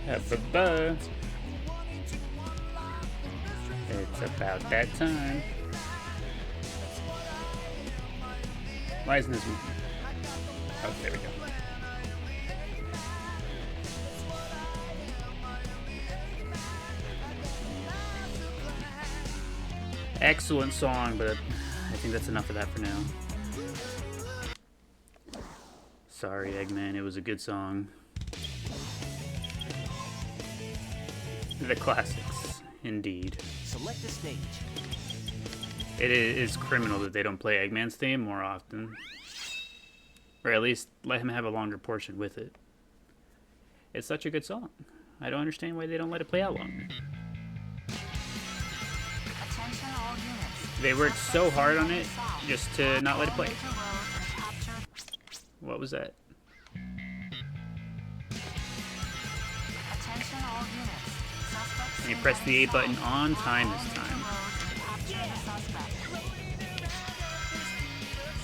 Ba-ba-ba. It's about that time. Why isn't this moving? Oh, there we go. Excellent song, but I think that's enough of that for now. Sorry, Eggman, it was a good song. The classics, indeed. Select a stage. It is criminal that they don't play Eggman's theme more often. Or at least let him have a longer portion with it. It's such a good song. I don't understand why they don't let it play out longer. They worked so hard on it just to not let it play. What was that? And you press the A button on time this time.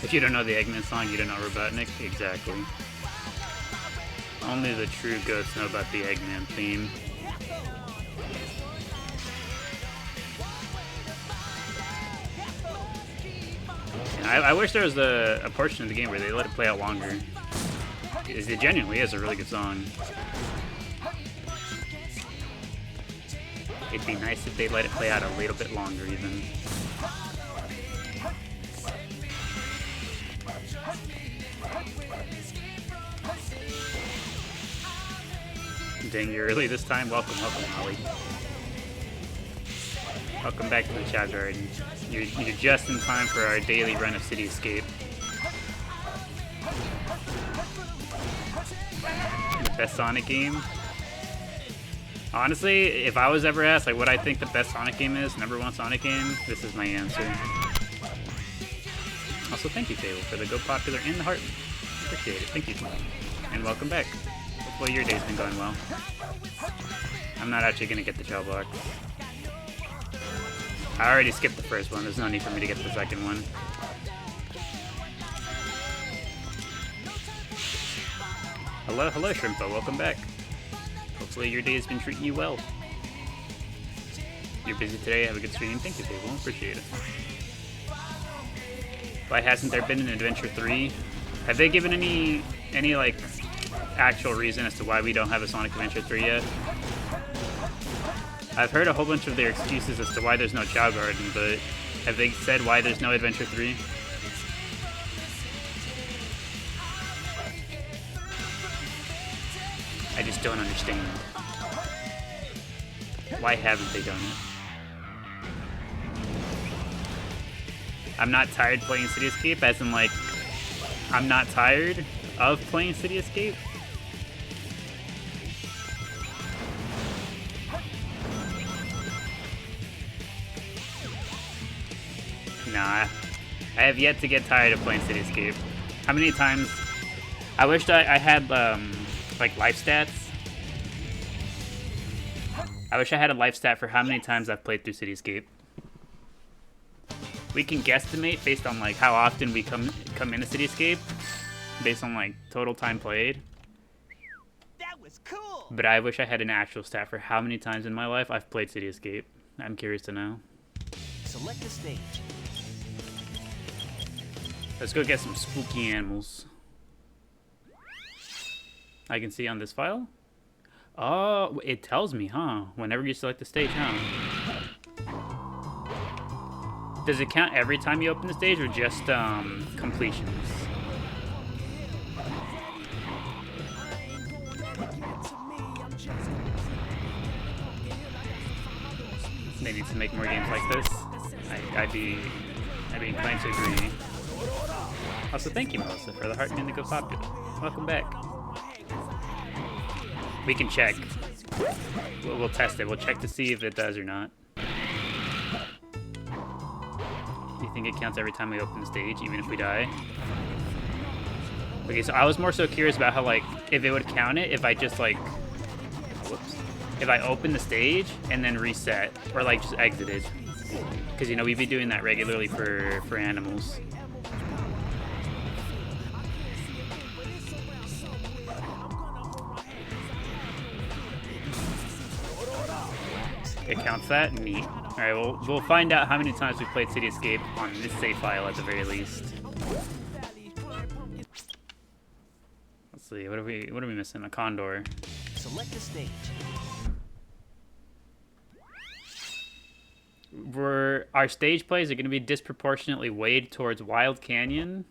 If you don't know the Eggman song, you don't know Robotnik? Exactly. Only the true goats know about the Eggman theme. I wish there was a portion of the game where they let it play out longer. It genuinely is a really good song. It'd be nice if they let it play out a little bit longer even. Dang, you're early this time? Welcome, Holly. Welcome back to the Chao Garden. You're just in time for our daily run of City Escape. The best Sonic game? Honestly, if I was ever asked like what I think the best Sonic game is, #1 Sonic game, this is my answer. Also, thank you, Fable, for the Go Popular in the heart. Appreciate it. Thank you. And welcome back. Hopefully your day's been going well. I'm not actually going to get the Chao box. I already skipped the first one. There's no need for me to get the second one. Hello, Shrimpo. Welcome back. Hopefully your day has been treating you well. You're busy today. Have a good stream. Thank you, Fable. Appreciate it. Why hasn't there been an Adventure 3? Have they given any like actual reason as to why we don't have a Sonic Adventure 3 yet? I've heard a whole bunch of their excuses as to why there's no Chao Garden, but have they said why there's no Adventure 3? I just don't understand. Why haven't they done it? I'm not tired playing City Escape, as in like, I'm not tired of playing City Escape. Nah, I have yet to get tired of playing City Escape. How many times? I wished I had like life stats. I wish I had a life stat for how many times I've played through City Escape. We can guesstimate based on like how often we come into City Escape, based on like total time played. That was cool. But I wish I had an actual stat for how many times in my life I've played City Escape. I'm curious to know. Select a stage. Let's go get some spooky animals. I can see on this file? Oh, it tells me, huh? Whenever you select the stage, huh? Does it count every time you open the stage or just completions? They need to make more games like this. I'd be inclined to agree. Also, thank you, Melissa, for the heart and the Go Popular. Welcome back. We can check. We'll test it. We'll check to see if it does or not. Do you think it counts every time we open the stage, even if we die? Okay, so I was more so curious about how, like, if it would count it if I just, like, whoops, if I open the stage and then reset, or, like, just exited. Because, you know, we'd be doing that regularly for animals. It counts that? Neat. Alright, we'll find out how many times we played City Escape on this save file at the very least. Let's see, what are we missing? A condor. Select a stage. Our stage plays are going to be disproportionately weighed towards Wild Canyon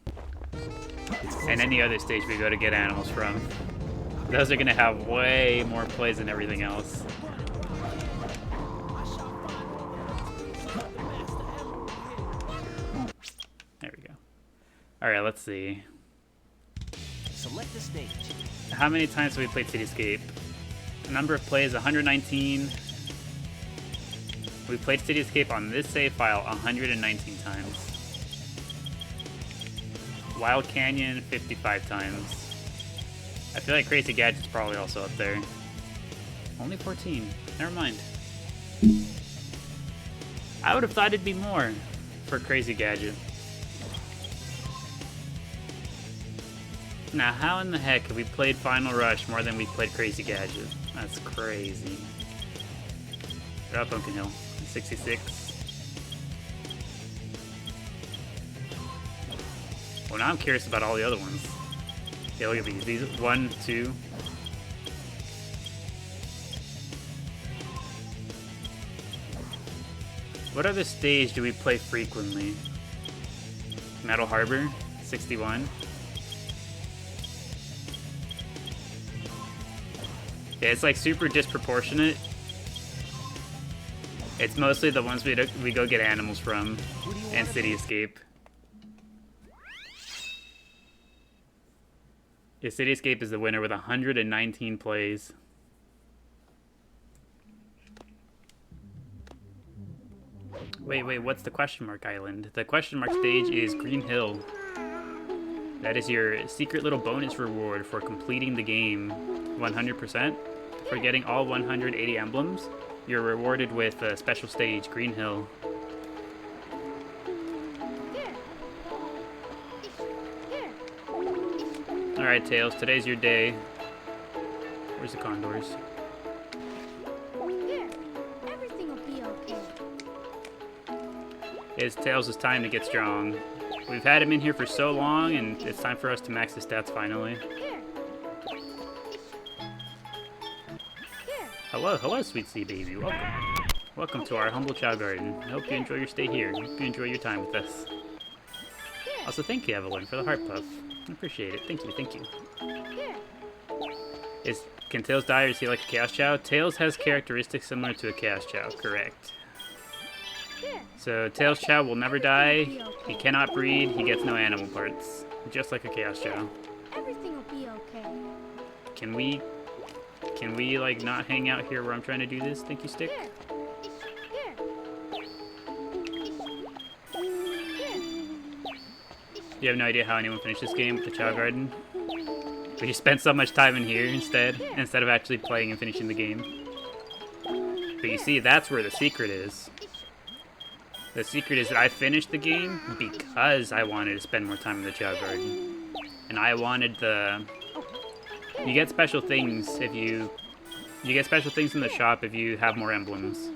and any other stage we go to get animals from. Those are going to have way more plays than everything else. There we go. Alright, let's see. Select a stage. How many times have we played City Escape? Number of plays, 119. We played City Escape on this save file 119 times. Wild Canyon, 55 times. I feel like Crazy Gadget's probably also up there. Only 14. Never mind. I would have thought it'd be more for Crazy Gadget. Now, how in the heck have we played Final Rush more than we played Crazy Gadget? That's crazy. We're up Pumpkin Hill. 66. Well, now I'm curious about all the other ones. Yeah, look at these. These 1, 2. What other stage do we play frequently? Metal Harbor, 61. Yeah, it's like super disproportionate. It's mostly the ones we go get animals from, and City Escape. Yeah, City Escape is the winner with 119 plays. Wait, what's the question mark island? The question mark stage is Green Hill. That is your secret little bonus reward for completing the game 100%. For getting all 180 emblems, you're rewarded with a special stage, Green Hill. Alright, Tails, today's your day. Where's the condors? Everything will be okay. It's Tails' time to get strong. We've had him in here for so long, and it's time for us to max his stats finally. Hello, sweet sea baby. Welcome. Welcome to our humble Chao garden. I hope you enjoy your stay here. I hope you enjoy your time with us. Also, thank you, Evelyn, for the heart puff. I appreciate it. Thank you. Can Tails die, or is he like a Chaos Chao? Tails has characteristics similar to a Chaos Chao, correct. So, Tails Chao will never die. He cannot breed. He gets no animal parts. Just like a Chaos Chao. Everything will be okay. Can we, like, not hang out here where I'm trying to do this? Thank you, Stick. You have no idea how anyone finished this game with the Chao Garden? We just spent so much time in here instead of actually playing and finishing the game. But you see, that's where the secret is. The secret is that I finished the game because I wanted to spend more time in the Chao Garden. And I wanted the... You get special things if you get special things in the shop if you have more emblems.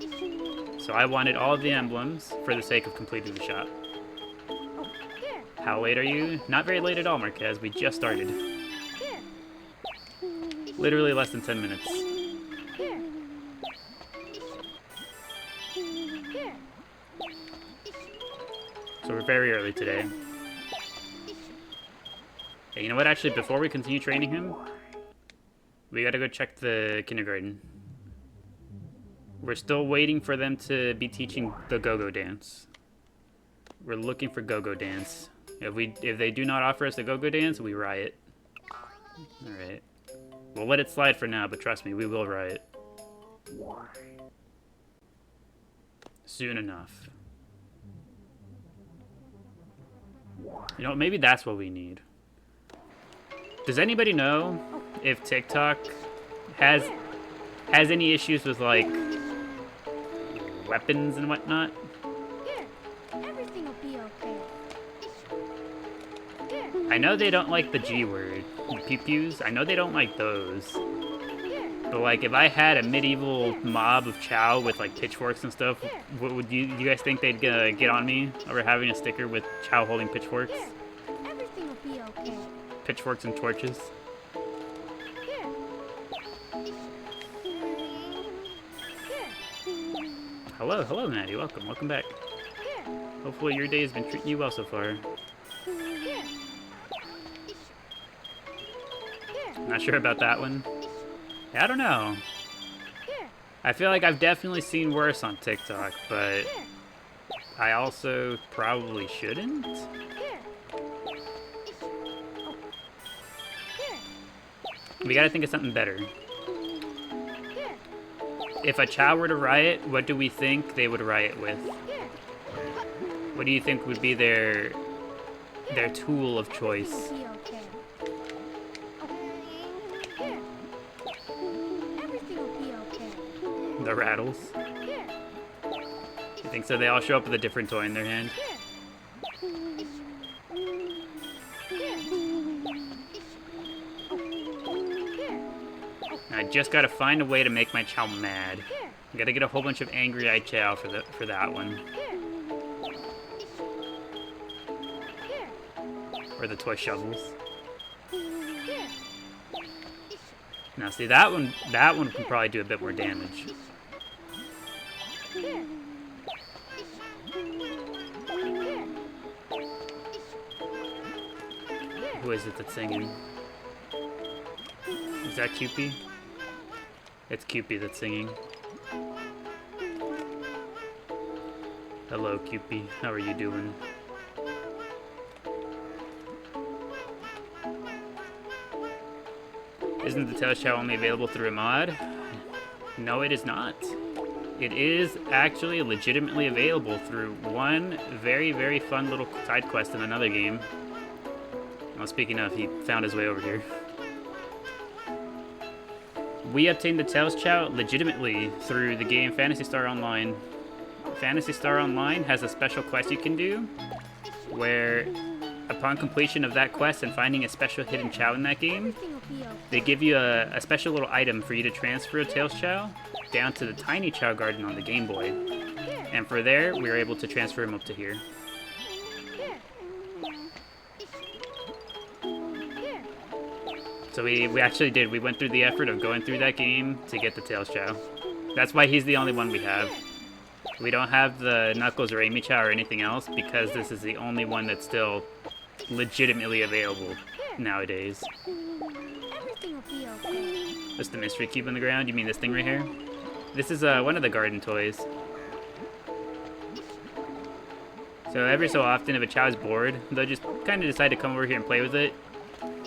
So I wanted all of the emblems for the sake of completing the shop. How late are you? Not very late at all, Marquez. We just started. Literally less than 10 minutes. So we're very early today. Hey, you know what? Actually, before we continue training him, we gotta go check the kindergarten. We're still waiting for them to be teaching the go-go dance. We're looking for go-go dance. If they do not offer us the go-go dance, we riot. Alright. We'll let it slide for now, but trust me, we will riot. Soon enough. You know, maybe that's what we need. Does anybody know if TikTok has any issues with, like, weapons and whatnot? Everything will be okay. I know they don't like the G word. Pew-pews. I know they don't like those. But like, if I had a medieval mob of Chao with like pitchforks and stuff, what would you guys think they'd get on me over having a sticker with Chao holding pitchforks? Here. Everything will be okay. Pitchforks and torches. Here. Here. Hello, Maddie. Welcome back. Here. Hopefully your day has been treating you well so far. Here. Here. Not sure about that one. I don't know. Here. I feel like I've definitely seen worse on TikTok, but Here. I also probably shouldn't. Here. Oh. Here. We gotta think of something better. Here. If a Chao were to riot, what do we think they would riot with? Here. What do you think would be their tool of choice? Everything will be okay. Oh. Here. Everything will be okay. The rattles. Here. You think so? They all show up with a different toy in their hand. Here. Here. Oh. Here. I just gotta find a way to make my Chao mad. Here. I gotta get a whole bunch of angry-eyed Chao for that one. Here. Here. Or the toy shovels. Here. Now see, that one can probably do a bit more damage. Here. Here. Who is it that's singing? Is that Cupid? It's Cupid that's singing. Hello, Cupid. How are you doing? Isn't the Tails Chao only available through a mod? No, it is not. It is actually legitimately available through one very, very fun little side quest in another game. Well, speaking of, he found his way over here. We obtained the Tails Chao legitimately through the game Phantasy Star Online. Phantasy Star Online has a special quest you can do where, upon completion of that quest and finding a special hidden Chao in that game, Everything will be okay. they give you a special little item for you to transfer a Tails Chao down to the tiny Chao Garden on the Game Boy. Here. And for there, we were able to transfer him up to here. Here. Here. So we actually did. We went through the effort of going through that game to get the Tails Chao. That's why he's the only one we have. We don't have the Knuckles or Amy Chao or anything else because this is the only one that's still legitimately available nowadays. Everything will be okay. What's the mystery cube on the ground? You mean this thing right here? This is one of the garden toys. So every so often, if a Chao is bored, they'll just kind of decide to come over here and play with it.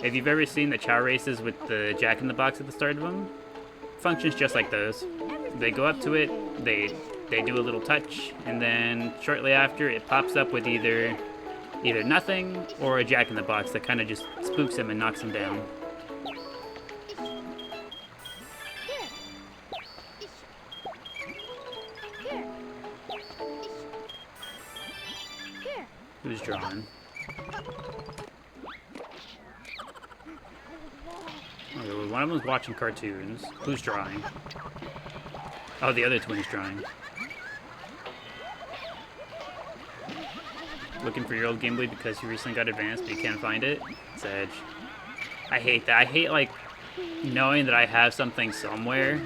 If you've ever seen the Chao races with the Jack-in-the-Box at the start of them, functions just like those. They go up to it, they do a little touch, and then shortly after, it pops up with either nothing or a Jack-in-the-Box that kind of just spooks him and knocks him down. Here. Here. Who's drawing? Okay, well, one of them's watching cartoons. Who's drawing? Oh, the other twin's drawing. Looking for your old Game Boy because you recently got advanced but you can't find it? It's Edge. I hate that. I hate, like, knowing that I have something somewhere,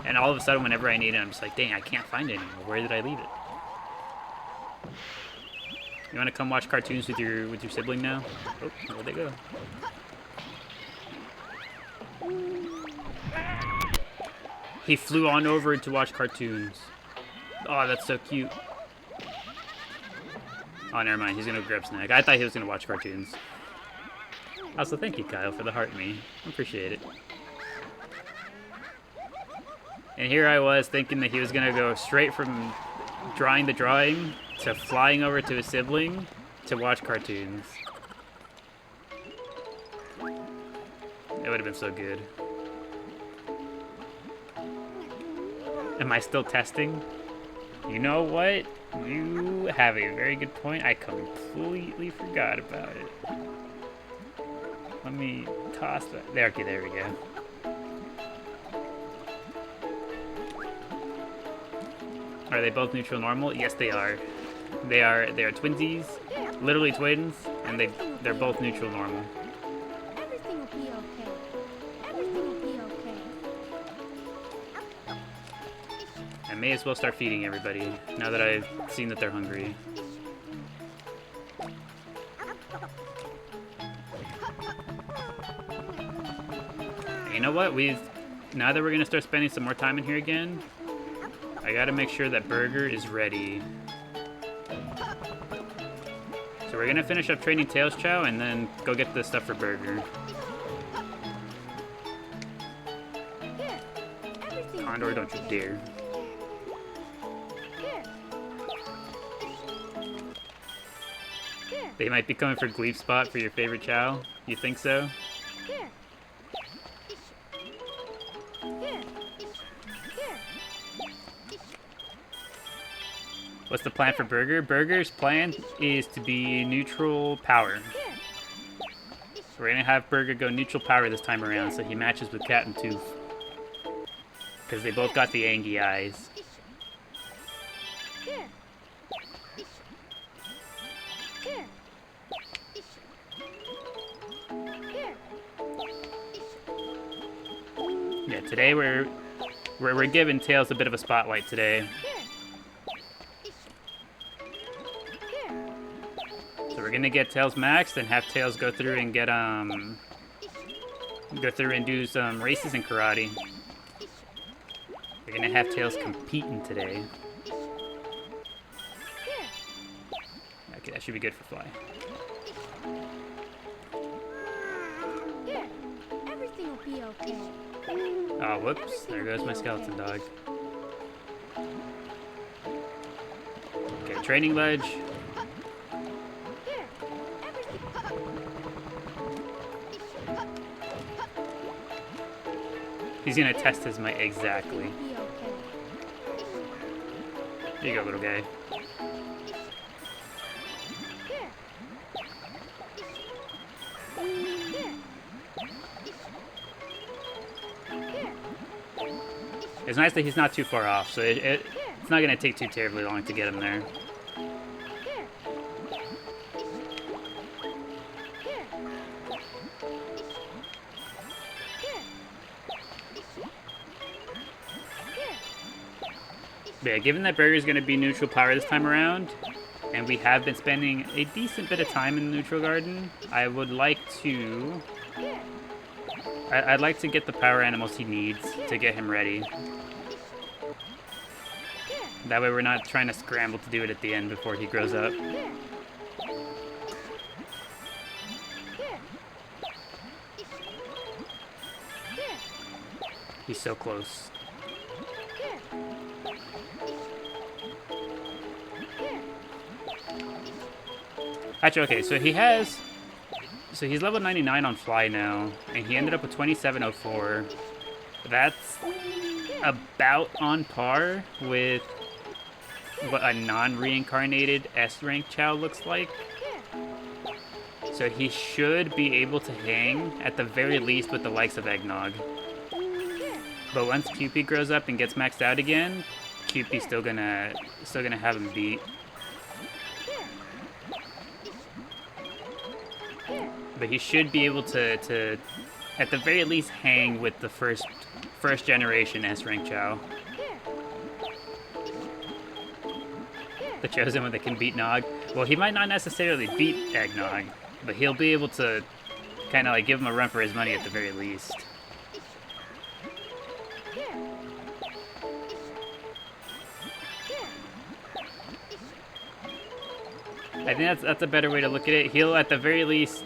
and all of a sudden, whenever I need it, I'm just like, dang, I can't find it anymore. Where did I leave it? You want to come watch cartoons with your sibling now? Oh, where'd they go? He flew on over to watch cartoons. Oh, that's so cute. Oh, never mind. He's gonna grab snack. I thought he was gonna watch cartoons. Also, thank you, Kyle, for the heart me. I appreciate it. And here I was thinking that he was gonna go straight from drawing the drawing to flying over to his sibling to watch cartoons. It would have been so good. Am I still testing? You know what? You have a very good point. I completely forgot about it. Let me toss that. There, okay, there we go. Are they both neutral normal? Yes, they are. They are twinsies, literally twins, and they're both neutral normal. Everything will be okay. Everything will be okay. I may as well start feeding everybody now that I've seen that they're hungry. And you know what? Now that we're gonna start spending some more time in here again, I gotta make sure that Burger is ready. So we're gonna finish up training Tails, Chao, and then go get the stuff for Burger. Here. Everything will Condor, be don't you okay. dare. Here. Here. They might be coming for Gleep Spot for your favorite Chao. You think so? Here. Here. Here. What's the plan for Burger? Burger's plan is to be neutral power. Here. So we're gonna have Burger go neutral power this time around so he matches with Cat and Tooth. Because they both got the Angie eyes. Here. Here. Here. Yeah, today we're giving Tails a bit of a spotlight today. Here. Here. So we're gonna get Tails maxed and have Tails go through and get do some races in karate. We're gonna have Tails competing today. Here. Okay, that should be good for Fly. Here. Everything will be okay. Oh, whoops! There goes my skeleton dog. Okay, training ledge. Here. Everything. He's gonna test his might exactly. Will be okay. Here you go, little guy. Here. Here. Here. It's nice that he's not too far off, so it's not gonna take too terribly long to get him there. Here. Here. Here. Here. But yeah, given that Burger's gonna be neutral power this time around, and we have been spending a decent bit of time in the neutral garden, I would like to... Here. I'd like to get the power animals he needs to get him ready. Here. That way we're not trying to scramble to do it at the end before he grows up. Here. Here. Here. He's so close. Here. Here. Actually, okay, so he's level 99 on Fly now, and he ended up with 2704. That's about on par with what a non-reincarnated S-rank Chao looks like. Here. So he should be able to hang, at the very least, with the likes of Eggnog. Here. But once Cupid grows up and gets maxed out again, Cupid's still gonna have him beat. Here. Here. But he should be able to at the very least hang with the first generation S-rank Chao. Here. The chosen one that can beat Nog. Well, he might not necessarily beat Eggnog, but he'll be able to kind of like give him a run for his money at the very least. Here. Here. I think that's a better way to look at it. He'll at the very least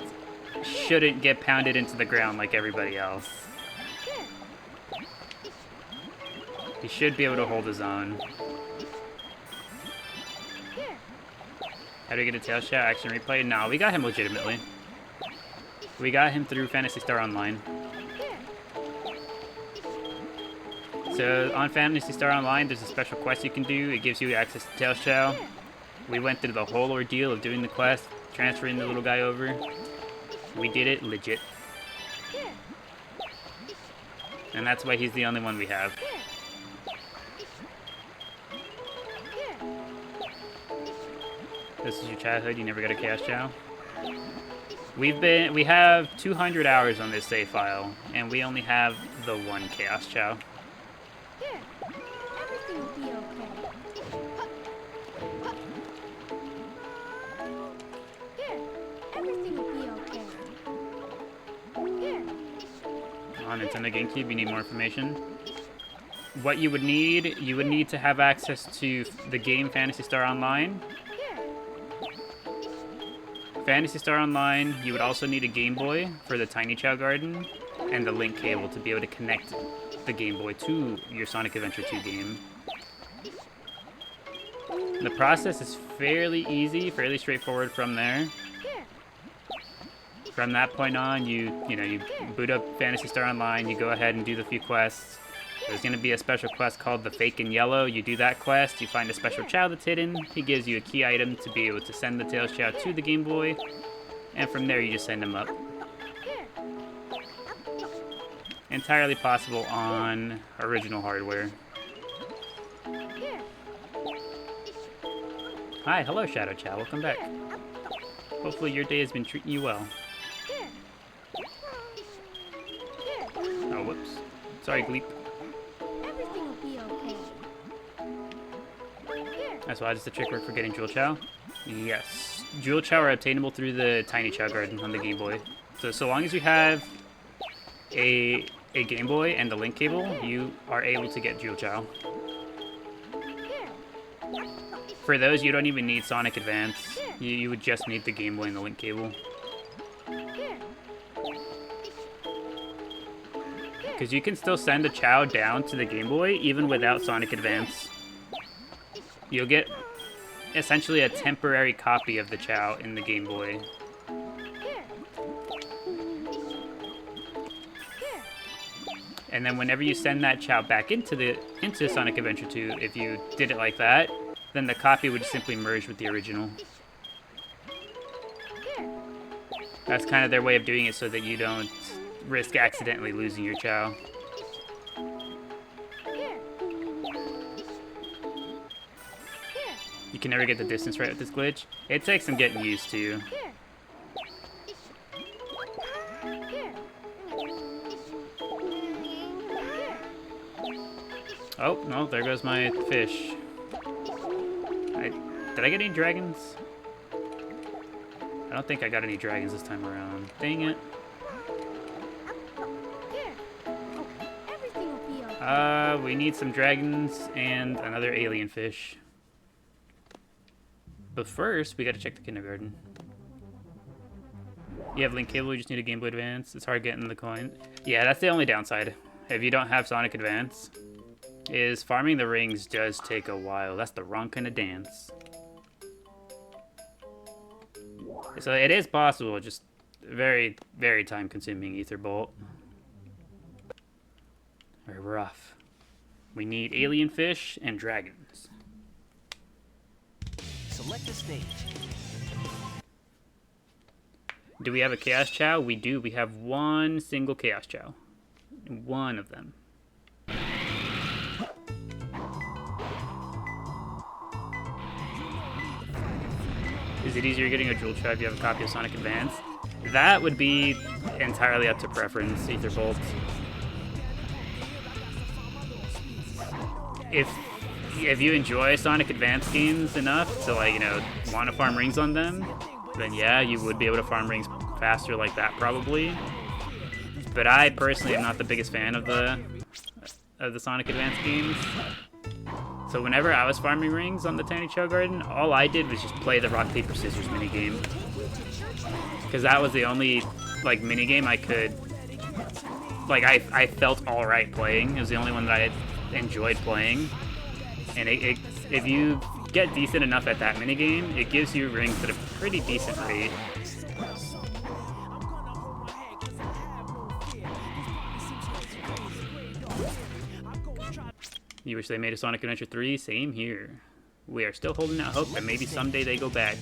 shouldn't get pounded into the ground like everybody else. Here. He should be able to hold his own. Here. How do we get a tail shot action replay? No, we got him legitimately. We got him through Phantasy Star Online. Here. So on Phantasy Star Online, there's a special quest you can do. It gives you access to Tails Chao. Here. We went through the whole ordeal of doing the quest, transferring the little guy over. We did it legit. Here. And that's why he's the only one we have. Here. This is your childhood. You never got a Chaos Chow. We have 200 hours on this save file, and we only have the one Chaos Chow. Here, everything will be okay. Here, everything will be okay. Here. On Nintendo GameCube, you need more information. What you would need to have access to the game Phantasy Star Online. Phantasy Star Online, you would also need a Game Boy for the Tiny Chao Garden, and the link cable to be able to connect the Game Boy to your Sonic Adventure 2 game. The process is fairly easy, fairly straightforward from there. From that point on, you boot up Phantasy Star Online, you go ahead and do the few quests. There's going to be a special quest called the Fake in Yellow. You do that quest, you find a special Chao that's hidden. He gives you a key item to be able to send the Tails Chao to the Game Boy. And from there, you just send him up. Entirely possible on original hardware. Hi, hello Shadow Chao, welcome back. Hopefully your day has been treating you well. Oh, whoops. Sorry, Gleep. Everything will be okay. That's why does the trick work for getting Jewel Chao? Yes. Jewel Chao are obtainable through the Tiny Chao Garden on the Game Boy. So long as you have a Game Boy and the link cable, you are able to get Jewel Chao. For those, you don't even need Sonic Advance. You would just need the Game Boy and the link cable. Because you can still send a Chao down to the Game Boy even without Sonic Advance. You'll get essentially a temporary copy of the Chao in the Game Boy. And then whenever you send that Chao back into Sonic Adventure 2, if you did it like that, then the copy would simply merge with the original. That's kind of their way of doing it so that you don't risk accidentally losing your Chao. You can never get the distance right with this glitch. It takes some getting used to. Oh, no, there goes my fish. Did I get any dragons? I don't think I got any dragons this time around. Dang it. We need some dragons and another alien fish. But first, we gotta check the kindergarten. You have link cable, you just need a Game Boy Advance. It's hard getting the coin. Yeah, that's the only downside. If you don't have Sonic Advance, is farming the rings does take a while. That's the wrong kind of dance. So it is possible, just very, very time consuming, Ether Bolt. Very rough. We need alien fish and dragons. Select a stage. Do we have a Chaos Chao? We do. We have one single Chaos Chao. One of them. Is it easier getting a Jewel Chao if you have a copy of Sonic Advance? That would be entirely up to preference, Etherbolt. If you enjoy Sonic Advance games enough to, like, you know, want to farm rings on them, then yeah, you would be able to farm rings faster like that probably. But I personally am not the biggest fan of the Sonic Advance games. So whenever I was farming rings on the Tiny Chao Garden, all I did was just play the rock, paper, scissors minigame. Because that was the only, like, minigame I could, like, I felt alright playing. It was the only one that I enjoyed playing. And if you get decent enough at that minigame, it gives you rings at a pretty decent rate. You wish they made a Sonic Adventure 3? Same here. We are still holding out hope that maybe someday they go back.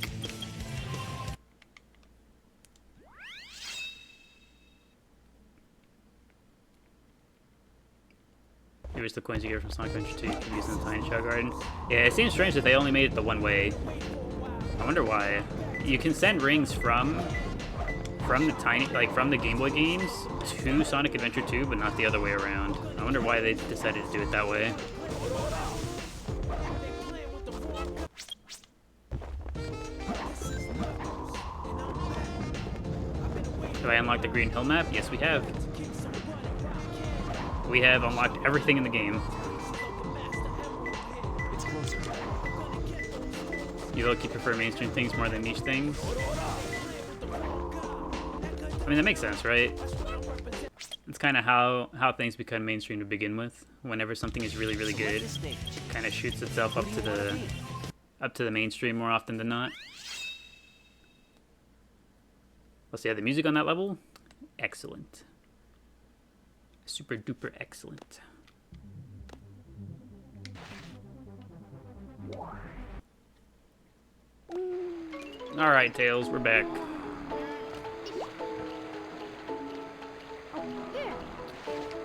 Here's the coins you get from Sonic Adventure 2 you can use in the Tiny Chao Garden. Yeah, it seems strange that they only made it the one way. I wonder why. You can send rings from the Game Boy games to Sonic Adventure 2, but not the other way around. I wonder why they decided to do it that way. Have I unlocked the Green Hill map? Yes, we have. We have unlocked everything in the game. It's closer. You low-key prefer mainstream things more than niche things? I mean, that makes sense, right? It's kind of how things become mainstream to begin with. Whenever something is really, really good, it kind of shoots itself up to the mainstream more often than not. Let's see, the music on that level, excellent. Super duper excellent. All right, Tails, we're back.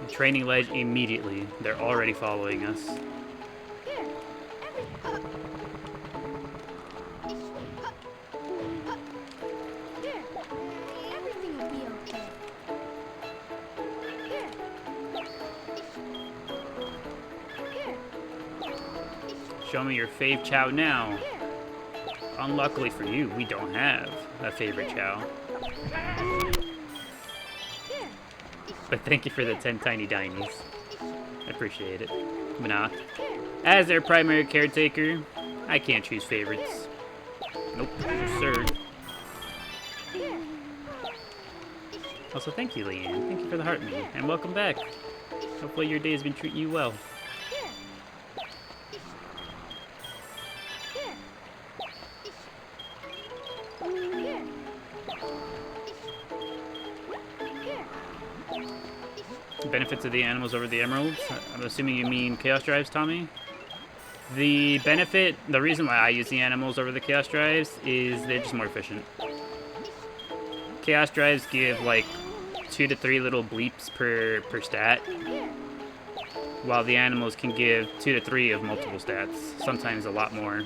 Training ledge immediately. They're already following us. Everything will be okay. Show me your fave Chao now. Unluckily for you, we don't have a favorite Chao. But thank you for the 10 tiny dinies. I appreciate it. But nah, as their primary caretaker, I can't choose favorites. Nope, sir. Also, thank you, Leanne. Thank you for the heart me, and welcome back. Hopefully your day has been treating you well. Benefits of the animals over the emeralds. I'm assuming you mean Chaos Drives, Tommy? The reason why I use the animals over the Chaos Drives is they're just more efficient. Chaos Drives give like 2 to 3 little bleeps per stat, while the animals can give 2 to 3 of multiple stats, sometimes a lot more.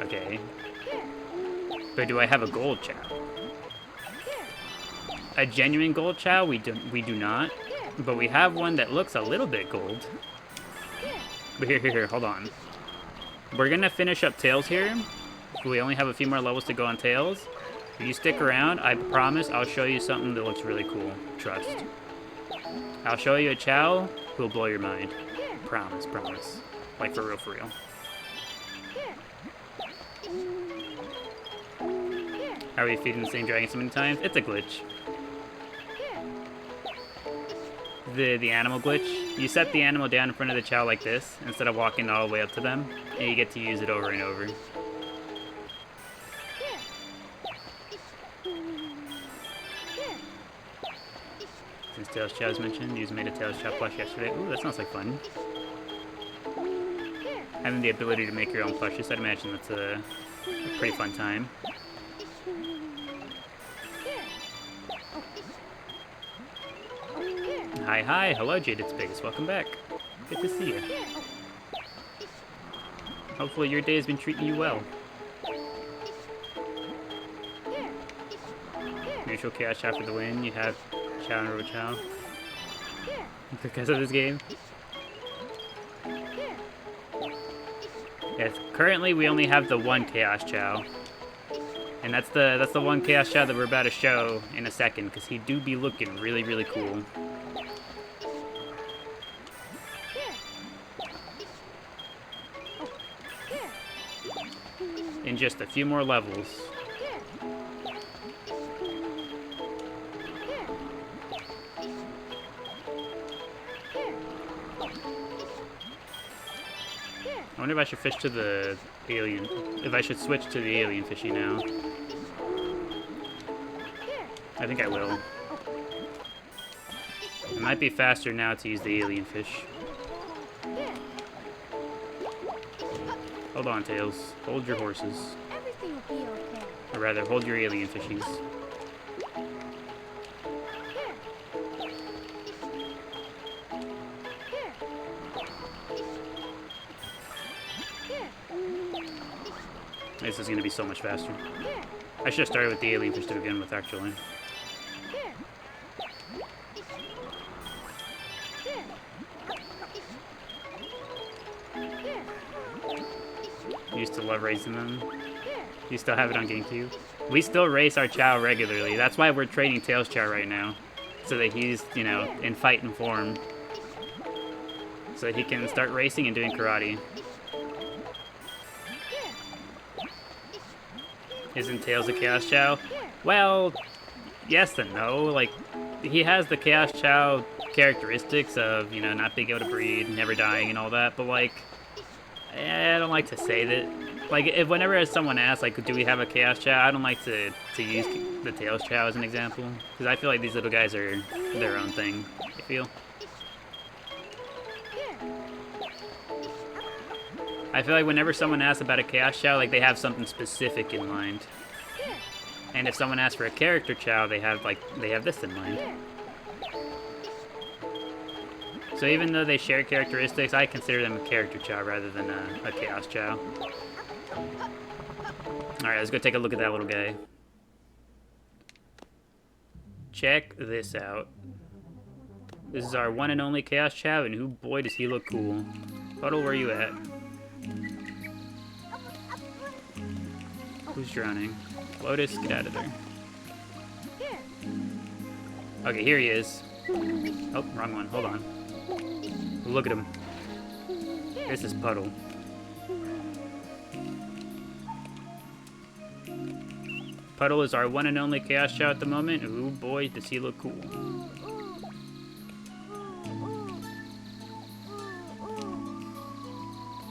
Okay. But do I have a gold Chao? A genuine gold Chao? We do not. But we have one that looks a little bit gold. But here, hold on. We're gonna finish up Tails here. We only have a few more levels to go on Tails. If you stick around, I promise I'll show you something that looks really cool. Trust. I'll show you a Chao who'll blow your mind. Promise. Like for real. Are we feeding the same dragon so many times? It's a glitch. The animal glitch. You set the animal down in front of the Chao like this, instead of walking all the way up to them, and you get to use it over and over. Since Tails Chow's mentioned, you made a Tails Chow plush yesterday. Ooh, that sounds like fun. Having the ability to make your own plushes, I'd imagine that's a pretty fun time. Hi, hello Jaded Space, welcome back. Good to see you. Hopefully your day has been treating you well. Neutral Chaos Chao for the win, you have Chao and Robo Chao. Because of this game. Yes, currently we only have the one Chaos Chao. And that's the one Chaos Chao that we're about to show in a second, because he do be looking really, really cool. In just a few more levels. I wonder if I should fish to the alien. If I should switch to the alien fishy now. I think I will. It might be faster now to use the alien fish. Hold on, Tails. Hold your horses. Everything will be okay. Or rather, hold your alien fishies. this is going to be so much faster. Here. I should have started with the alien fish to begin with, actually. Here. Here. Here. Used to love racing them. Here. You still have it on GameCube? We still race our Chao regularly. That's why we're trading Tails Chao right now. So that he's, you know, in fighting form. So he can start racing and doing karate. Isn't Tails a Chaos Chao? Well, yes and no. Like, he has the Chaos Chao characteristics of, you know, not being able to breed, never dying and all that, but like, I don't like to say that. Like, if whenever someone asks, like, do we have a Chaos Chao, I don't like to use the Tails Chao as an example. Because I feel like these little guys are their own thing, I feel. I feel like whenever someone asks about a Chaos Chao, like, they have something specific in mind. And if someone asks for a character Chao, they have this in mind. So even though they share characteristics, I consider them a character Chao rather than a Chaos Chao. Alright, let's go take a look at that little guy. Check this out. This is our one and only Chaos Chao, and boy does he look cool. Puddle, where you at? Who's drowning? Lotus, get out of there. Okay, here he is. Oh, wrong one. Hold on. Look at him. This is Puddle. Puddle is our one and only Chaos Chao at the moment. Ooh, boy, does he look cool.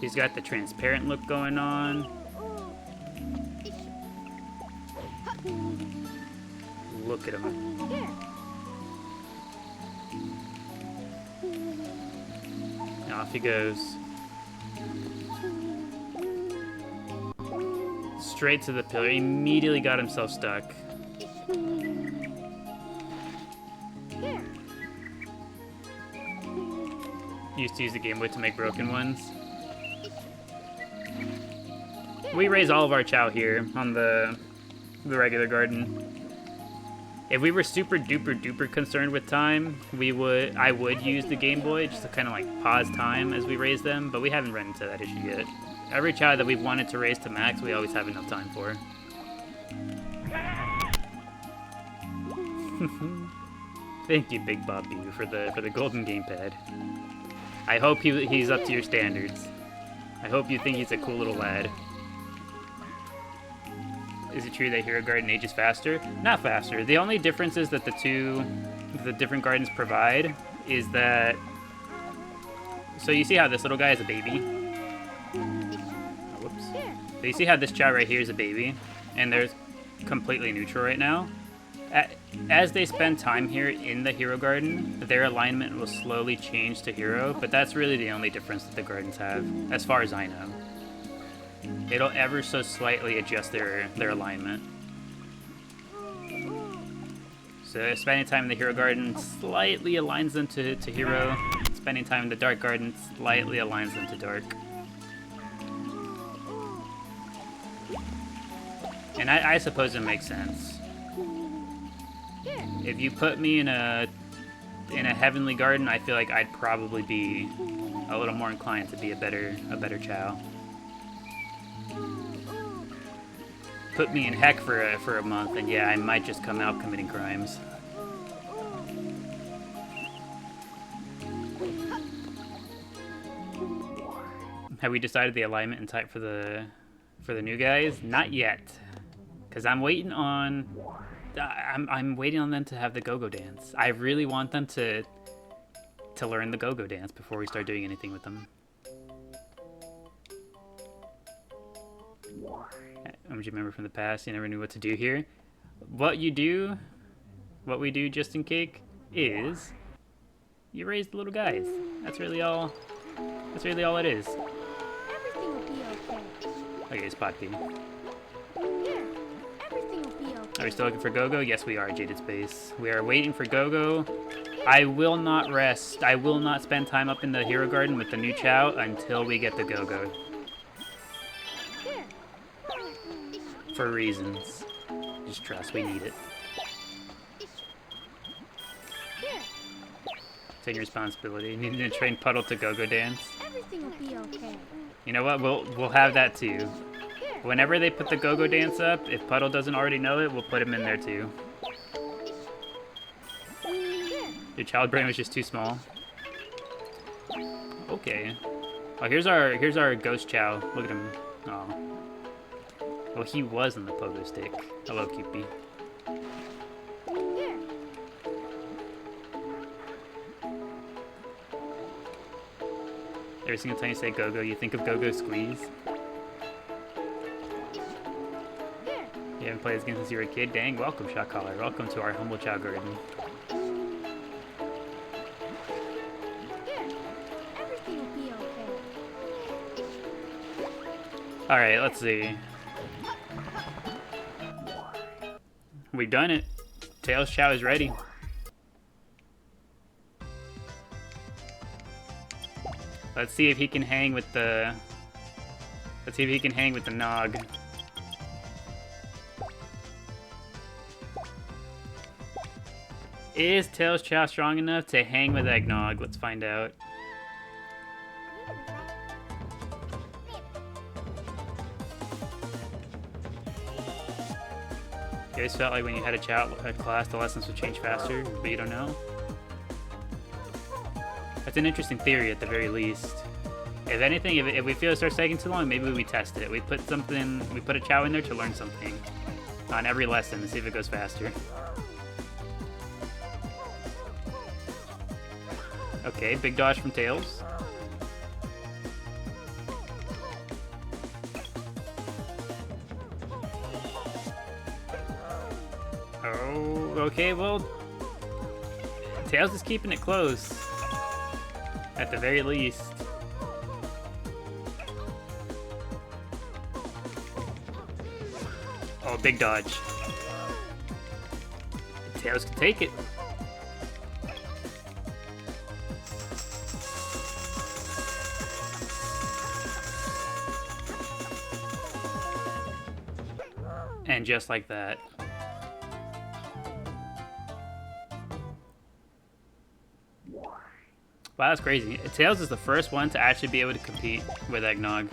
He's got the transparent look going on. Look at him. And off he goes. Straight to the pillar. He immediately got himself stuck. Used to use the Game Boy to make broken ones. We raise all of our Chao here on the regular garden. If we were super duper duper concerned with time, I would use the Game Boy just to kind of like pause time as we raise them, but we haven't run into that issue yet. Every Chao that we've wanted to raise to max, we always have enough time for. Thank you, Big Bobby, for the golden gamepad. I hope he's up to your standards. I hope you think he's a cool little lad. Is it true that Hero Garden ages faster? Not faster. The only difference is that the different gardens provide is that... So you see how this little guy is a baby? Oh, whoops. So you see how this Chao right here is a baby? And they're completely neutral right now? As they spend time here in the Hero Garden, their alignment will slowly change to Hero, but that's really the only difference that the gardens have, as far as I know. It'll ever so slightly adjust their alignment. So spending time in the Hero Garden slightly aligns them to Hero. Spending time in the Dark Garden slightly aligns them to Dark. And I suppose it makes sense. If you put me in a Heavenly Garden, I feel like I'd probably be a little more inclined to be a better Chao. Put me in Heck for a month, and yeah, I might just come out committing crimes. Have we decided the alignment and type for the new guys? Not yet, because I'm waiting on. I'm waiting on them to have the go-go dance. I really want them to learn the go-go dance before we start doing anything with them. Don't you remember from the past? You never knew what to do here. What we do, just in cake, is you raise the little guys. That's really all. That's really all it is. Everything will be okay. Okay, Spot B. Here. Everything will be okay. Are we still looking for Go-Go? Yes, we are, Jaded Space. We are waiting for Go-Go. I will not rest. I will not spend time up in the Hero Garden with the new Chao until we get the Go-Go. Here. For reasons. Just trust, we need it. Here, Take responsibility. You need to train Puddle to go-go dance. everything will be okay. You know what? We'll have that too. Here, Whenever they put the go-go dance up, if Puddle doesn't already know it, we'll put him in there too. here. Your child brain was just too small. Okay. Oh, here's our ghost Chao. Look at him. Oh. Well, he was on the pogo stick. Hello, Cupid. Here, Every single time you say go-go, you think of go-go squeeze. here, You haven't played this game since you were a kid? Dang, welcome, Shot Caller. Welcome to our humble Chao garden. here. Everything will be okay. Alright, let's see. We've done it. Tails Chao is ready. Let's see if he can hang with the... Let's see if he can hang with the Nog. Is Tails Chao strong enough to hang with Eggnog? Let's find out. You always felt like when you had a Chao at class, the lessons would change faster, but you don't know? That's an interesting theory at the very least. If anything, if we feel it starts taking too long, maybe we test it. We put a Chao in there to learn something on every lesson to see if it goes faster. Okay, big dodge from Tails. Oh, okay, well, Tails is keeping it close. At the very least. Oh, big dodge. Tails can take it. And just like that. Wow, that's crazy. Tails is the first one to actually be able to compete with Eggnog.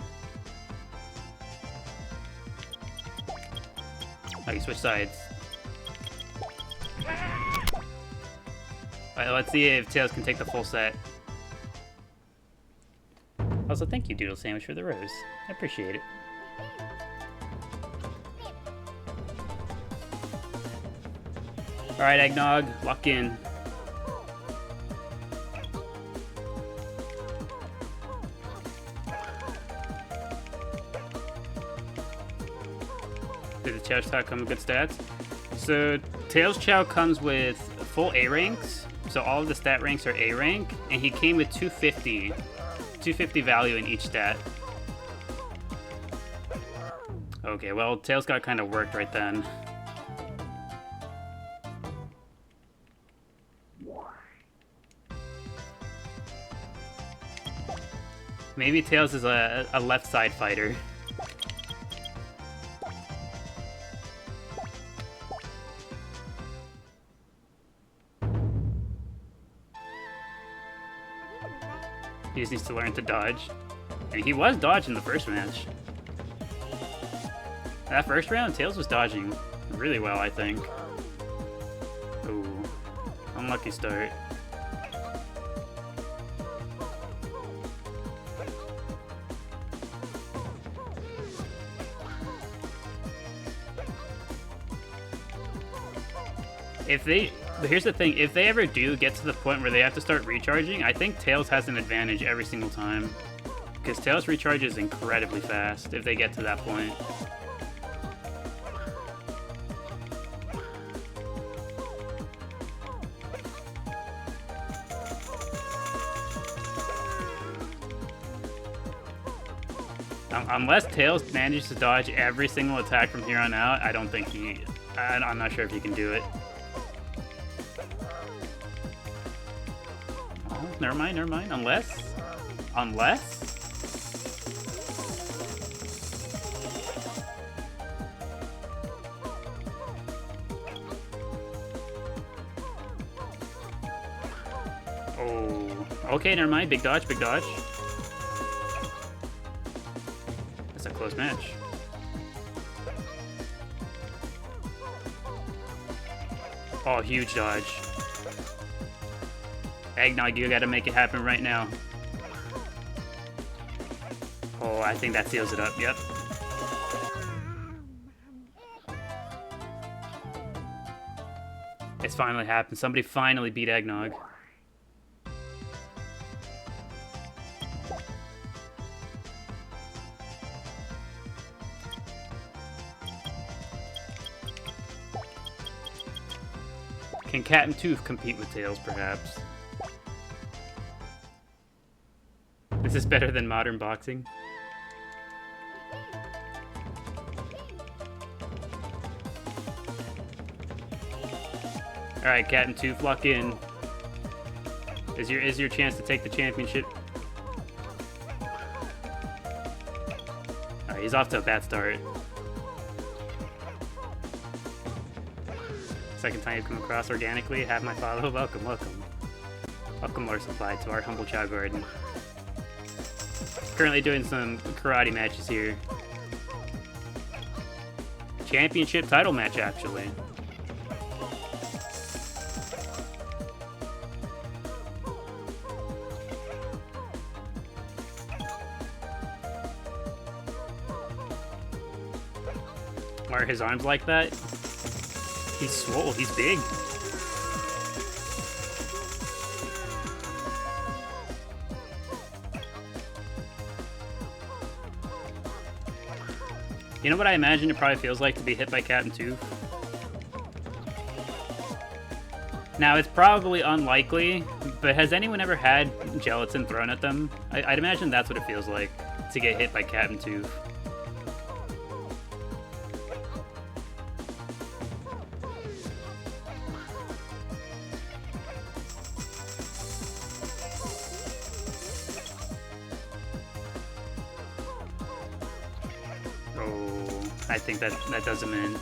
Oh, you switch sides. Alright, let's see if Tails can take the full set. Also, thank you, Doodle Sandwich, for the rose. I appreciate it. Alright, Eggnog, lock in. Did the Chao stock come with good stats? So, Tails Chao comes with full A ranks. So all of the stat ranks are A rank, and he came with 250 value in each stat. Okay, well, Tails got kind of worked right then. Maybe Tails is a left side fighter. He just needs to learn to dodge. And he was dodging the first match. That first round, Tails was dodging really well, I think. Ooh, unlucky start. Here's the thing, if they ever do get to the point where they have to start recharging, I think Tails has an advantage every single time. Because Tails recharges incredibly fast if they get to that point. Unless Tails manages to dodge every single attack from here on out, I don't think I'm not sure if he can do it. Oh, never mind. Unless? Oh, okay, never mind. Big dodge, big dodge. That's a close match. Oh, huge dodge. Eggnog, you gotta make it happen right now. Oh, I think that seals it up, yep. It's finally happened. Somebody finally beat Eggnog. Can Cat and Tooth compete with Tails, perhaps? This is better than modern boxing. Alright, Cat and Tooth, lock in. Is your chance to take the championship. Alright, he's off to a bad start. Second time you've come across organically, have my follow. Welcome, welcome. Welcome, Lord Supply, to our humble Chao Garden. Currently doing some karate matches here. Championship title match, actually. Why are his arms like that? He's swole, he's big. You know what I imagine it probably feels like to be hit by Cat and Tooth? Now, it's probably unlikely, but has anyone ever had gelatin thrown at them? I'd imagine that's what it feels like to get hit by Cat and Tooth. I think that does him in.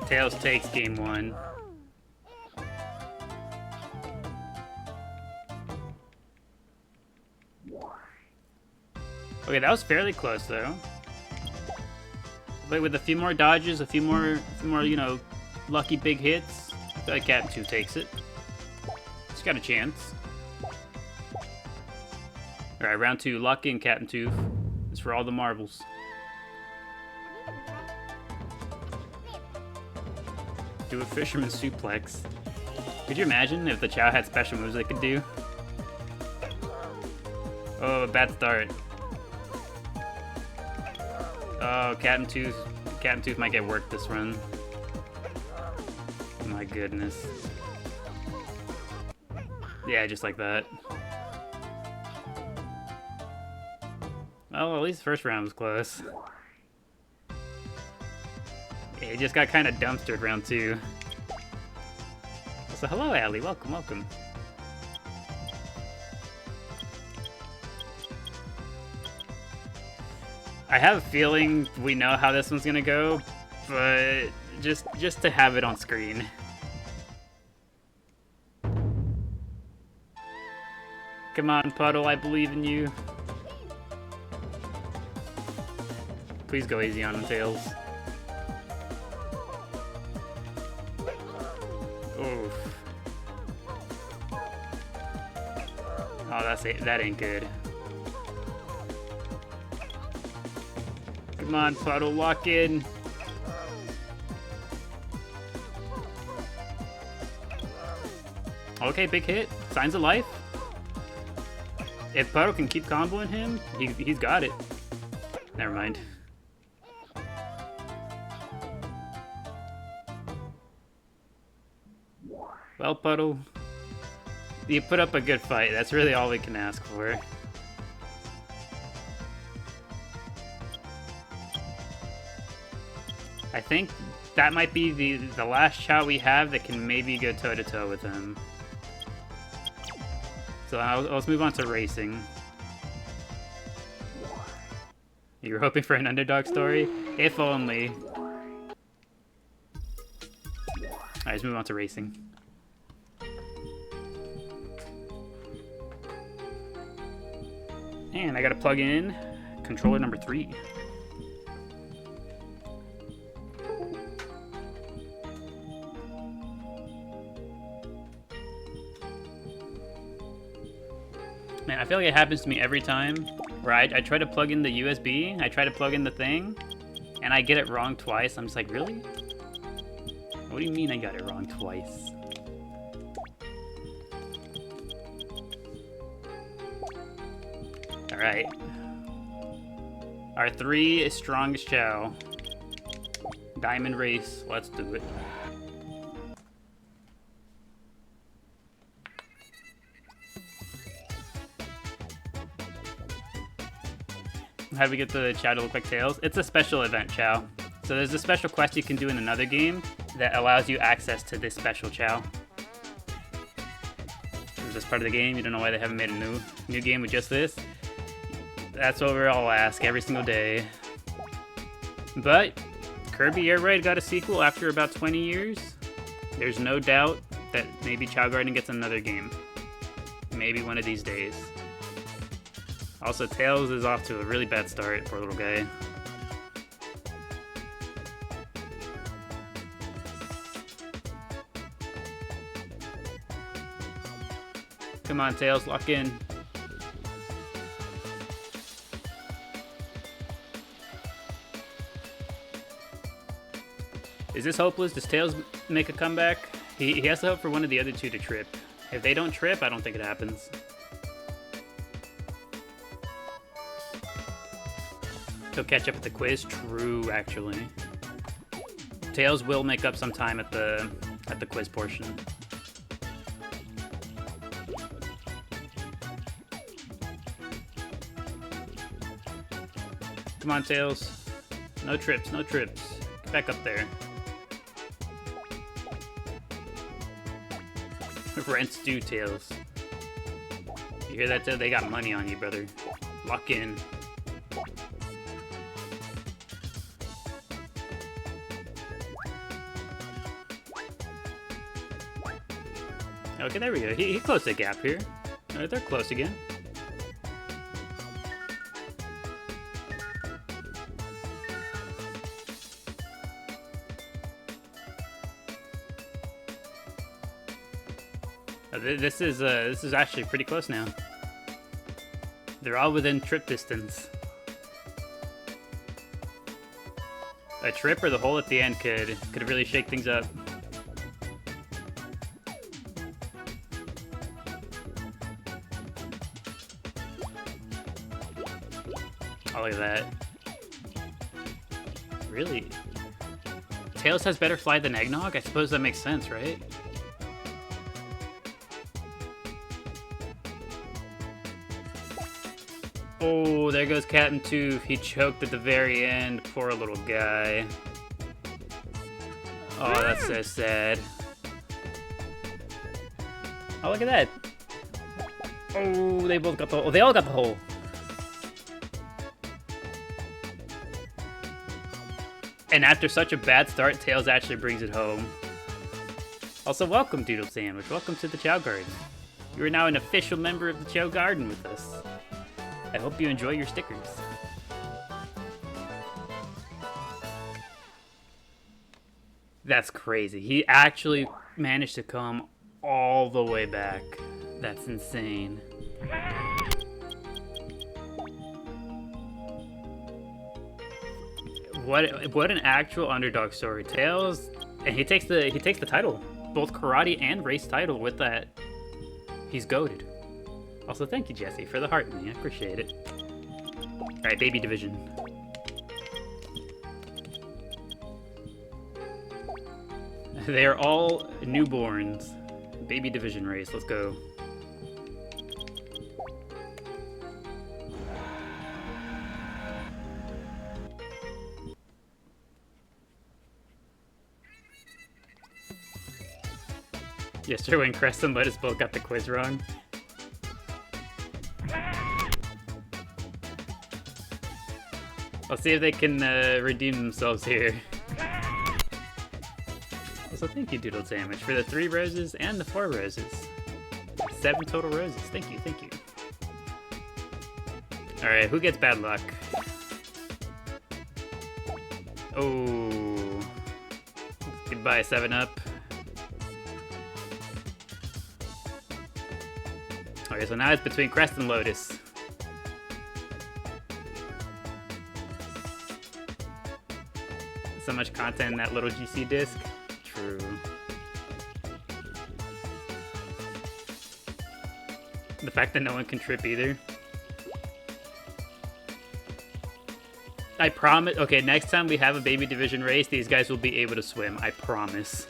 Tails takes game one. Okay, that was fairly close though. But with a few more dodges, a few more, you know, lucky big hits, I feel like Cat 2 takes it. He's got a chance. Alright, round two, luck in Cat and Tooth. It's for all the marbles. Do a fisherman suplex. Could you imagine if the Chao had special moves they could do? Oh, bad start. Oh, Cat and Tooth might get worked this run. My goodness. Yeah, just like that. Oh, at least the first round was close. Yeah, he just got kind of dumpstered round two. So hello, Allie. Welcome, welcome. I have a feeling we know how this one's gonna go, but just to have it on screen. Come on, Puddle, I believe in you. Please go easy on him, Tails. Oof. Oh, that ain't good. Come on, Puddle, lock in. Okay, big hit. Signs of life. If Puddle can keep comboing him, he's got it. Never mind. Well, Puddle, you put up a good fight. That's really all we can ask for. I think that might be the last Chao we have that can maybe go toe-to-toe with him. So let's move on to racing. You were hoping for an underdog story? If only. Alright, let's move on to racing. And I gotta plug in controller number 3. Man, I feel like it happens to me every time where I try to plug in the USB, I try to plug in the thing, and I get it wrong twice. I'm just like, really? What do you mean I got it wrong twice? Alright. Our 3 is strongest Chao. Diamond race, let's do it. How do we get the Chao to look like Tails? It's a special event, Chao. So there's a special quest you can do in another game that allows you access to this special Chao. Is this part of the game? You don't know why they haven't made a new game with just this? That's what we're all ask every single day. But Kirby Air Ride got a sequel after about 20 years. There's no doubt that maybe Chao Garden gets another game. Maybe one of these days. Also, Tails is off to a really bad start, poor little guy. Come on, Tails, lock in. Is this hopeless? Does Tails make a comeback? He has to hope for one of the other two to trip. If they don't trip, I don't think it happens. He'll catch up at the quiz. True, actually. Tails will make up some time at the quiz portion. Come on, Tails. No trips, no trips. Get back up there. Rent's due, Tails. You hear that, Tails? They got money on you, brother. Lock in. Okay, there we go. He closed the gap here. Alright, they're close again. This is actually pretty close now. They're all within trip distance. A trip or the hole at the end could really shake things up. Oh, look at that. Really? Tails has better fly than Eggnog? I suppose that makes sense, right? Oh, there goes Captain Tooth. He choked at the very end. Poor little guy. Oh, that's so sad. Oh, look at that. Oh, they both got the hole. Oh, they all got the hole. And after such a bad start, Tails actually brings it home. Also, welcome, Doodle Sandwich. Welcome to the Chao Garden. You are now an official member of the Chao Garden with us. I hope you enjoy your stickers. That's crazy. He actually managed to come all the way back. That's insane. What an actual underdog story. Tails, and he takes the title, both karate and race title with that. He's goated. Also, thank you, Jesse, for the heart me. I appreciate it. Alright, baby division. They are all newborns. Baby division race. Let's go. Yesterday when Crest and Lettuce both got the quiz wrong. Let's see if they can redeem themselves here. Also, thank you, Doodle Sandwich, for the 3 roses and the 4 roses. 7 total roses. Thank you, thank you. Alright, who gets bad luck? Oh. Goodbye, 7-Up. Okay, so now it's between Crest and Lotus. So much content in that little GC disc. True. The fact that no one can trip either. I promise. Okay, next time we have a baby division race, these guys will be able to swim. I promise.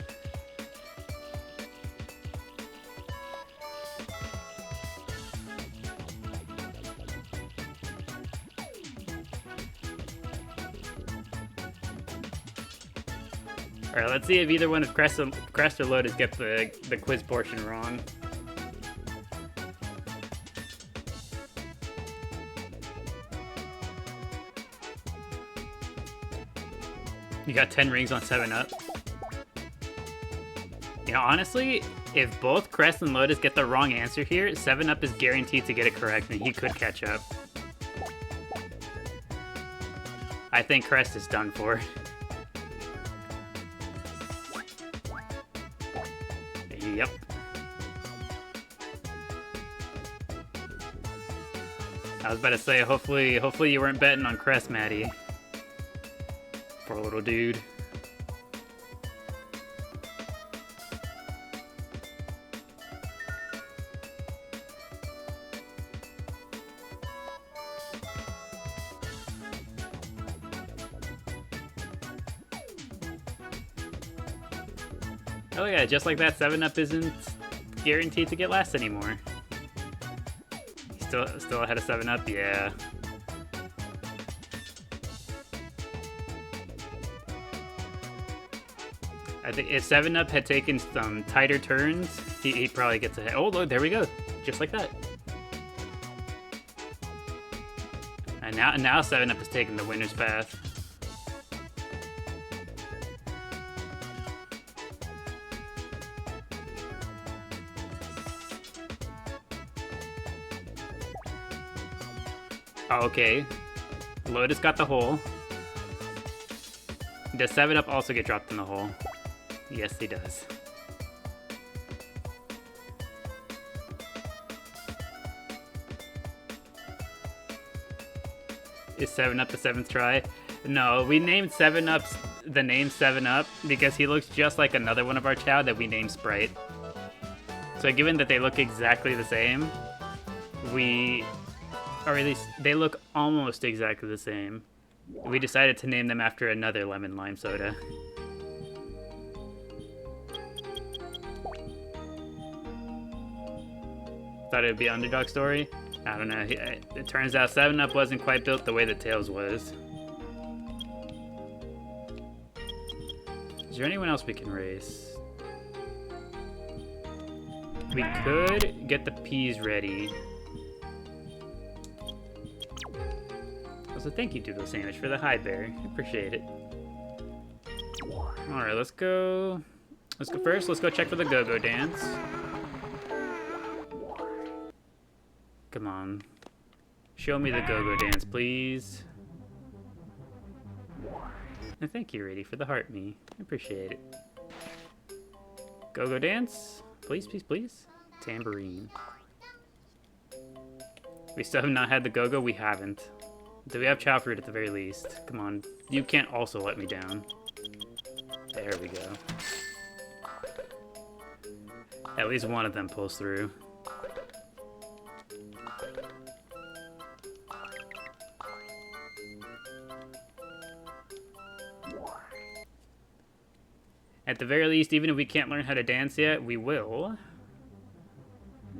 Alright, let's see if either one of Crest or Lotus get the quiz portion wrong. You got 10 rings on 7-Up. You know, honestly, if both Crest and Lotus get the wrong answer here, 7-Up is guaranteed to get it correct and he could catch up. I think Crest is done for. Yep. I was about to say, hopefully you weren't betting on Crest, Maddie. Poor little dude. Oh yeah, just like that, 7-Up isn't guaranteed to get last anymore. He's still ahead of 7-Up, yeah. I think if 7-Up had taken some tighter turns, he probably gets ahead. Oh, look, there we go. Just like that. And now 7-Up is taking the winner's path. Oh, okay. Lotus got the hole. Does 7-Up also get dropped in the hole? Yes, he does. Is 7-Up the 7th try? No, we named 7-Up the name 7-Up because he looks just like another one of our Chao that we named Sprite. So given that they look exactly the same, or at least they look almost exactly the same, we decided to name them after another lemon lime soda. Thought it would be underdog story. I don't know. It turns out 7-Up wasn't quite built the way that Tails was. Is there anyone else we can race? We could get the peas ready. Also, thank you, Doodle Sandwich, for the high bear. I appreciate it. Alright, let's go first. Let's go check for the go-go dance. Come on. Show me the go-go dance, please. And thank you, Rady, for the heart me. I appreciate it. Go-go dance? Please, please, please. Tambourine. We still have not had the go-go? We haven't. Do we have Chao fruit at the very least? Come on. You can't also let me down. There we go. At least one of them pulls through. At the very least, even if we can't learn how to dance yet, we will.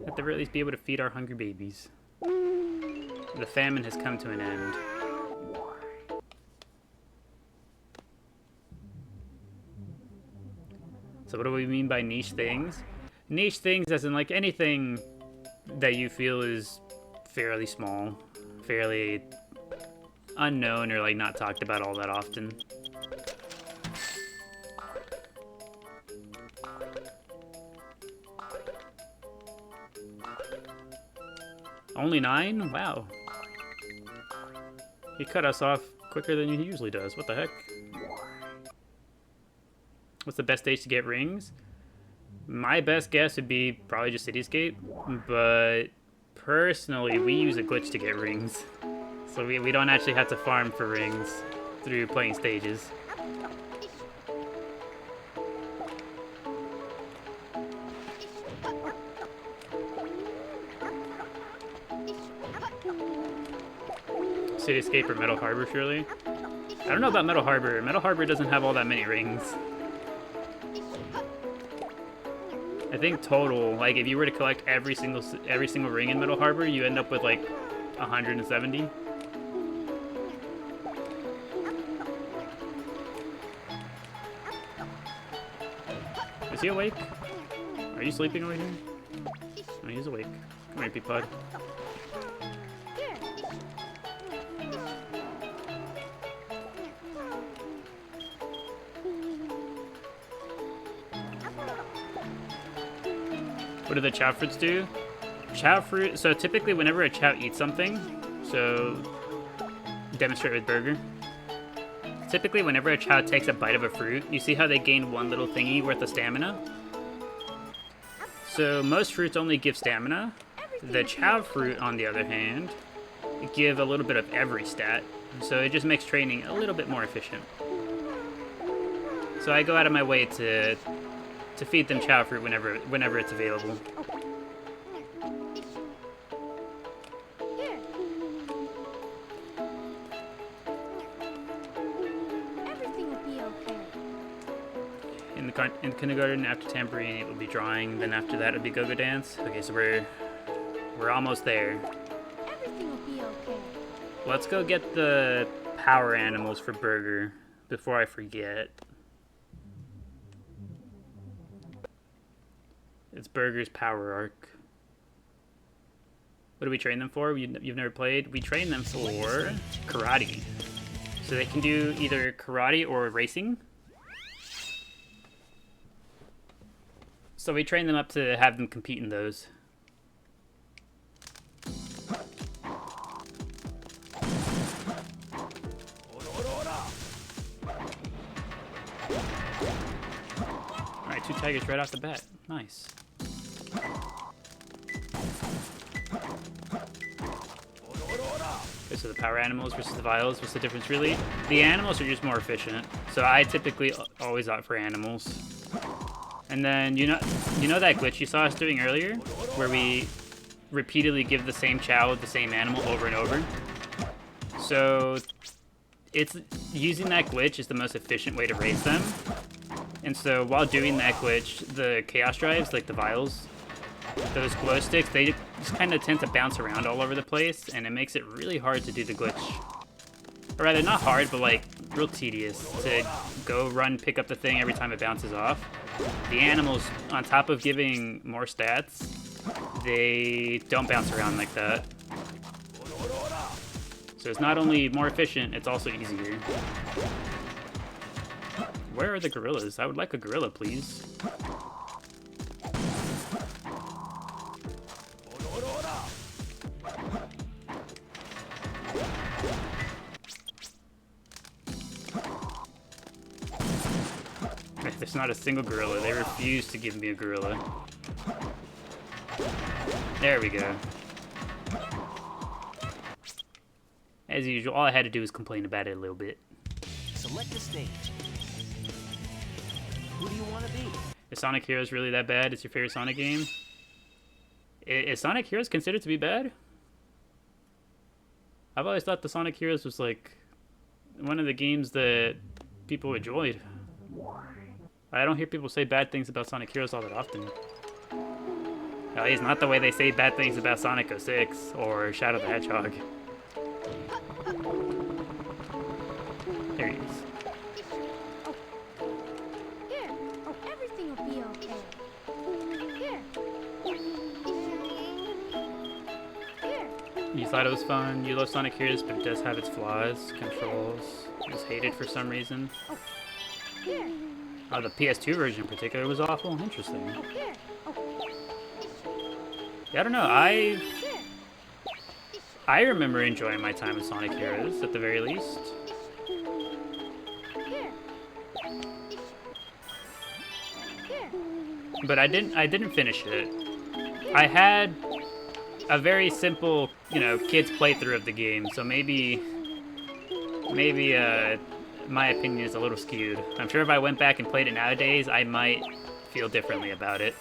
At the very least, be able to feed our hungry babies. The famine has come to an end. So what do we mean by niche things? Niche things as in like anything that you feel is fairly small, fairly unknown, or like not talked about all that often. Only 9? Wow. He cut us off quicker than he usually does. What the heck? What's the best stage to get rings? My best guess would be probably just Cityscape, but personally, we use a glitch to get rings. So we don't actually have to farm for rings through playing stages. Cityscape or Metal Harbor, surely? I don't know about Metal Harbor. Metal Harbor doesn't have all that many rings. I think total, like if you were to collect every single ring in Metal Harbor, you end up with like 170. Is he awake? Are you sleeping over here? No, he's awake. Come here, Peapod. What do the Chao fruits do? Chao fruit, so typically whenever a Chao eats something, so demonstrate with Burger. Typically whenever a Chao takes a bite of a fruit, you see how they gain one little thingy worth of stamina? So most fruits only give stamina. The Chao fruit, on the other hand, give a little bit of every stat. So it just makes training a little bit more efficient. So I go out of my way to feed them Chao fruit whenever it's available. Everything will be okay. In kindergarten, after tambourine, it will be drawing. Then after that, it will be go-go dance. Okay, so we're almost there. Everything will be okay. Let's go get the power animals for Burger before I forget. It's Burger's power arc. What do we train them for? You've never played? We train them for karate. So they can do either karate or racing. So we train them up to have them compete in those. Alright, 2 tigers right off the bat. Nice. Okay, so the power animals versus the vials, what's the difference really? The animals are just more efficient, so I typically always opt for animals. And then, you know that glitch you saw us doing earlier? Where we repeatedly give the same Chao the same animal over and over? So, using that glitch is the most efficient way to raise them. And so while doing that glitch, the chaos drives, like the vials, those glow sticks, they just kind of tend to bounce around all over the place, and it makes it really hard to do the glitch. Or rather, not hard, but like real tedious to go run, pick up the thing every time it bounces off. The animals, on top of giving more stats, they don't bounce around like that. So it's not only more efficient, it's also easier. Where are the gorillas? I would like a gorilla, please. There's not a single gorilla. They refuse to give me a gorilla. There we go. As usual, all I had to do was complain about it a little bit. Select the stage. Who do you want to be? Is Sonic Heroes really that bad? It's your favorite Sonic game? Is Sonic Heroes considered to be bad? I've always thought the Sonic Heroes was like one of the games that people enjoyed. I don't hear people say bad things about Sonic Heroes all that often. At least not the way they say bad things about Sonic 06 or Shadow the Hedgehog. There he is. Here. Oh, everything will be okay. Here. Here. You thought it was fun. You love Sonic Heroes, but it does have its flaws. Controls. It was hated for some reason. Here. Oh, the PS2 version in particular was awful. Interesting. Here. Yeah, I don't know. I I remember enjoying my time with Sonic Heroes at the very least. But I didn't finish it. I had a very simple, you know, kids playthrough of the game, so maybe my opinion is a little skewed. I'm sure if I went back and played it nowadays, I might feel differently about it.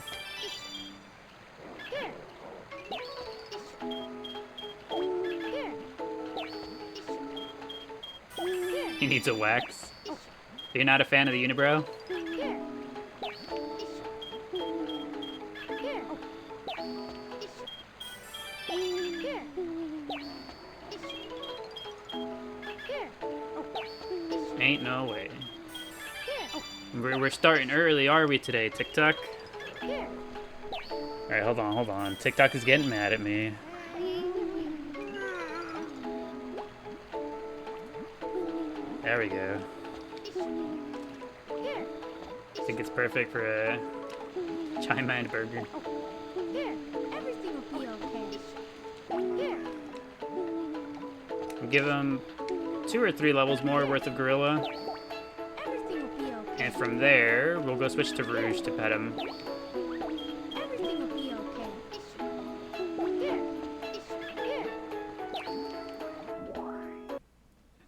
He needs a wax. You're not a fan of the unibrow? Ain't no way. We're starting early, are we today, TikTok? Alright, hold on. TikTok is getting mad at me. There we go. I think it's perfect for a Chai-Man burger. Everything will be okay. Give him 2 or 3 levels more worth of Gorilla. Everything will be okay. And from there, we'll go switch to Rouge to pet him. Everything will be okay.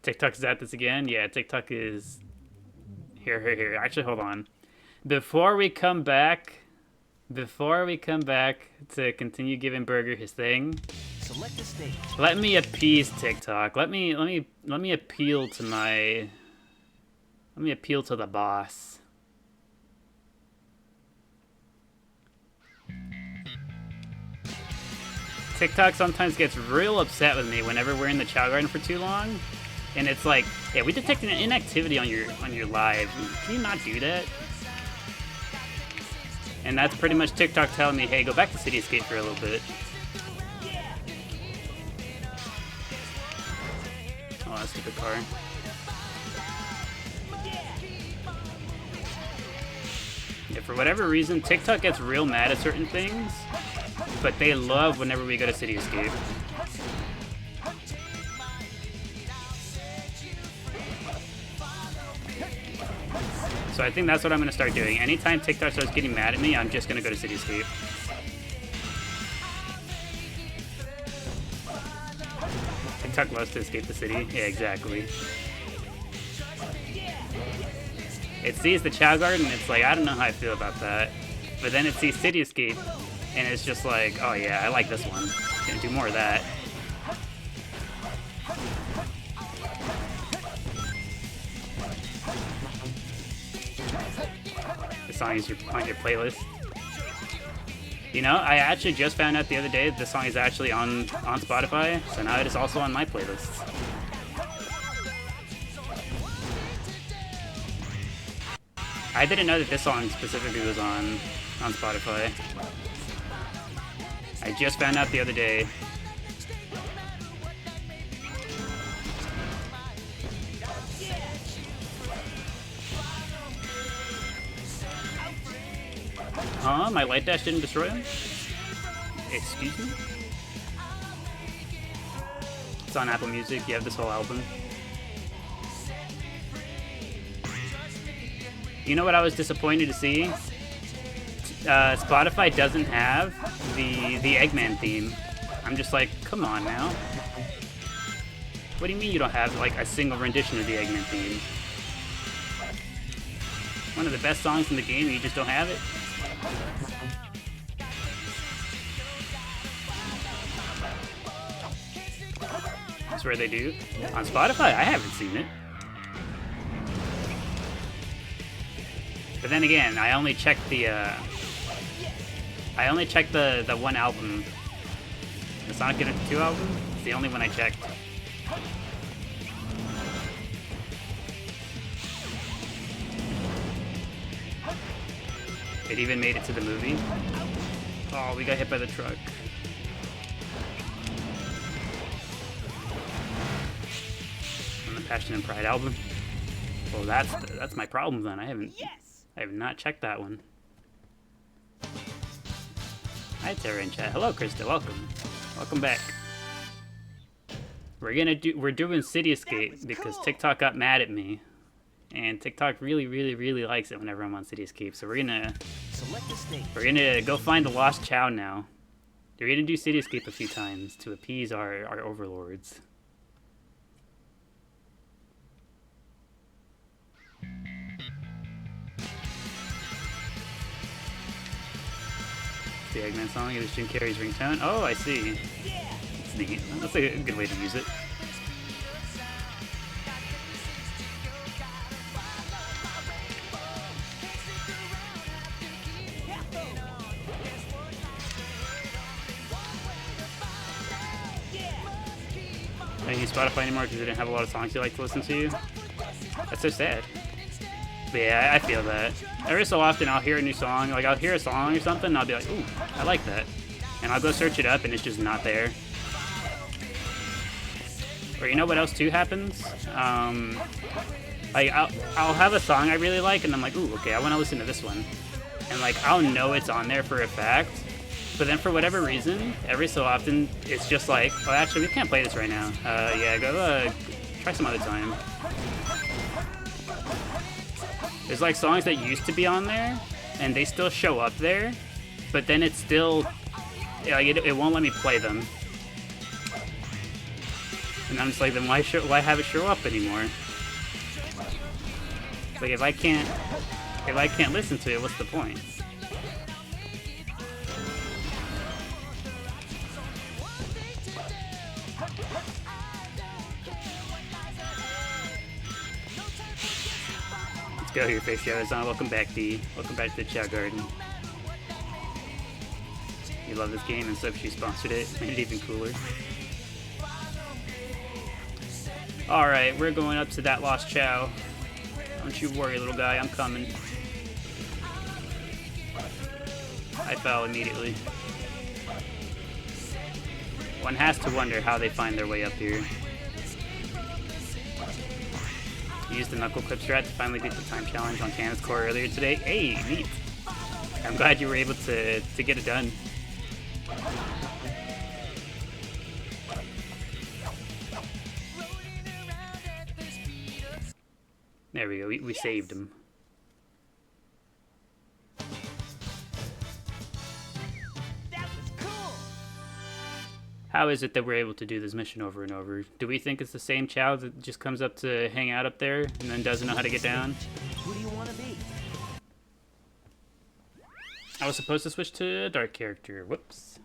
TikTok's at this again? Yeah, TikTok is... Here. Actually, hold on. Before we come back to continue giving Burger his thing, Select the stage. let me appease TikTok. Let me appeal to the boss. TikTok sometimes gets real upset with me whenever we're in the Chao Garden for too long. And it's like, yeah, we detected an inactivity on your live. Can you not do that? And that's pretty much TikTok telling me, hey, go back to Cityscape for a little bit. Oh, that stupid car. Yeah, for whatever reason, TikTok gets real mad at certain things, but they love whenever we go to Cityscape. So I think that's what I'm going to start doing. Anytime TikTok starts getting mad at me, I'm just going to go to Cityscape. TikTok loves to escape the city. Yeah, exactly. It sees the Chao Garden, and it's like, I don't know how I feel about that. But then it sees Cityscape, and it's just like, oh yeah, I like this one. Gonna do more of that. The song is on your playlist. You know, I actually just found out the other day that the song is actually on Spotify, so now it is also on my playlist. I didn't know that this song specifically was on Spotify. I just found out the other day. Huh? My light dash didn't destroy him? Excuse me? It's on Apple Music. You have this whole album. You know what I was disappointed to see? Spotify doesn't have the Eggman theme. I'm just like, come on now. What do you mean you don't have like a single rendition of the Eggman theme? One of the best songs in the game and you just don't have it? I swear they do. On Spotify, I haven't seen it. But then again, I only checked the one album. The Sonic Adventure 2 album? It's the only one I checked. It even made it to the movie. Oh, we got hit by the truck. On the Passion and Pride album. Well, that's my problem then. I have not checked that one. Hi, Terra in chat. Hello, Krista. Welcome. Welcome back. We're doing Cityscape because TikTok got mad at me. And TikTok really, really, really likes it whenever I'm on Cityscape. So we're gonna go find the lost Chao now. We're gonna do Cityscape a few times to appease our overlords. The Eggman song is Jim Carrey's ringtone. Oh, I see. That's neat. That's a good way to use it. I don't use Spotify anymore because I didn't have a lot of songs you like to listen to. That's so sad. But yeah, I feel that. Every so often I'll hear a new song, like I'll hear a song or something and I'll be like, ooh, I like that. And I'll go search it up and it's just not there. Or you know what else too happens? Like I'll have a song I really like and I'm like, ooh, okay, I want to listen to this one. And like I'll know it's on there for a fact. But then for whatever reason, every so often, it's just like, oh, actually, we can't play this right now. Yeah, go try some other time. There's like songs that used to be on there, and they still show up there, but then it's still, like, it won't let me play them. And I'm just like, then why have it show up anymore? Like, if I can't listen to it, what's the point? Let's go here, Face Yozan. Welcome back, D. Welcome back to the Chao Garden. You love this game, and so she sponsored it. Made it even cooler. Alright, we're going up to that lost Chao. Don't you worry, little guy. I'm coming. I fell immediately. One has to wonder how they find their way up here. Used the knuckle clip strat to finally beat the time challenge on Canon's Core earlier today. Hey, neat. I'm glad you were able to get it done. There we go. We saved him. How is it that we're able to do this mission over and over? Do we think it's the same Chao that just comes up to hang out up there and then doesn't know how to get down? Who do you want to be? I was supposed to switch to a dark character. Whoops.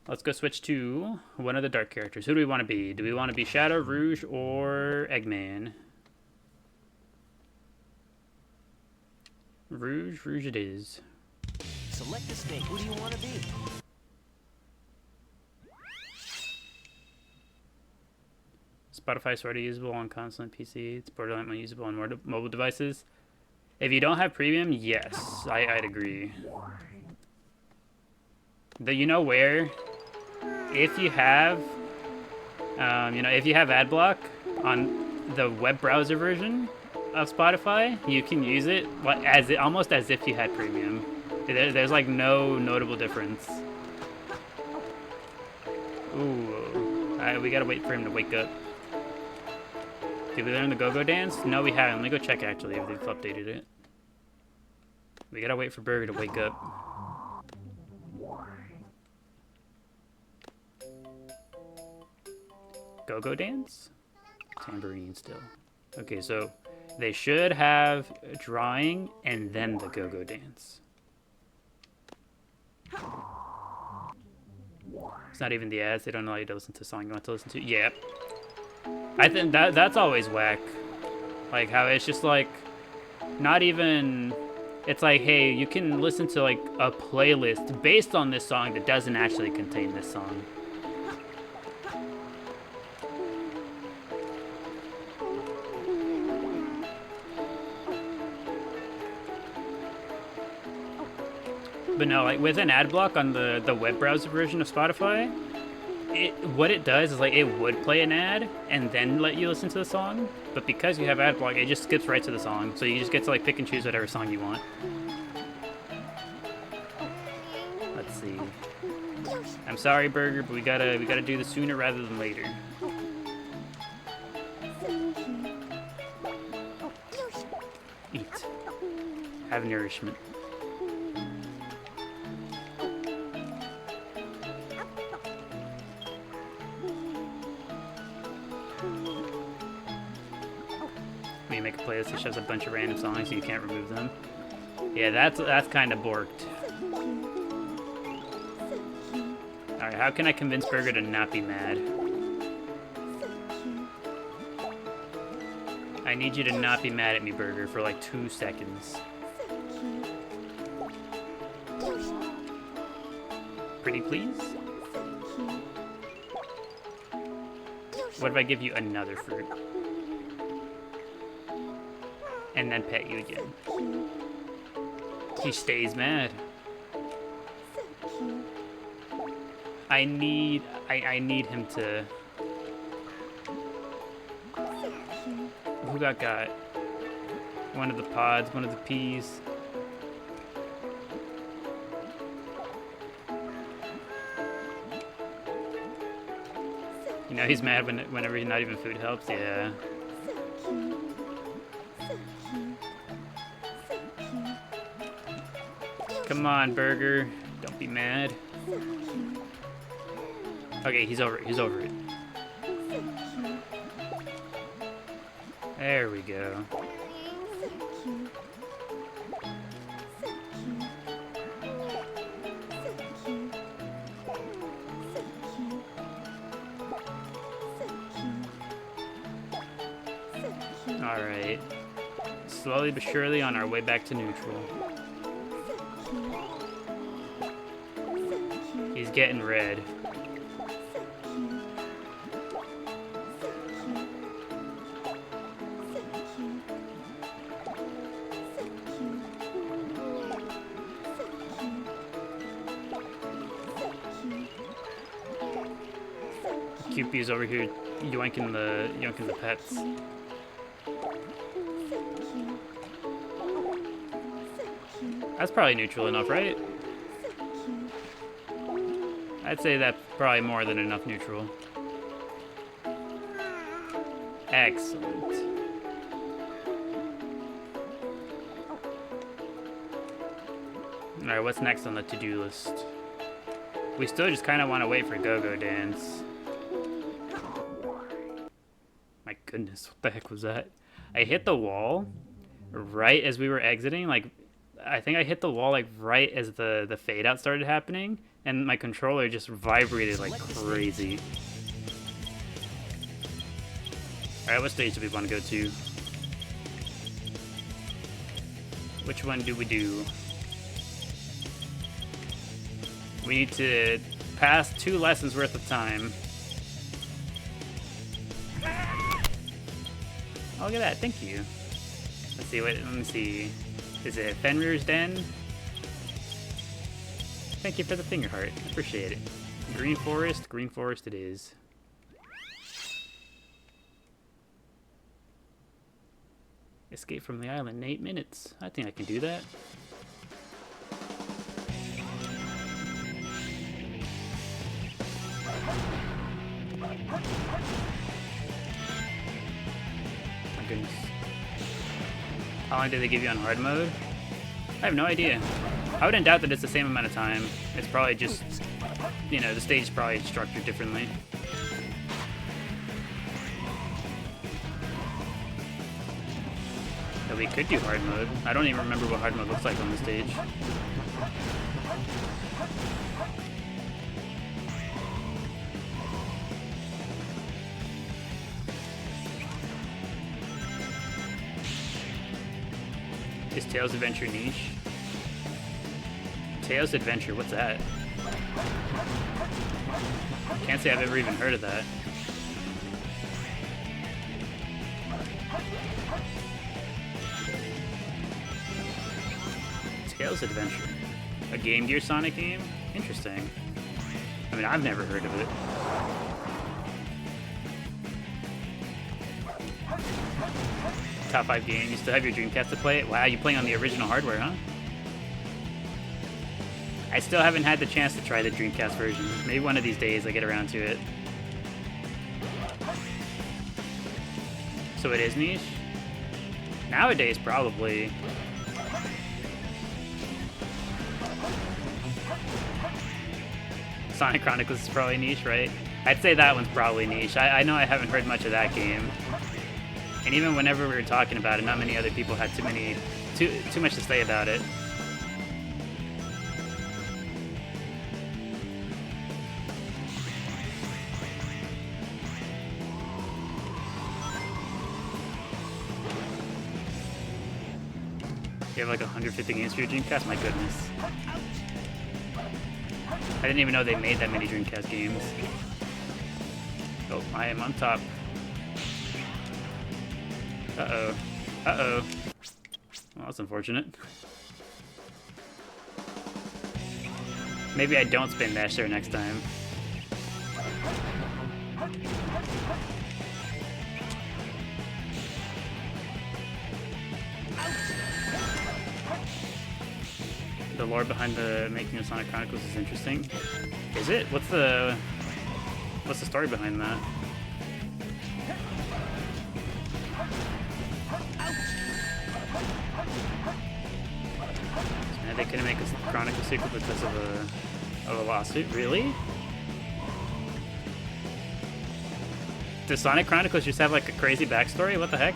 Let's go switch to one of the dark characters. Who do we want to be? Do we want to be Shadow, Rouge, or Eggman? Rouge it is. Select a state. Who do you want to be? Spotify is already usable on console and PC. It's borderline unusable on mobile devices. If you don't have premium, yes, I'd agree. You know where? If you have, if you have AdBlock on the web browser version of Spotify, you can use it almost as if you had premium. There's like no notable difference. Ooh, we gotta wait for him to wake up. Did we learn the go-go dance? No, we haven't. Let me go check actually if they've updated it. We gotta wait for Burger to wake up. Go-go dance? Tambourine still. Okay, so they should have drawing and then the go-go dance. It's not even the ads. They don't allow you to listen to a song you want to listen to. Yep. I think that's always whack. Like how it's just like not even. It's like, hey, you can listen to like a playlist based on this song that doesn't actually contain this song. But no, like with an ad block on the web browser version of Spotify, what it does is like it would play an ad and then let you listen to the song. But because you have ad block, it just skips right to the song. So you just get to like pick and choose whatever song you want. Let's see. I'm sorry, Burger, but we gotta do this sooner rather than later. Eat. Have nourishment. When you make a playlist, it shows a bunch of random songs so you can't remove them. Yeah, that's kind of borked. Alright, how can I convince Burger to not be mad? I need you to not be mad at me, Burger, for like 2 seconds. Pretty please? What if I give you another fruit? And then pet you again. He stays mad. I need him to... Who got? One of the pods, one of the peas. You know, he's mad whenever not even food helps, yeah. Come on, Burger. Don't be mad. Okay, he's over it. There we go. Alright. Slowly but surely on our way back to neutral. He's getting red. QP's over here yoinking the pets. That's probably neutral enough, right? I'd say that's probably more than enough neutral. Excellent. Alright, what's next on the to-do list? We still just kind of want to wait for Go-Go Dance. My goodness, what the heck was that? I hit the wall right as we were exiting. Like, I think I hit the wall like right as the fade out started happening, and my controller just vibrated like crazy. Alright, what stage do we want to go to? Which one do we do? We need to pass 2 lessons worth of time. Oh, look at that, thank you. Let's see, let me see. Is it Fenrir's Den? Thank you for the finger heart, appreciate it. Green Forest it is. Escape from the island in 8 minutes. I think I can do that. My goodness. How long did they give you on hard mode? I have no idea. I wouldn't doubt that it's the same amount of time. It's probably just, you know, the stage is probably structured differently. So we could do hard mode. I don't even remember what hard mode looks like on the stage. Is Tails Adventure niche? Tails Adventure, what's that? Can't say I've ever even heard of that. Tails Adventure. A Game Gear Sonic game? Interesting. I mean, I've never heard of it. Top 5 game. You still have your Dreamcast to play it? Wow, you playing on the original hardware, huh? I still haven't had the chance to try the Dreamcast version. Maybe one of these days I get around to it. So it is niche? Nowadays, probably. Sonic Chronicles is probably niche, right? I'd say that one's probably niche. I know I haven't heard much of that game. And even whenever we were talking about it, not many other people had too much to say about it. You have like 150 games for your Dreamcast? My goodness. I didn't even know they made that many Dreamcast games. Oh, I am on top. Uh-oh. Uh-oh. Well, that's unfortunate. Maybe I don't spin dash there next time. The lore behind the making of Sonic Chronicles is interesting. Is it? What's the story behind that? Yeah, they couldn't make a Chronicle sequel because of a lawsuit. Really? Does Sonic Chronicles just have like a crazy backstory? What the heck?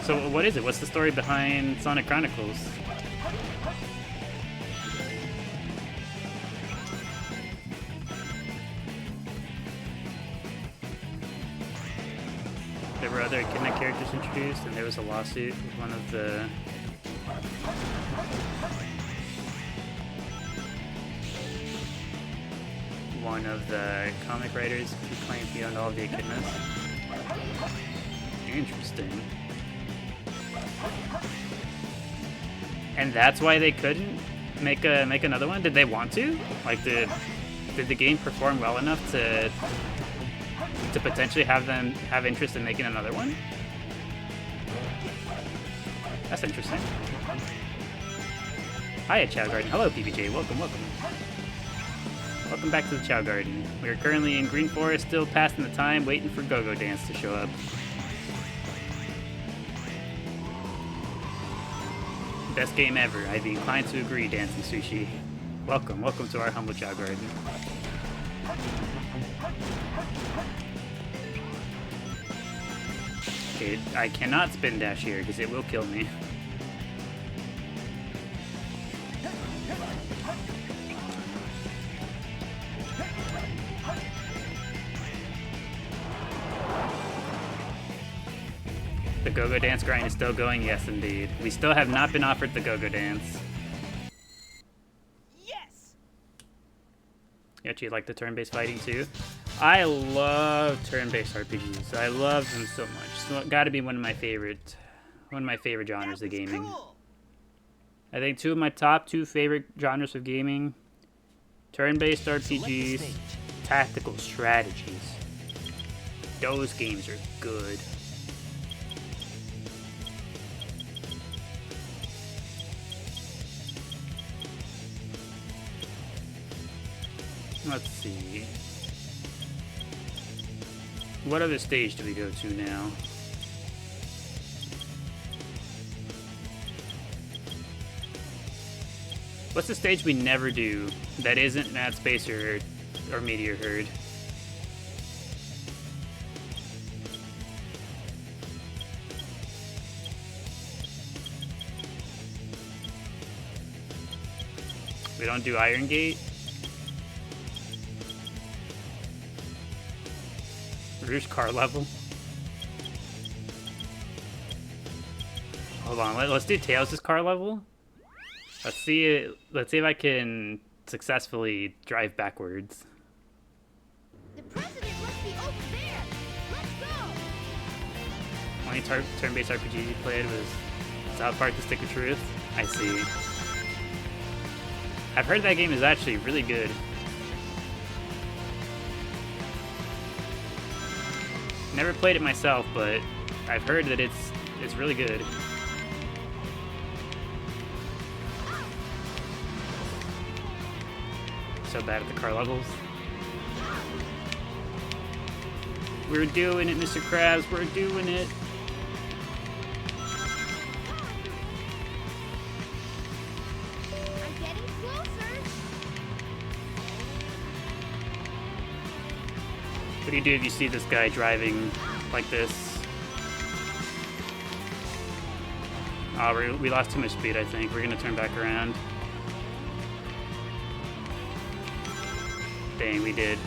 So what is it? What's the story behind Sonic Chronicles? There were other Echidna characters introduced, and there was a lawsuit with one of the... comic writers who claimed he owned all of the Echidnas. Interesting. And that's why they couldn't make another one? Did they want to? Like, did the game perform well enough to potentially have them have interest in making another one? That's interesting. Hiya, Chao Garden. Hello, PBJ. Welcome, welcome. Welcome back to the Chao Garden. We are currently in Green Forest, still passing the time, waiting for Go-Go Dance to show up. Best game ever. I'd be inclined to agree, Dancing Sushi. Welcome, welcome to our humble Chao Garden. Okay, I cannot spin dash here because it will kill me. The Go-Go Dance grind is still going? Yes, indeed. We still have not been offered the Go-Go Dance. Yes! You actually like the turn-based fighting too? I love turn-based RPGs. I love them so much. So it gotta be one of my favorite genres of gaming. Cool. I think two of my top two favorite genres of gaming: turn-based Select the RPGs, stage. tactical strategies. Those games are good. Let's see. What other stage do we go to now? What's the stage we never do that isn't Mad Space or Meteor Herd? We don't do Iron Gate? Rouge car level. Hold on, let's do Tails' car level. Let's see if I can successfully drive backwards. The president must be over there. Let's go. Only turn-based RPG you played was South Park: The Stick of Truth. I see. I've heard that game is actually really good. Never played it myself, but I've heard that it's really good. So bad at the car levels. We're doing it, Mr. Krabs. We're doing it. I'm getting closer. What do you do if you see this guy driving like this? Oh, we lost too much speed, I think. We're gonna turn back around. Dang, we did.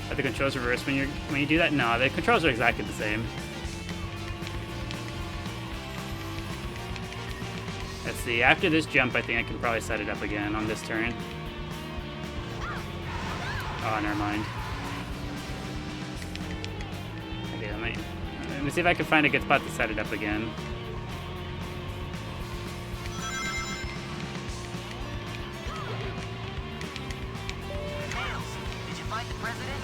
Are the controls reversed when you do that? No, the controls are exactly the same. Let's see, after this jump, I think I can probably set it up again on this turn. Oh, never mind. Okay, let me see if I can find a good spot to set it up again. Tails, did you find the president?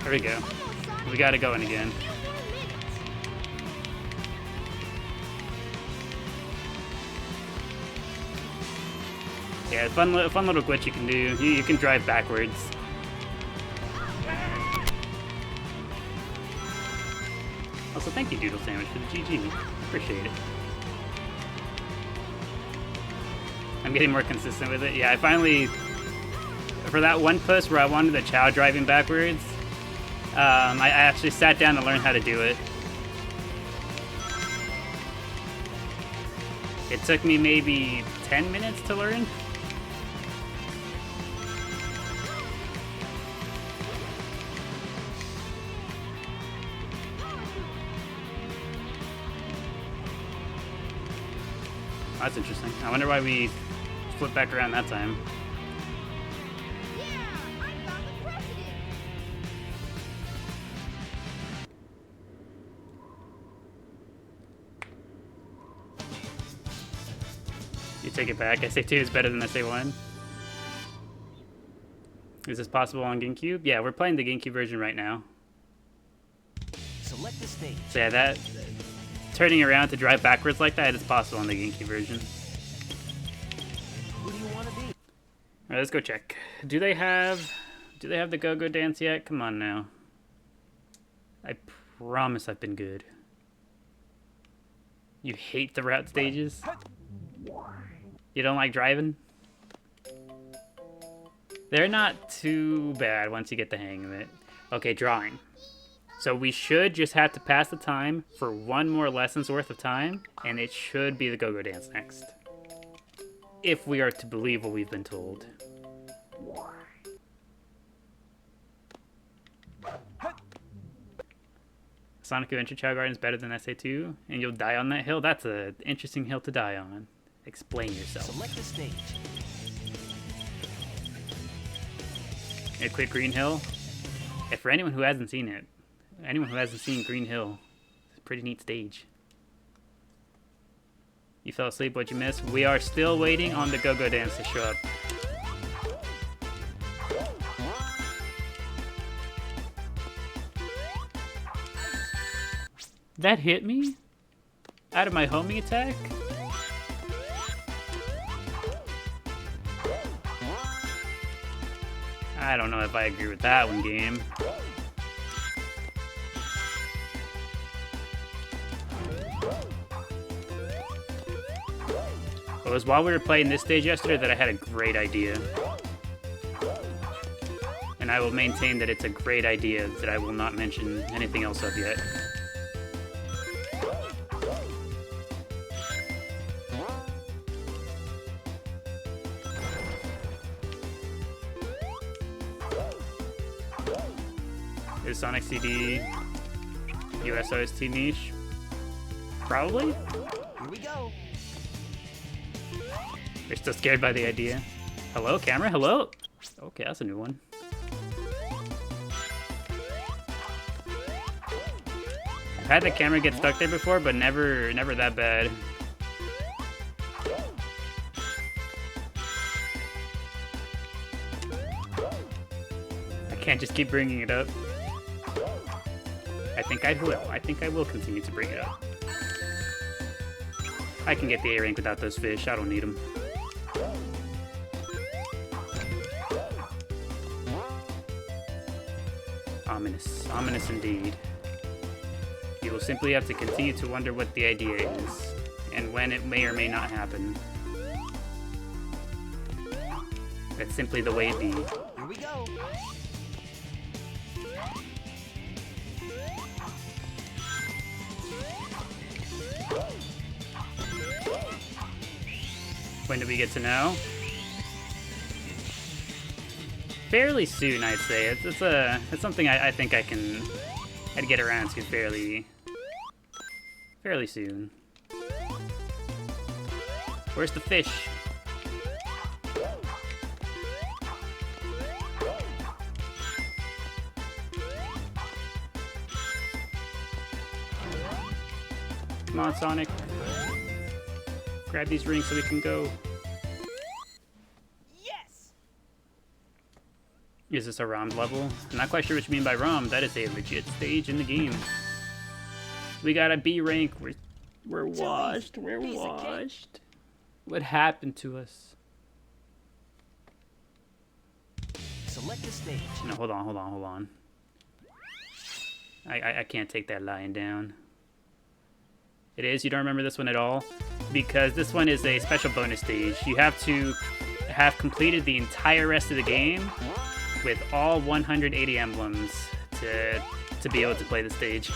There we go. We got it going again. Yeah, fun little glitch you can do. You can drive backwards. Also, thank you, Doodle Sandwich, for the GG. Appreciate it. I'm getting more consistent with it. Yeah, I finally, for that one push where I wanted the Chao driving backwards, I actually sat down to learn how to do it. It took me maybe 10 minutes to learn. That's interesting. I wonder why we flipped back around that time. Yeah, I found the president. You take it back. SA2 is better than SA1. Is this possible on GameCube? Yeah, we're playing the GameCube version right now. Select the stage. So yeah, that turning around to drive backwards like that is possible on the GameCube version. Who do you want to be? Alright, let's go check. Do they have the go-go dance yet? Come on now. I promise I've been good. You hate the route stages? You don't like driving? They're not too bad once you get the hang of it. Okay, drawing. So we should just have to pass the time for one more lesson's worth of time, and it should be the go-go dance next. If we are to believe what we've been told. Sonic Adventure Chao Garden is better than SA2, and you'll die on that hill? That's an interesting hill to die on. Explain yourself. Select the stage. A quick Green Hill. If for anyone who hasn't seen it, anyone who hasn't seen Green Hill, it's a pretty neat stage. You fell asleep, what'd you miss? We are still waiting on the go-go dance to show up. That hit me? Out of my homing attack? I don't know if I agree with that one, game. It was while we were playing this stage yesterday that I had a great idea. And I will maintain that it's a great idea that I will not mention anything else of yet. Is Sonic CD US OST niche? Probably? Here we go. You're still scared by the idea. Hello, camera? Hello? Okay, that's a new one. I've had the camera get stuck there before, but never that bad. can't just keep bringing it up. I think I will. I think I will continue to bring it up. I can get the A rank without those fish. I don't need them. Ominous. Ominous indeed. You will simply have to continue to wonder what the idea is, and when it may or may not happen. That's simply the way it be. Here we go. When do we get to know? Fairly soon, I'd say. It's something I think I'd get around to fairly soon. Where's the fish? Come on, Sonic. Grab these rings so we can go. Yes. Is this a ROM level? I'm not quite sure what you mean by ROM. That is a legit stage in the game. We got a B rank. We're washed. We're washed. What happened to us? Select the stage. No, hold on. I can't take that lying down. It is? You don't remember this one at all? Because this one is a special bonus stage. You have to have completed the entire rest of the game with all 180 emblems to be able to play the stage.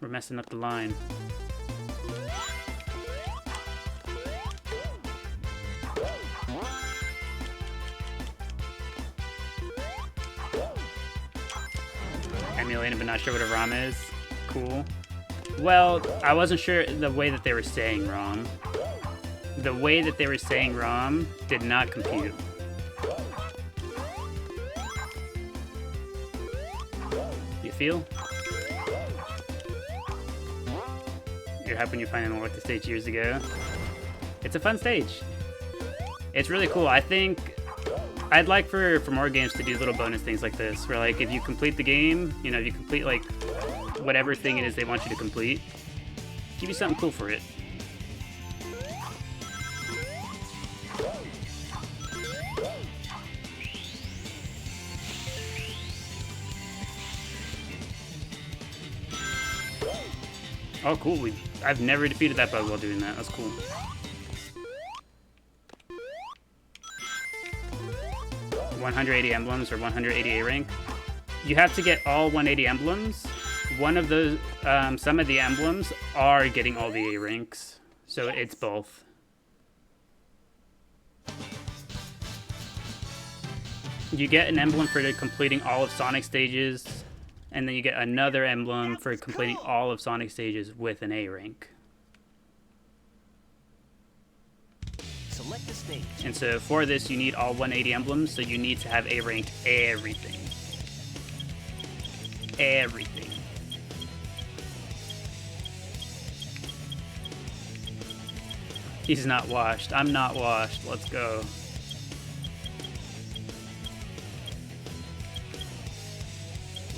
We're messing up the line. Emulating, but not sure what a ROM is. Cool. Well, I wasn't sure the way that they were saying ROM. The way that they were saying ROM did not compute. You feel? You're happy when you finally unlocked the stage years ago. It's a fun stage. It's really cool. I think I'd like for more games to do little bonus things like this, where like if you complete the game, you know, if you complete like whatever thing it is they want you to complete, give you something cool for it. Oh, cool. I've never defeated that bug while doing that. That's cool. $180 emblems or 180 A rank. You have to get all 180 emblems. One of those, some of the emblems are getting all the A ranks, so it's both. You get an emblem for completing all of Sonic stages, and then you get another emblem for completing all of Sonic stages with an A rank. Select the stage. And so for this, you need all 180 emblems, so you need to have A ranked everything. Everything. He's not washed. I'm not washed. Let's go.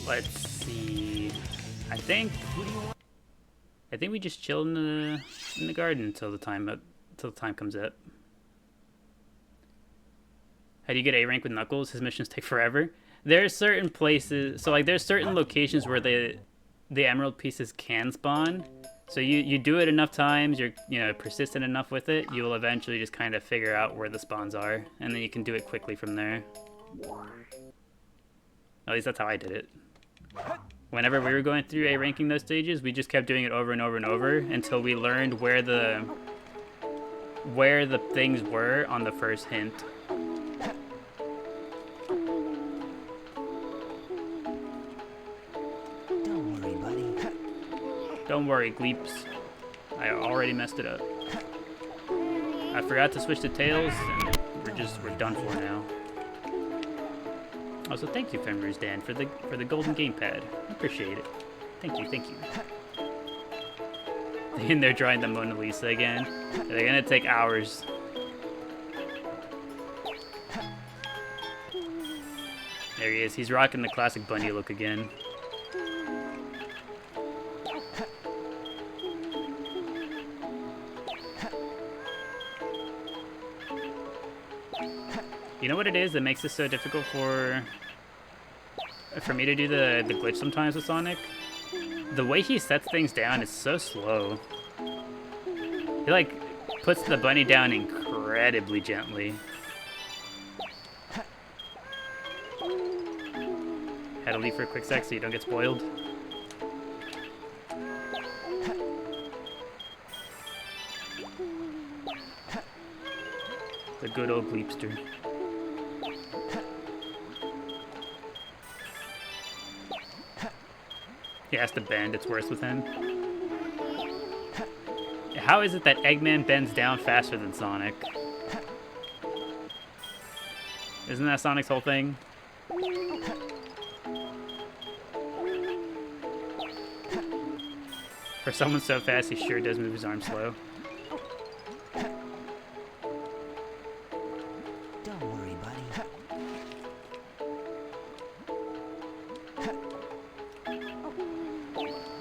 Let's see. I think we just chill in the garden until the time comes up. How do you get A rank with Knuckles? His missions take forever. There's certain places, so like there's certain locations where the emerald pieces can spawn. So you do it enough times, you're persistent enough with it, you will eventually just kind of figure out where the spawns are, and then you can do it quickly from there. At least that's how I did it. Whenever we were going through A ranking those stages, we just kept doing it over and over and over until we learned where the things were on the first hint. Don't worry, buddy. Don't worry, Gleeps. I already messed it up. I forgot to switch to Tails, and we're done for now. Also, thank you, Femrose Dan, for the golden gamepad. Appreciate it. Thank you, thank you. And they're drawing the Mona Lisa again. They're gonna take hours. There he is. He's rocking the classic bunny look again. You know what it is that makes this so difficult for me to do the glitch sometimes with Sonic? The way he sets things down is so slow. He like puts the bunny down incredibly gently. Had to leave for a quick sec so you don't get spoiled. The good old Gleepster. He has to bend, it's worse with him. How is it that Eggman bends down faster than Sonic? Isn't that Sonic's whole thing? For someone so fast, he sure does move his arm slow. Don't worry, buddy.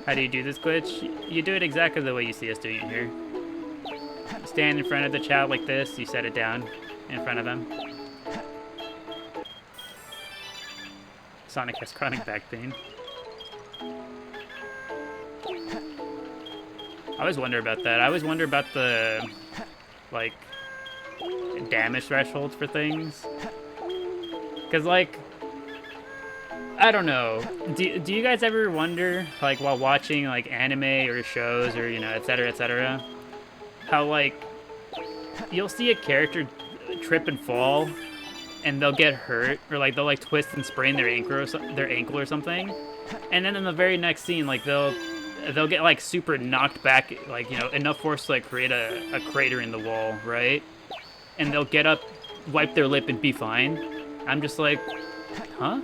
How do you do this glitch? You do it exactly the way you see us doing it here. You stand in front of the Chao like this, you set it down in front of him. Sonic has chronic back pain. I always wonder about that. I always wonder about the, like, damage thresholds for things. Because, like, I don't know. Do you guys ever wonder, like, while watching, like, anime or shows or, you know, etc., how, like, you'll see a character trip and fall and they'll get hurt, or, like, they'll, like, twist and sprain their ankle or something, and then in the very next scene, like, they'll get, like, super knocked back, like, you know, enough force to, like, create a crater in the wall, right? And they'll get up, wipe their lip, and be fine. I'm just like, huh?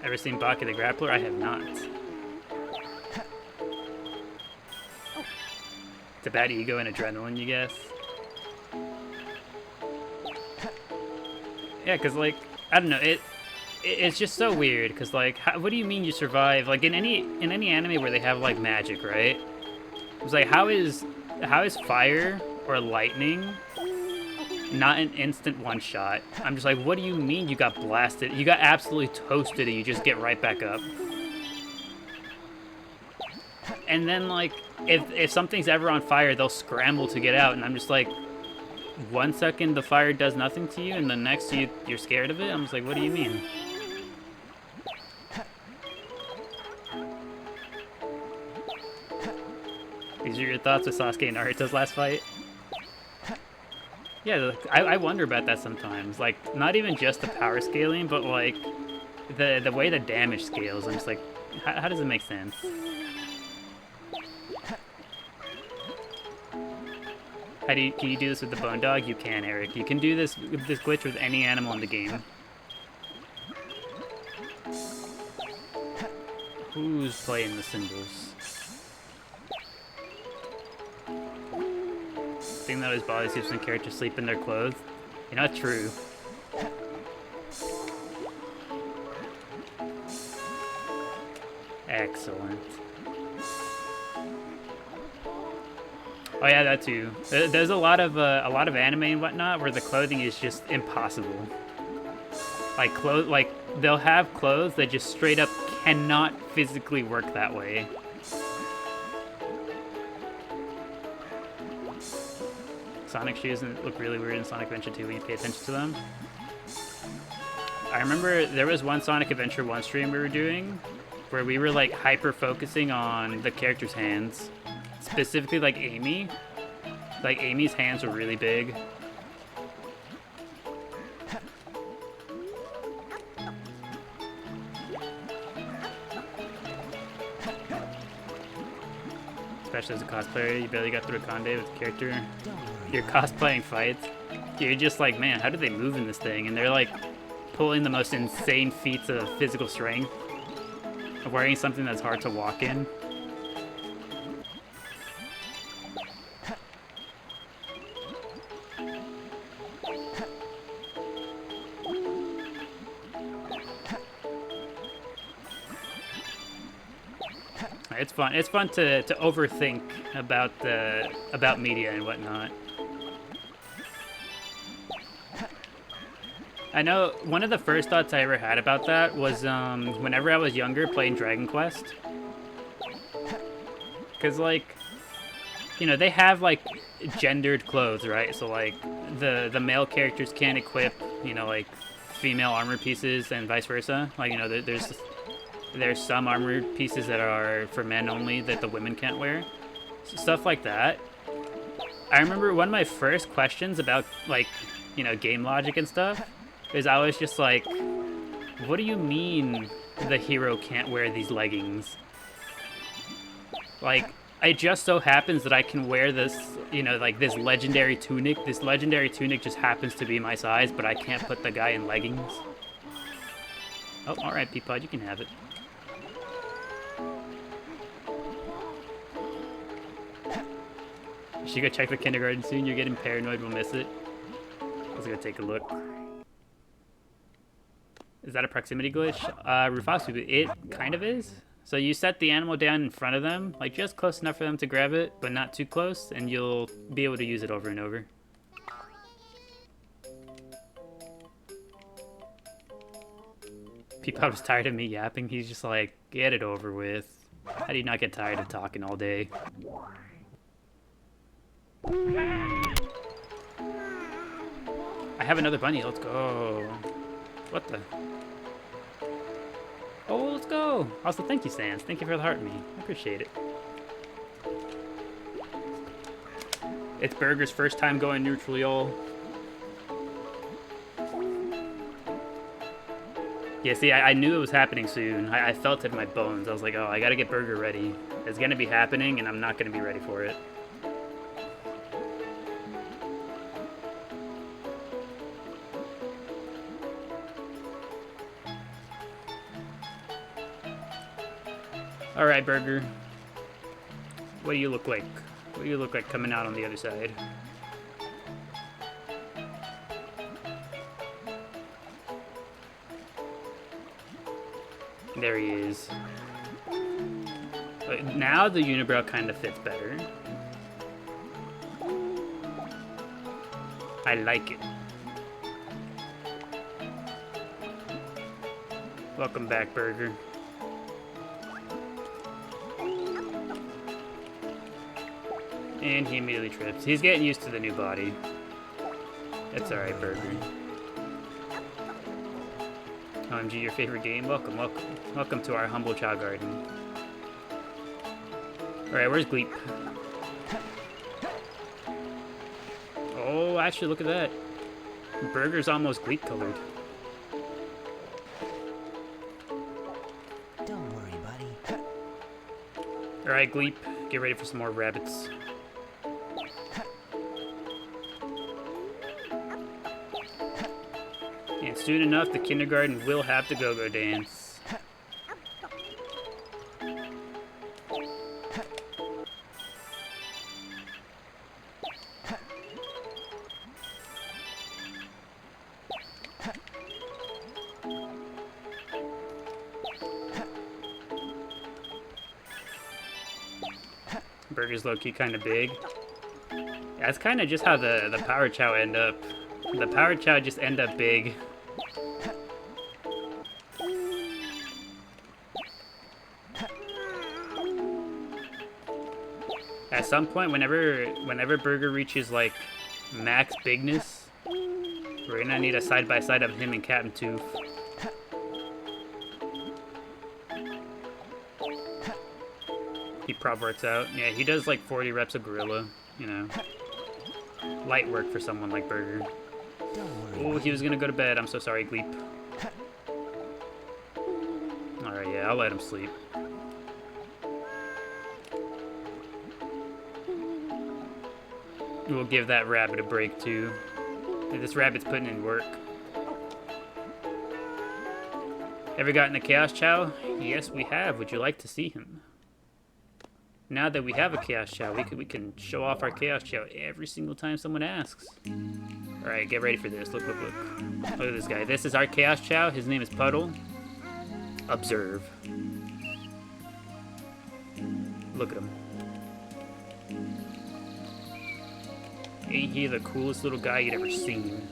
Ever seen Baki the Grappler? I have not. It's about ego and adrenaline, you guess? Yeah, because, like, I don't know, it's just so weird, because, like, what do you mean you survive? Like, in any anime where they have, like, magic, right? It's like, how is fire or lightning not an instant one-shot? I'm just like, what do you mean you got blasted? You got absolutely toasted and you just get right back up. And then, like, if something's ever on fire, they'll scramble to get out, and I'm just like, 1 second the fire does nothing to you, and the next you're scared of it? I'm just like, what do you mean? These are your thoughts with Sasuke and Naruto's last fight? Yeah, I wonder about that sometimes. Like, not even just the power scaling, but, like, the way the damage scales. I'm just like, how does it make sense? Can you do this with the bone dog? You can, Eric. You can do this glitch with any animal in the game. Who's playing the cymbals? Thing that always bothers you when characters sleep in their clothes. You know, it's true. Excellent. Oh yeah, that too. There's a lot of anime and whatnot where the clothing is just impossible. Like they'll have clothes that just straight up cannot physically work that way. Sonic shoes look really weird in Sonic Adventure 2 when you pay attention to them. I remember there was one Sonic Adventure 1 stream we were doing where we were like hyper focusing on the character's hands. Specifically like Amy. Like Amy's hands were really big. Especially as a cosplayer, you barely got through a con day with the character. You're cosplaying fights. You're just like, man, how do they move in this thing? And they're like pulling the most insane feats of physical strength. Of wearing something that's hard to walk in. It's fun. It's fun to overthink about media and whatnot. I know one of the first thoughts I ever had about that was whenever I was younger playing Dragon Quest. Cause like, you know, they have like gendered clothes, right? So like the male characters can't equip, you know, like female armor pieces and vice versa. Like, you know, there's some armor pieces that are for men only that the women can't wear. Stuff like that. I remember one of my first questions about, like, you know, game logic and stuff is I was just like, what do you mean the hero can't wear these leggings? Like, it just so happens that I can wear this, you know, like this legendary tunic. This legendary tunic just happens to be my size, but I can't put the guy in leggings. Oh, alright, Peapod, you can have it. You should go check the kindergarten soon. You're getting paranoid, we'll miss it. Let's go take a look. Is that a proximity glitch? Rufasu, it kind of is. So you set the animal down in front of them, like just close enough for them to grab it, but not too close, and you'll be able to use it over and over. Peapod was tired of me yapping. He's just like, get it over with. How do you not get tired of talking all day? I have another bunny. Let's go. What the? Oh, let's go. Also, thank you, Sans. Thank you for the heart me. I appreciate it. It's Burger's first time going neutral, y'all. Yeah, see, I knew it was happening soon. I felt it in my bones. I was like, oh, I gotta get Burger ready. It's gonna be happening, and I'm not gonna be ready for it. Alright, Burger. What do you look like? What do you look like coming out on the other side? There he is. But now the unibrow kind of fits better. I like it. Welcome back, Burger. And he immediately trips. He's getting used to the new body. It's alright, Burger. OMG, your favorite game? Welcome, welcome. Welcome to our humble Chao garden. Alright, where's Gleep? Oh, actually, look at that. Burger's almost Gleep colored. Don't worry, buddy. Alright, Gleep, get ready for some more rabbits. And soon enough, the kindergarten will have the go-go dance. Burger's low-key kind of big. Yeah, that's kind of just how the Power Chow end up. The Power Chow just end up big. At some point, whenever Burger reaches like max bigness, we're gonna need a side-by-side of him and Captain Tooth. He prop works out. Yeah, he does like 40 reps of gorilla, you know. Light work for someone like Burger. Oh, he was gonna go to bed. I'm so sorry, Gleep. Alright, yeah, I'll let him sleep. We'll give that rabbit a break too. This rabbit's putting in work. Ever gotten a Chaos Chao? Yes, we have. Would you like to see him? Now that we have a Chaos Chao, we can show off our Chaos Chao every single time someone asks. All right, get ready for this. Look, look, look. Look at this guy. This is our Chaos Chao. His name is Puddle. Observe. Look at him. Ain't he the coolest little guy you'd ever seen?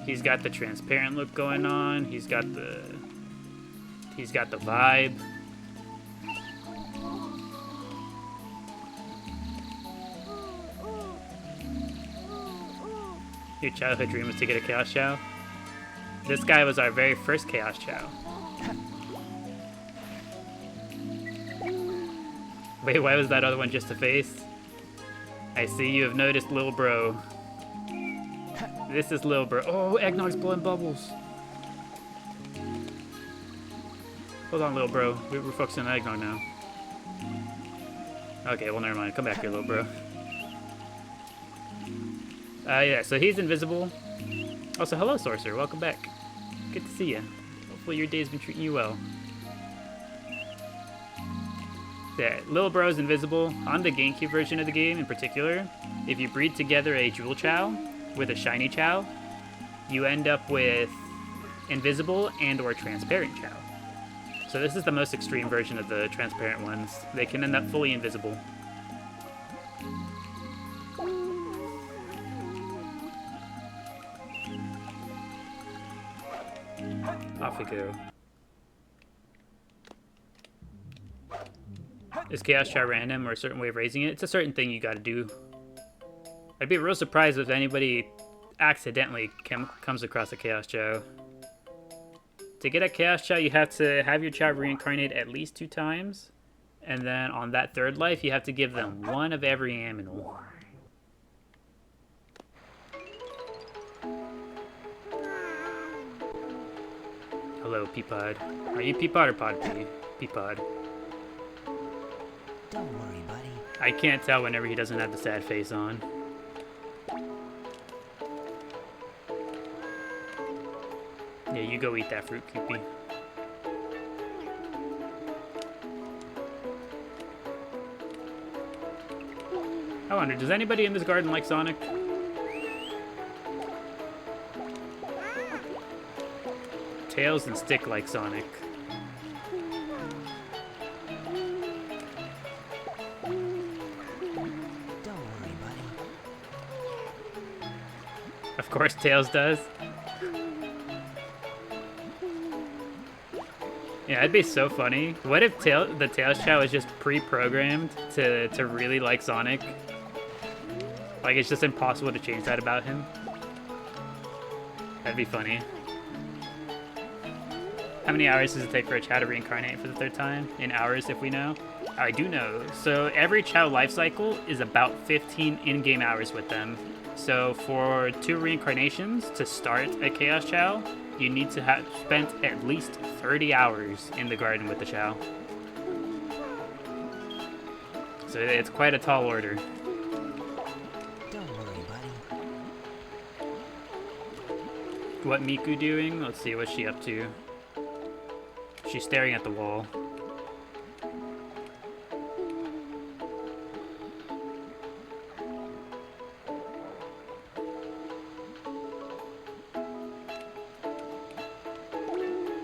He's got the transparent look going on. He's got the vibe. Your childhood dream was to get a Chaos Chao? This guy was our very first Chaos Chao. Wait, why was that other one just a face? I see you have noticed Lil Bro. This is Lil Bro. Oh, Eggnog's blowing bubbles. Hold on, Lil Bro. We're focusing on Eggnog now. Okay, well, never mind. Come back here, Lil Bro. Yeah, so he's invisible. Also, hello, Sorcerer. Welcome back. Good to see you. Hopefully your day's been treating you well. Yeah, Lil Bro's invisible. On the GameCube version of the game in particular, if you breed together a Jewel Chao with a Shiny Chao, you end up with invisible and or transparent Chao. So this is the most extreme version of the transparent ones. They can end up fully invisible. Off we go. Is Chaos Chao random or a certain way of raising it? It's a certain thing you gotta do. I'd be real surprised if anybody accidentally comes across a Chaos Chao. To get a Chaos Chao, you have to have your Chao reincarnate at least 2 times. And then on that 3rd life, you have to give them 1 of every aminal. Hello, Peapod. Are you Peapod or Podpea? Peapod. Don't worry, buddy. I can't tell whenever he doesn't have the sad face on. Yeah, you go eat that fruit, Cupie. I wonder, does anybody in this garden like Sonic? Tails and Stick like Sonic. Don't worry, buddy. Of course Tails does. Yeah, it'd be so funny. What if the Tails Chao is just pre-programmed to really like Sonic? Like, it's just impossible to change that about him. That'd be funny. How many hours does it take for a Chao to reincarnate for the 3rd time? In hours, if we know. I do know. So every Chao life cycle is about 15 in-game hours with them. So for 2 reincarnations to start a Chaos Chao, you need to have spent at least 30 hours in the garden with the Chao. So it's quite a tall order. Don't worry, buddy. What Miku doing? Let's see, what's she up to? She's staring at the wall.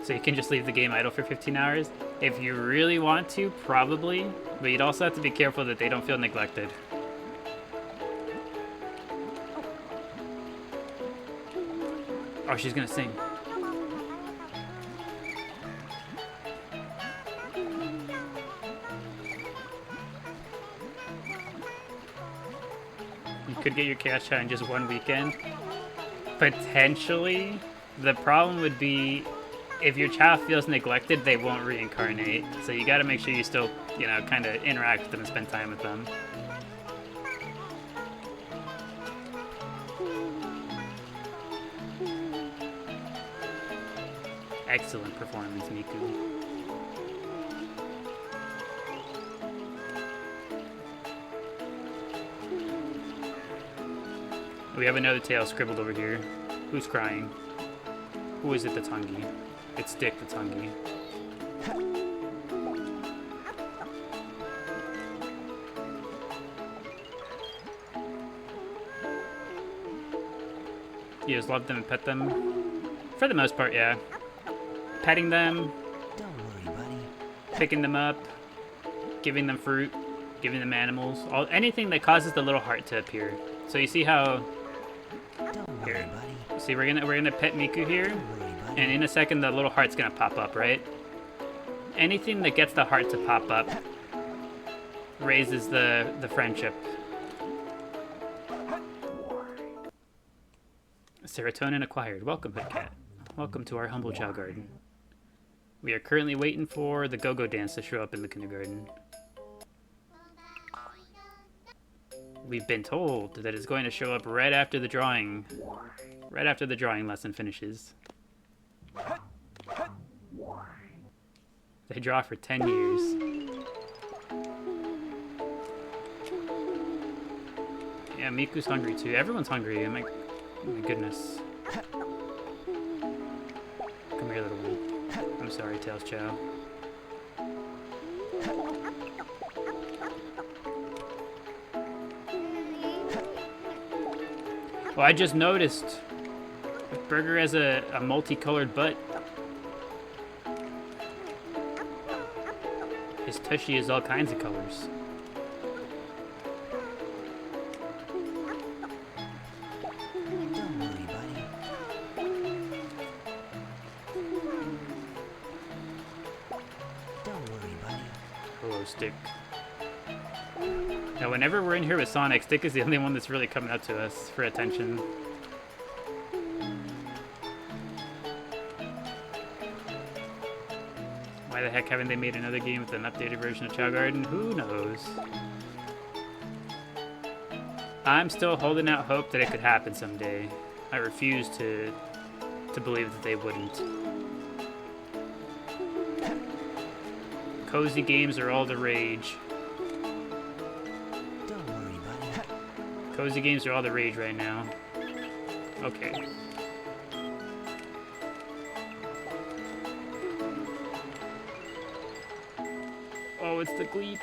So you can just leave the game idle for 15 hours? If you really want to, probably. But you'd also have to be careful that they don't feel neglected. Oh, she's gonna sing. You could get your Chaos Chao in just 1 weekend. Potentially. The problem would be if your Chao feels neglected, they won't reincarnate. So you gotta make sure you still, you know, kind of interact with them and spend time with them. Excellent performance, Miku. We have another tail scribbled over here. Who's crying? Who is it that's hungry? It's Dick that's hungry. You just love them and pet them? For the most part, yeah. Petting them, Don't worry, buddy. picking them up, giving them fruit, giving them animals, anything that causes the little heart to appear. So you see how Don't worry, here. buddy. See, we're gonna pet Miku here, Don't worry, buddy. and in a second the little heart's gonna pop up, right? Anything that gets the heart to pop up raises the friendship. Serotonin acquired. Welcome, Hoodcat. Welcome to our humble Chao garden. We are currently waiting for the go-go dance to show up in the kindergarten. We've been told that it's going to show up right after the drawing lesson finishes. They draw for 10 years. Yeah, Miku's hungry too. Everyone's hungry. My goodness. Come here, little one. I'm sorry, Tails Chao. Well, I just noticed Burger has a multicolored butt. His tushy is all kinds of colors. Don't worry, buddy. Don't worry, buddy. Hello, Stick. Now, whenever we're in here with Sonic, Stick is the only one that's really coming up to us for attention. Why the heck haven't they made another game with an updated version of Chao Garden? Who knows? I'm still holding out hope that it could happen someday. I refuse to believe that they wouldn't. Cozy games are all the rage. Don't worry, buddy. Cozy games are all the rage right now. Okay. Oh, it's the Gleep.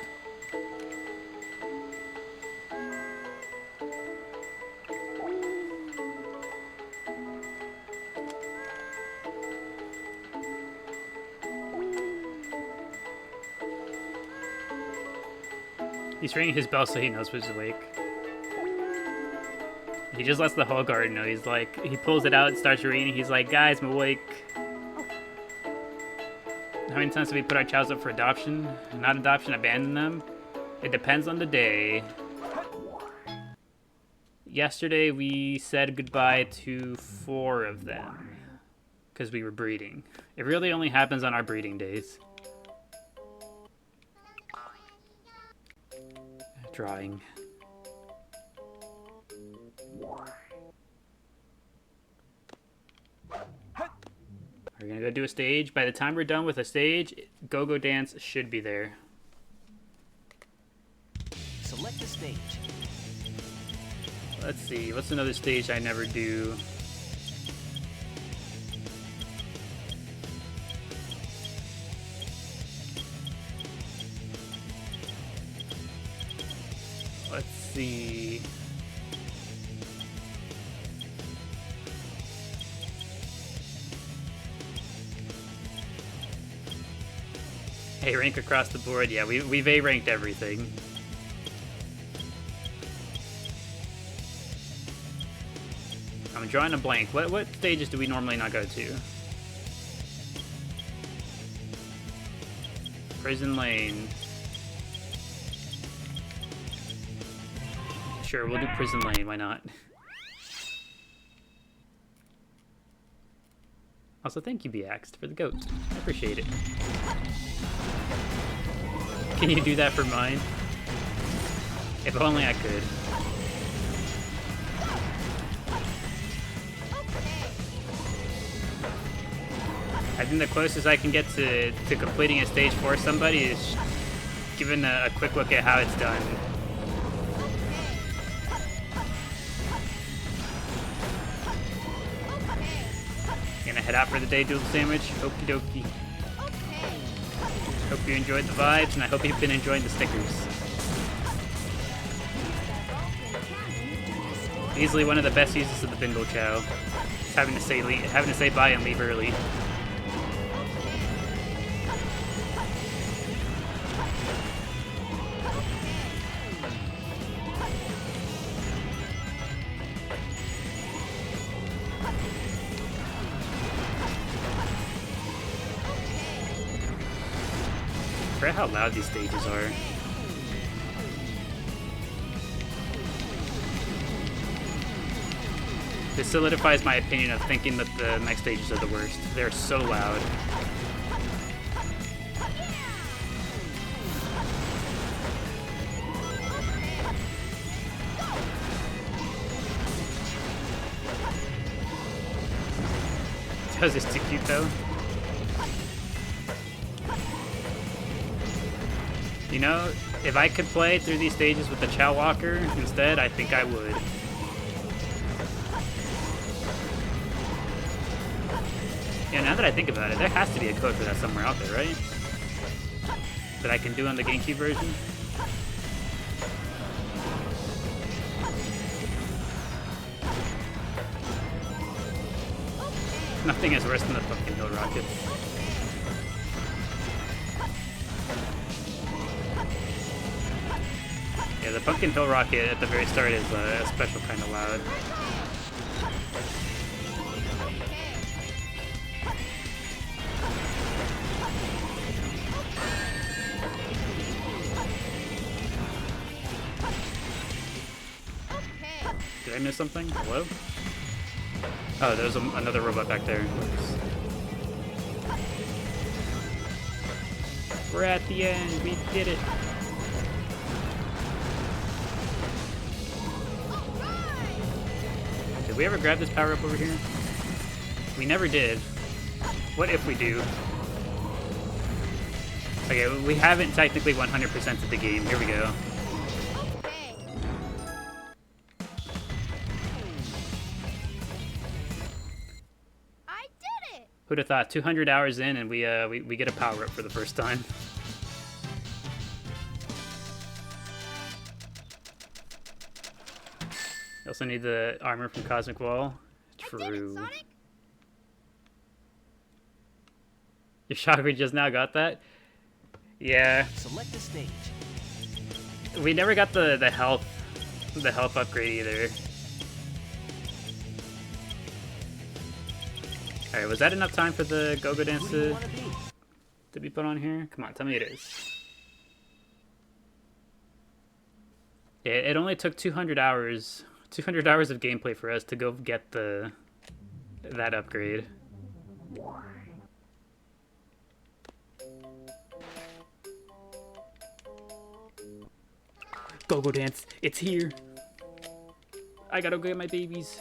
He's ringing his bell so he knows who's awake. He just lets the whole garden know. He's like, he pulls it out, starts ringing. He's like, guys, I'm awake. How many times have we put our chows up for adoption? Not adoption, abandon them? It depends on the day. Yesterday we said goodbye to 4 of them because we were breeding. It really only happens on our breeding days. Drawing. We're gonna go do a stage. By the time we're done with a stage, Go-Go Dance should be there. Select the stage. Let's see, what's another stage I never do? Let's see. A rank across the board. Yeah, we've A ranked everything. I'm drawing a blank. What stages do we normally not go to? Prison Lane. Sure, we'll do Prison Lane. Why not? Also, thank you, BX, for the goat. I appreciate it. Can you do that for mine? If only I could. I think the closest I can get to completing a stage for somebody is giving a quick look at how it's done. head out for the day, Doodle Sandwich. Okie dokie. Hope you enjoyed the vibes, and I hope you've been enjoying the stickers. Easily one of the best uses of the bingo Chao. Just having to say bye and leave early. I forget how loud these stages are. This solidifies my opinion of thinking that the next stages are the worst. They're so loud. That was too cute though. You know, if I could play through these stages with the Chao Walker instead, I think I would. Yeah, now that I think about it, there has to be a code for that somewhere out there, right? That I can do on the GameCube version? Nothing is worse than the fucking hill rockets. Yeah, the Pumpkin Hill Rocket at the very start is a special kind of loud. Did I miss something? Hello? Oh, there's another robot back there. Whoops. We're at the end. We did it. Did we ever grab this power up over here? We never did. What if we do? Okay, we haven't technically 100%ed the game. Here we go. I did it! Who'd have thought? 200 hours in and we get a power up for the first time. I also need the armor from Cosmic Wall. True. I did it, Sonic! Your chakra just now got that? Yeah. Select the stage. We never got the health upgrade either. Alright, was that enough time for the go-go dance Who do you want to be? to be put on here? Come on, tell me it is. Yeah, it only took 200 hours of gameplay for us to go get that upgrade. Go-go dance, it's here. I gotta go get my babies.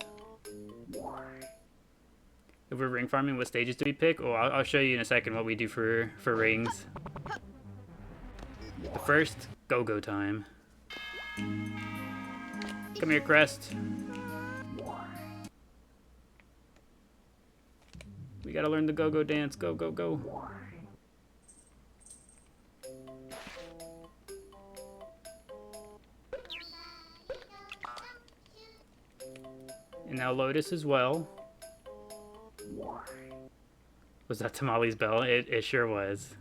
If we're ring farming, what stages do we pick? Oh, I'll show you in a second what we do for rings. But first, go-go time. Come here, Crest. We gotta learn the go-go dance. Go, go, go. And now Lotus as well. Was that Tamale's bell? It sure was.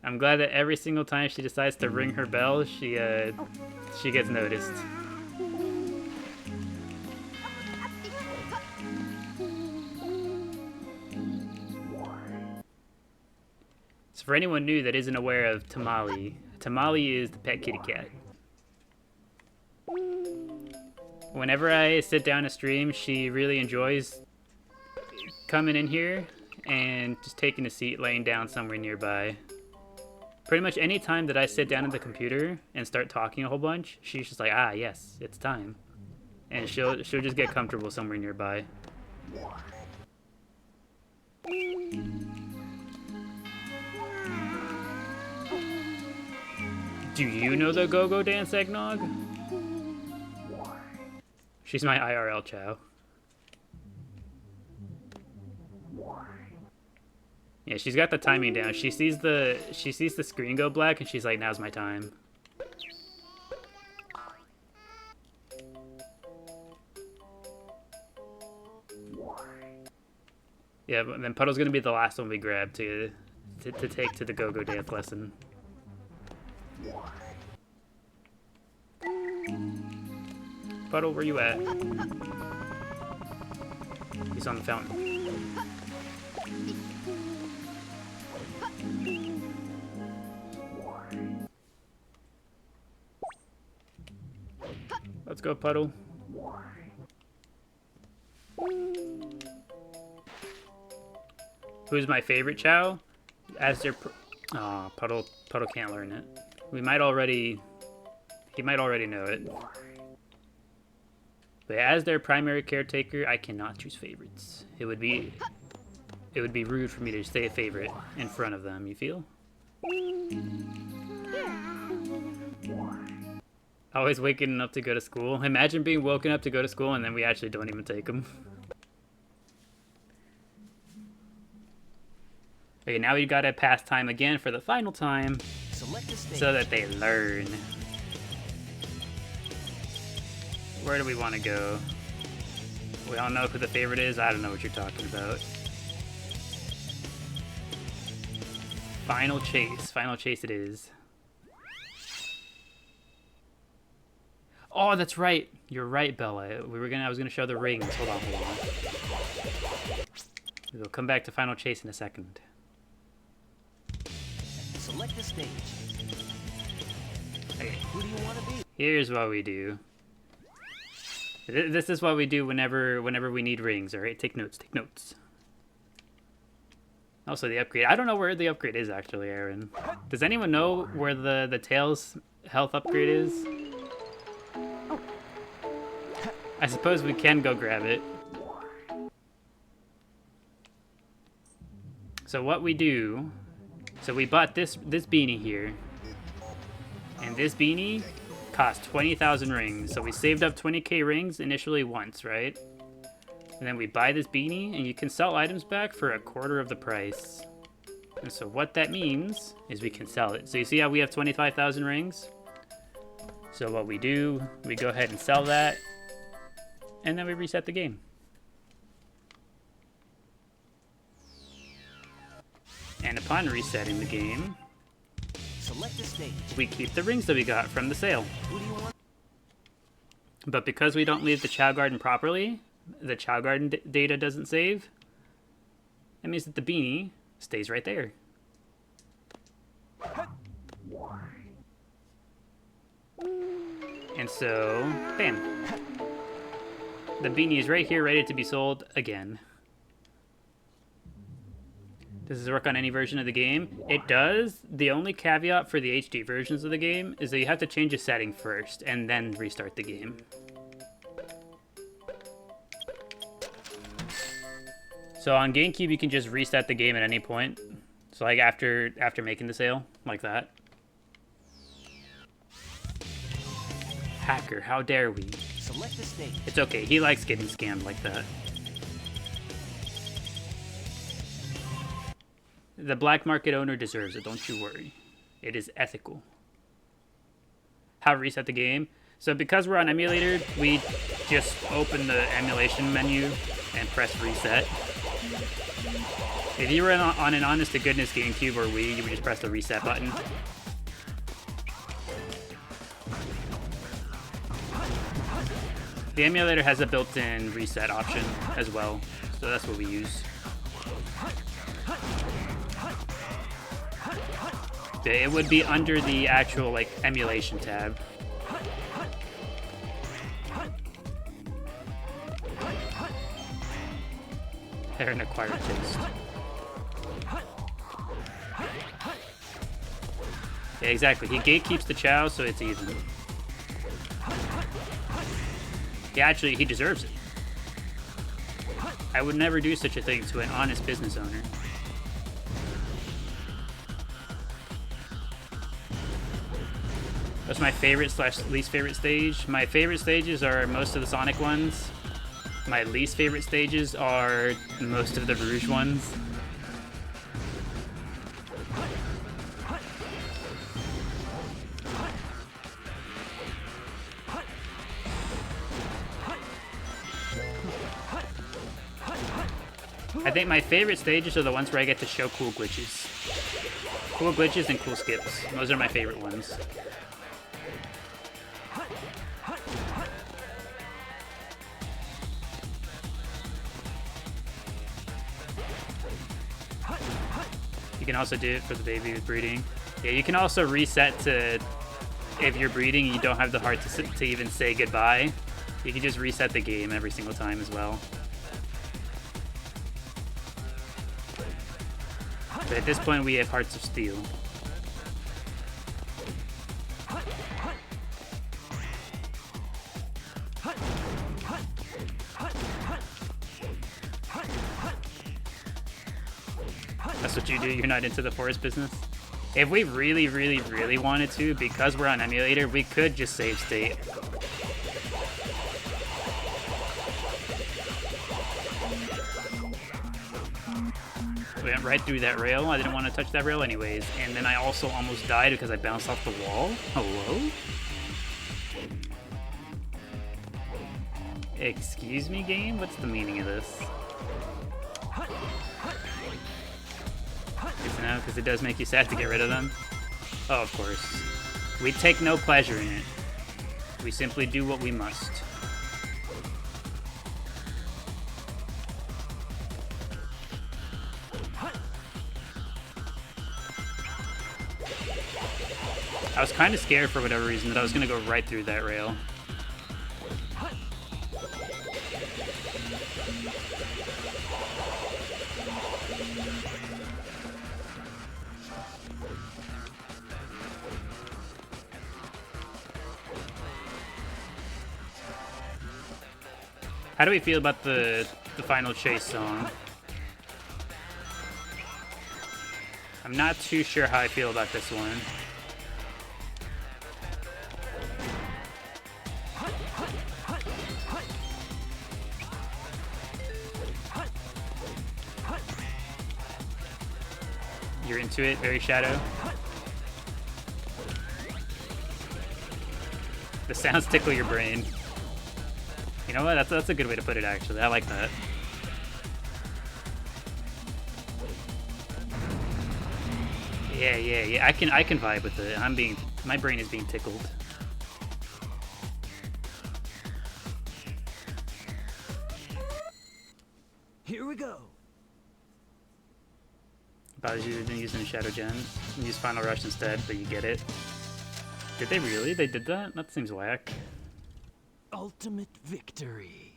I'm glad that every single time she decides to ring her bell, she gets noticed. So for anyone new that isn't aware of Tamale, Tamale is the pet kitty cat. Whenever I sit down to stream, she really enjoys coming in here and just taking a seat, laying down somewhere nearby. Pretty much any time that I sit down at the computer and start talking a whole bunch, she's just like, ah, yes, it's time. And she'll just get comfortable somewhere nearby. Do you know the go-go dance, Eggnog? She's my IRL Chao. Yeah, she's got the timing down. She sees the screen go black and she's like, now's my time. Yeah, but then Puddle's gonna be the last one we grab to take to the go-go dance lesson. Puddle, where you at? He's on the fountain. Let's go, Puddle. Who's my favorite Chao? As their Puddle can't learn it. He might already know it. But as their primary caretaker, I cannot choose favorites. It would be rude for me to say a favorite in front of them, you feel? Always waking up to go to school. Imagine being woken up to go to school and then we actually don't even take them. Okay, now we gotta pass time again for the final time so that they learn. Where do we want to go? We all know who the favorite is. I don't know what you're talking about. Final chase. Final chase it is. Oh, that's right. You're right, Bella. I was gonna show the rings. Hold on. We'll come back to final chase in a second. Select the stage. Okay. Who do you want to be? Here's what we do. This is what we do whenever we need rings. All right, take notes. Take notes. Also, the upgrade. I don't know where the upgrade is actually, Aaron. Does anyone know where the Tails health upgrade is? I suppose we can go grab it. So what we do, so we bought this beanie here, and this beanie cost 20,000 rings. So we saved up 20k rings initially once, right? And then we buy this beanie, and you can sell items back for a quarter of the price. And so what that means is we can sell it. So you see how we have 25,000 rings? So what we do, we go ahead and sell that, and then we reset the game. And upon resetting the game, Select the stage. we keep the rings that we got from the sale. Who do you want? But because we don't leave the Chao Garden properly, the Chao Garden data doesn't save. That means that the beanie stays right there. And so, bam. The beanie is right here, ready to be sold again. Does this work on any version of the game? It does. The only caveat for the HD versions of the game is that you have to change a setting first and then restart the game. So on GameCube, you can just reset the game at any point. So like after making the sale, like that. Hacker, how dare we? Select the stage. It's okay, he likes getting scammed like that. The black market owner deserves it, don't you worry. It is ethical. How to reset the game? So because we're on emulator, we just open the emulation menu and press reset. If you were on an honest to goodness GameCube or Wii, you would just press the reset button. The emulator has a built-in reset option as well, so that's what we use. It would be under the actual like emulation tab. They're an acquired taste. Yeah, exactly. He gatekeeps the Chao, so it's even. He deserves it. I would never do such a thing to an honest business owner. That's my favorite slash least favorite stage. My favorite stages are most of the Sonic ones. My least favorite stages are most of the Rouge ones. I think my favorite stages are the ones where I get to show cool glitches. Cool glitches and cool skips. Those are my favorite ones. You can also do it for the baby with breeding. Yeah, you can also reset to, if you're breeding and you don't have the heart to even say goodbye, you can just reset the game every single time as well. But at this point, we have Hearts of Steel. That's what you do? You're not into the forest business? If we really, really, really wanted to, because we're on emulator, we could just save state. We went right through that rail. I didn't want to touch that rail anyways. And then I also almost died because I bounced off the wall. Hello? Excuse me, game? What's the meaning of this? Good to know, because it does make you sad to get rid of them. Oh, of course. We take no pleasure in it. We simply do what we must. I was kind of scared for whatever reason that I was going to go right through that rail. How do we feel about the final chase song? I'm not too sure how I feel about this one. You're into it, very Shadow. The sounds tickle your brain. You know what? That's a good way to put it, actually. I like that. Yeah. I can vibe with it. My brain is being tickled. Here we go. If I was using Shadow Gen, use Final Rush instead, but you get it. Did they really? They did that? That seems whack. Ultimate victory.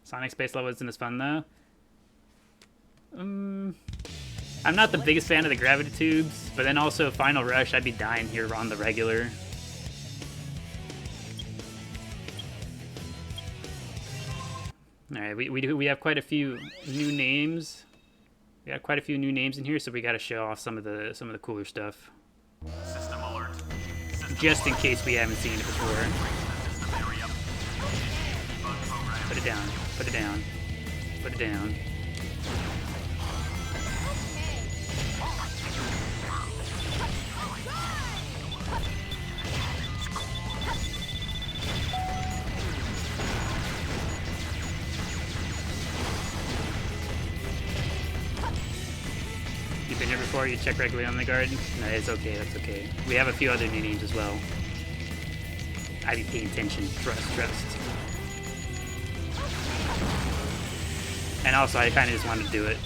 Sonic Space level isn't as fun though. I'm not the biggest fan of the gravity tubes, but then also Final Rush, I'd be dying here on the regular. All right, we have quite a few new names. We got quite a few new names in here, so we got to show off some of the cooler stuff. System alert. Just in case we haven't seen it before. Put it down. Put it down. Put it down. You've been here before? You check regularly on the garden? No, it's okay. That's okay. We have a few other new names as well. I be paying attention. Trust. And also, I kind of just wanted to do it.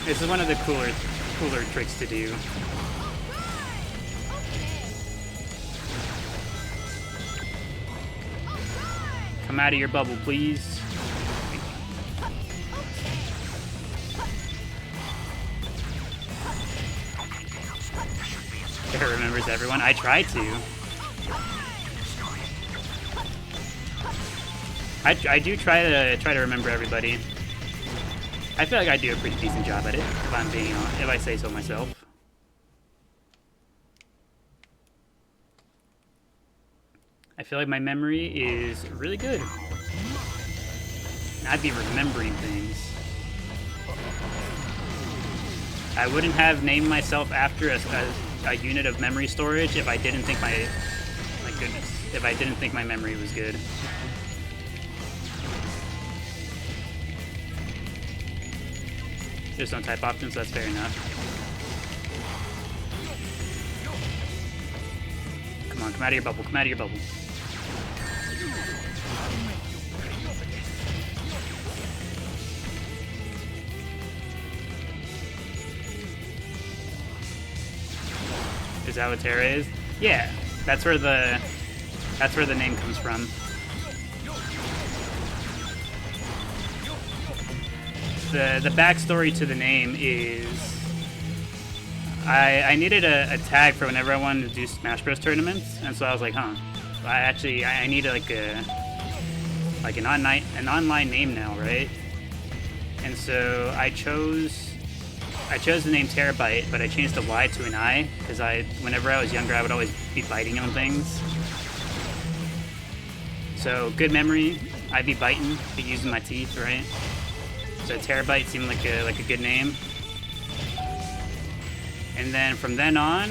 This is one of the cooler tricks to do. Come out of your bubble, please. It remembers everyone. I try to. I do try to remember everybody. I feel like I do a pretty decent job at it, if I say so myself. I feel like my memory is really good. And I'd be remembering things. I wouldn't have named myself after a unit of memory storage if I didn't think my goodness, if I didn't think my memory was good. Just don't type options, that's fair enough. Come on, come out of your bubble, come out of your bubble. Is that what Terra is? Yeah, that's where the name comes from. The backstory to the name is I needed a tag for whenever I wanted to do Smash Bros tournaments, and so I was like, huh, I need like an online name now, right? And so I chose the name Terabyte, but I changed the Y to an I, because whenever I was younger, I would always be biting on things. So, good memory, I'd be biting, be using my teeth, right? So Terabyte seemed like a good name. And then from then on,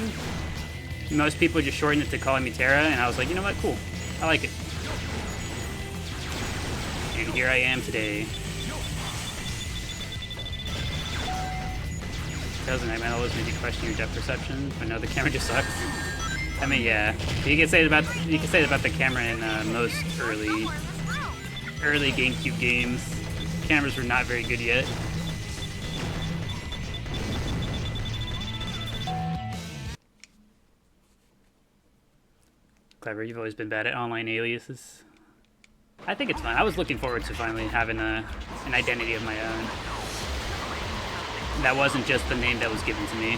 most people just shortened it to calling me Terra, and I was like, you know what, cool, I like it. And here I am today. Doesn't it, man? Always make you question your depth perception, but no, the camera just sucks. I mean, yeah, you can say it about the camera in most early GameCube games. Cameras were not very good yet. Clever, you've always been bad at online aliases. I think it's fun. I was looking forward to finally having an identity of my own. That wasn't just the name that was given to me.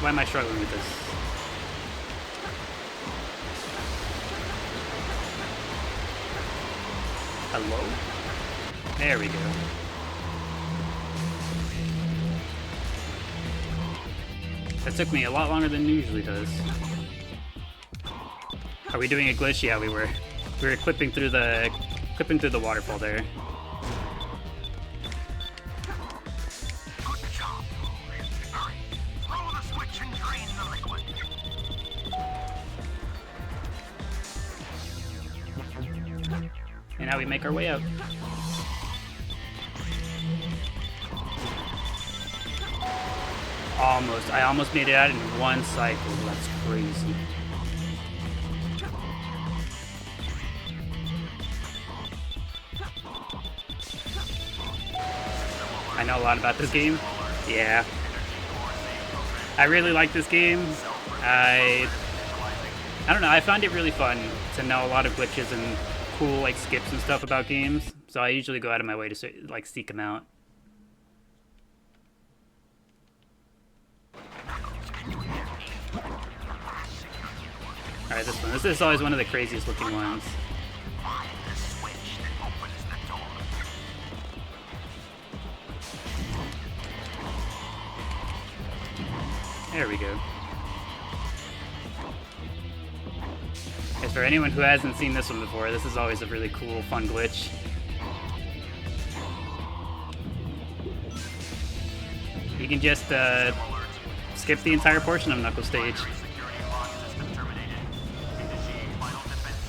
Why am I struggling with this? Hello? There we go. That took me a lot longer than it usually does. Are we doing a glitch? Yeah, we were. We were clipping through the waterfall there. Good job. Hurry. Throw the switch and drain the liquid. And now we make our way out. Almost. I almost made it out in one cycle. That's crazy. I know a lot about this game. Yeah. I really like this game. I don't know, I found it really fun to know a lot of glitches and cool like skips and stuff about games. So I usually go out of my way to like seek them out. Alright, this one. This is always one of the craziest looking ones. Find the switch that opens the door. There we go. As for anyone who hasn't seen this one before, this is always a really cool, fun glitch. You can just skip the entire portion of Knuckles stage. Security alarm system terminated. Initiate final defenses.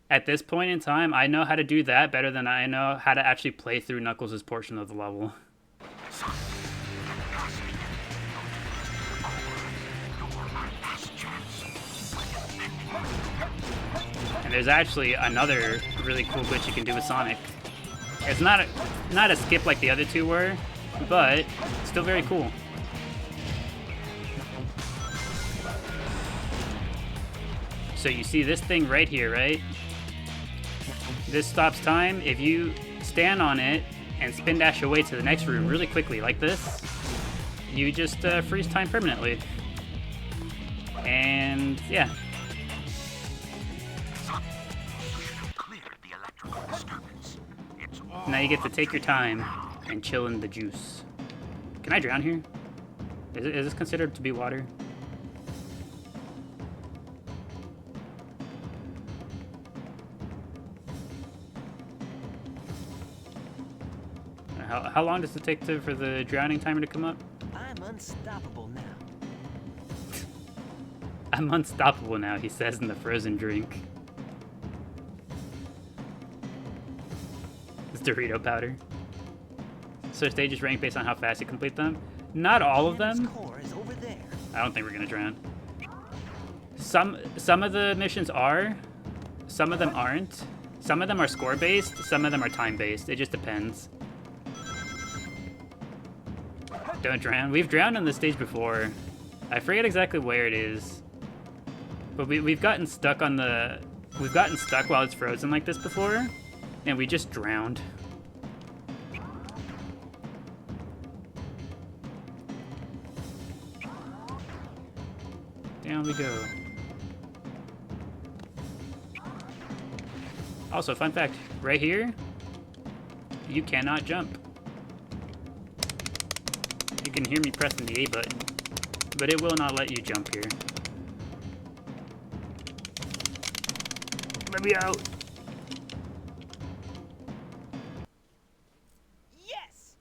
At this point in time, I know how to do that better than I know how to actually play through Knuckles' portion of the level. And there's actually another really cool glitch you can do with Sonic. It's not a skip like the other two were, but still very cool. So you see this thing right here, right? This stops time. If you stand on it and spin dash away to the next room really quickly like this, you just freeze time permanently. And yeah. Cleared the electrical disturbance. It's all Now you get to take your time and chill in the juice. Can I drown here? Is this considered to be water? How long does it take for the drowning timer to come up? I'm unstoppable now. I'm unstoppable now, he says in the frozen drink. It's Dorito powder. So stages rank based on how fast you complete them. Not all of them. Core is over there. I don't think we're gonna drown. Some of the missions are, some of them aren't. Some of them are score based, some of them are time based. It just depends. Don't drown. We've drowned on this stage before. I forget exactly where it is. But we've gotten stuck on the... We've gotten stuck while it's frozen like this before. And we just drowned. Down we go. Also, fun fact. Right here, you cannot jump. You can hear me pressing the A button, but it will not let you jump here. Let me out. Yes!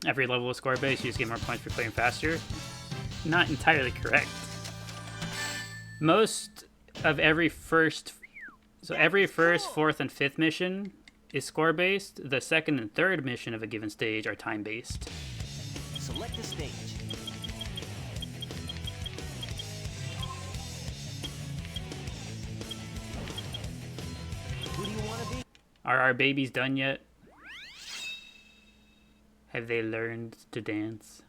Every level is score based, you just get more points for clearing faster. Not entirely correct. Most of every first, fourth, and fifth mission is score based. The second and third mission of a given stage are time based. Select the stage. Who do you want to be? Are our babies done yet? Have they learned to dance?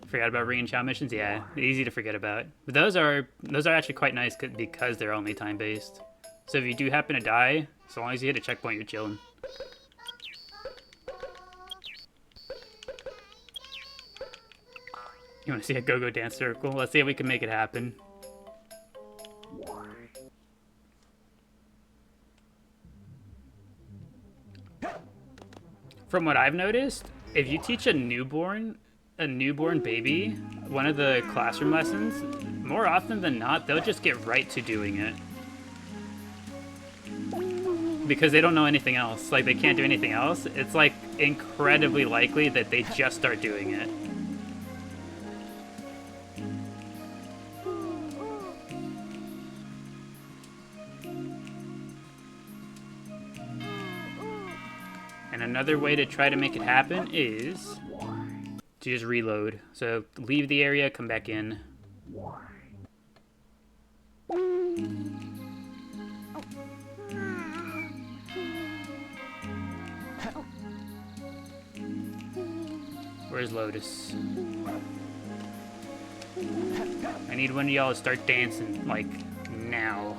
Forgot about Ring and Chao missions? Yeah, easy to forget about. But those are actually quite nice because they're only time based. So if you do happen to die, as long as you hit a checkpoint, you're chilling. You want to see a go-go dance circle? Let's see if we can make it happen. From what I've noticed, if you teach a newborn baby one of the classroom lessons, more often than not, they'll just get right to doing it. Because they don't know anything else. Like, they can't do anything else. It's, like, incredibly likely that they just start doing it. And another way to try to make it happen is to just reload. So leave the area, come back in. Where's Lotus? I need one of y'all to start dancing, like, now.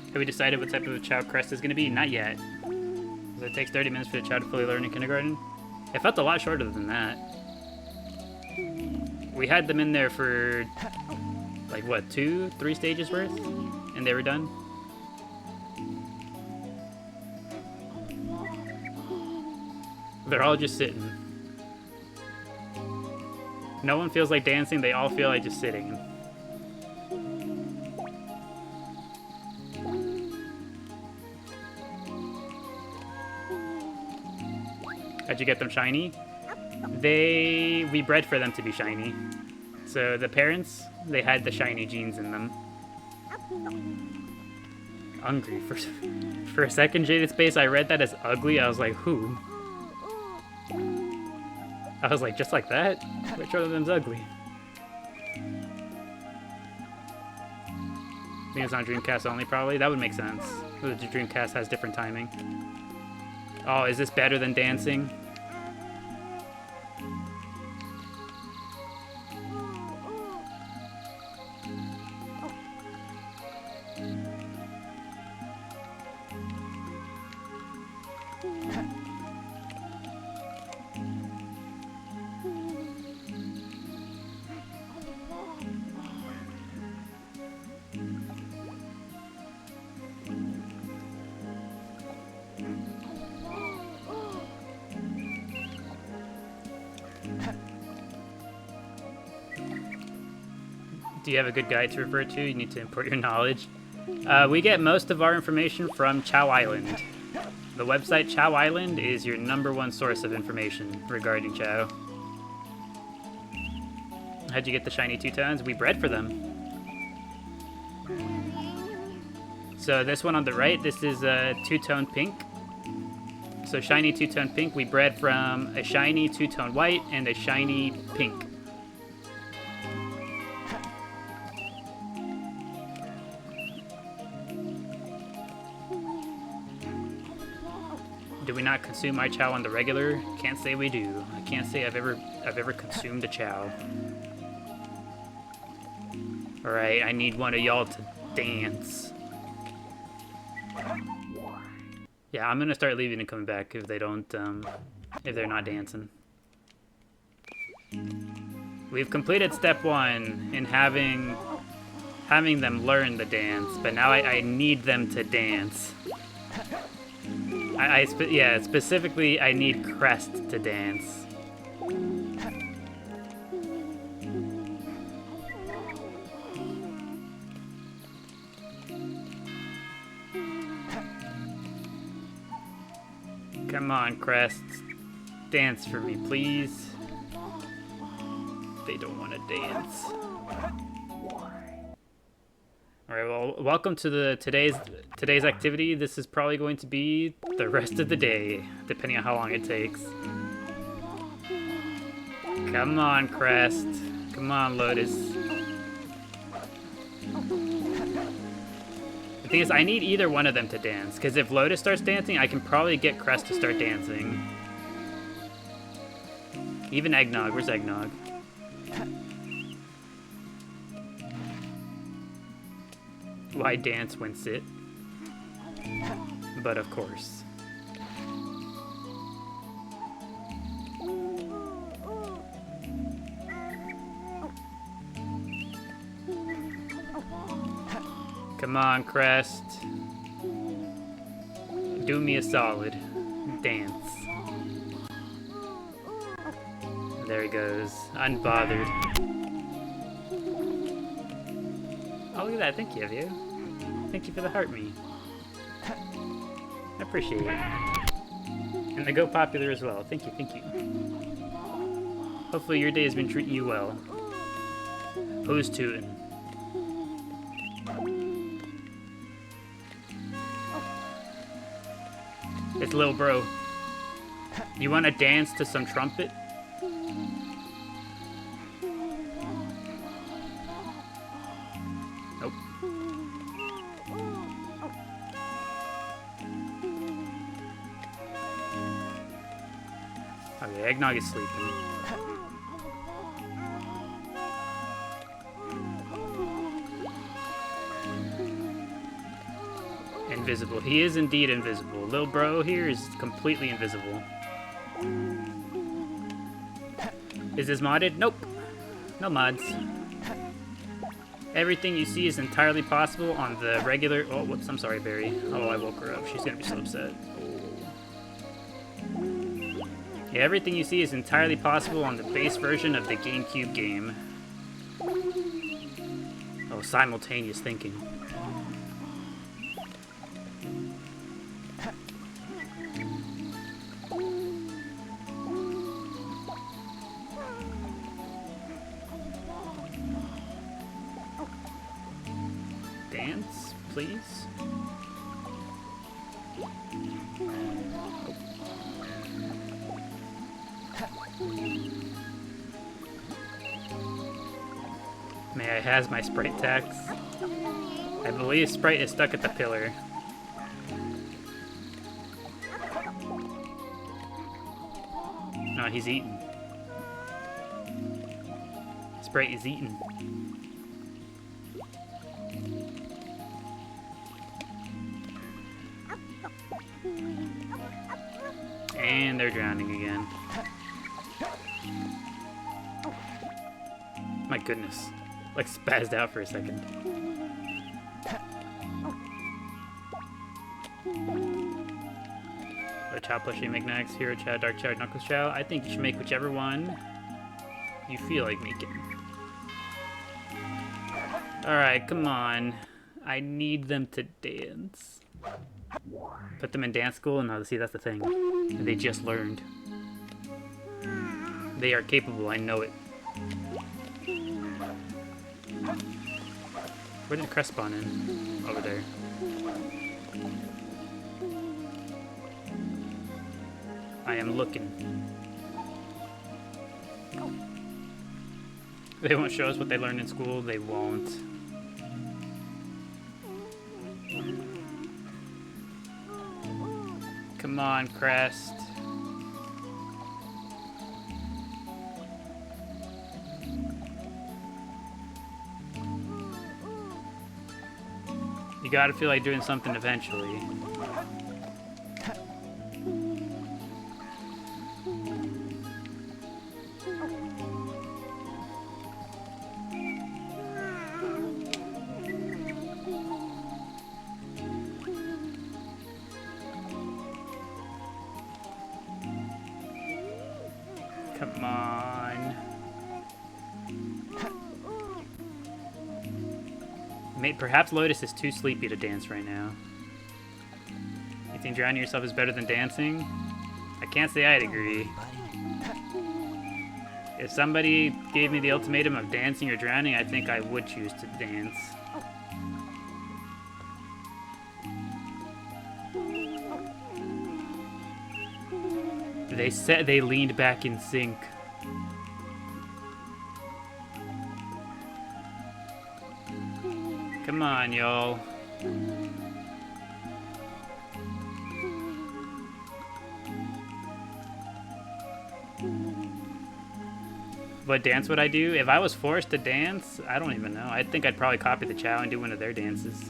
Have we decided what type of a Chao crest is going to be? Not yet. So it takes 30 minutes for the Chao to fully learn in kindergarten. It felt a lot shorter than that. We had them in there for, like, what, 2-3 stages worth? And they were done? They're all just sitting. No one feels like dancing, they all feel like just sitting. How'd you get them shiny? We bred for them to be shiny. So the parents, they had the shiny genes in them. Hungry. For a second, Jaded Space, I read that as ugly. I was like, who? I was like, just like that? Which one of them's ugly? I think it's on Dreamcast only, probably. That would make sense. The Dreamcast has different timing. Oh, is this better than dancing? Do you have a good guide to refer to? You need to import your knowledge. We get most of our information from Chao Island. The website Chao Island is your #1 source of information regarding Chao. How'd you get the shiny two-tones? We bred for them. So this one on the right, this is a two-tone pink. So shiny two-tone pink, we bred from a shiny two-tone white and a shiny pink. Do we not consume my Chao on the regular? Can't say we do. I can't say I've ever consumed a Chao. Alright, I need one of y'all to dance. Yeah, I'm gonna start leaving and coming back if they don't, if they're not dancing. We've completed step 1 in having them learn the dance, but now I need them to dance. Yeah, specifically, I need Crest to dance. Come on, Crest. Dance for me, please. They don't want to dance. Alright, well, welcome to today's activity. This is probably going to be the rest of the day, depending on how long it takes. Come on, Crest. Come on, Lotus. The thing is, I need either one of them to dance, because if Lotus starts dancing, I can probably get Crest to start dancing. Even Eggnog. Where's Eggnog? Why dance when sit? But of course. Come on, Crest. Do me a solid. Dance. There he goes. Unbothered. Oh, look at that. Thank you, Evie. Thank you for the heart me. I appreciate it. And the Go Popular as well. Thank you, thank you. Hopefully your day has been treating you well. Who's tootin'? It's Lil Bro. You want to dance to some trumpet? Nope. Okay, Eggnog is sleeping. Invisible. He is indeed invisible. Lil Bro here is completely invisible. Is this modded? Nope. No mods. Everything you see is entirely possible on the regular... Oh, whoops. I'm sorry, Barry. Oh, I woke her up. She's gonna be so upset. Yeah, everything you see is entirely possible on the base version of the GameCube game. Oh, simultaneous thinking. Dance, please. May I has my Sprite tax? I believe Sprite is stuck at the pillar. No, he's eating. Sprite is eating. And they're drowning again. My goodness. Like spazzed out for a second. Chao plushie make next. Hero Chao, Dark Chao, Knuckles Chao. I think you should make whichever one you feel like making. Alright, come on. I need them to dance. Put them in dance school? No, see, that's the thing. They just learned. They are capable, I know it. Where did Crest spawn in? Over there. I am looking. They won't show us what they learned in school. They won't. Come on, Crest. You gotta feel like doing something eventually. Come on. Perhaps Lotus is too sleepy to dance right now. You think drowning yourself is better than dancing? I can't say I'd agree. If somebody gave me the ultimatum of dancing or drowning, I think I would choose to dance. They said they leaned back in sync. Come on, y'all. What dance would I do? If I was forced to dance, I don't even know. I think I'd probably copy the Chao and do one of their dances.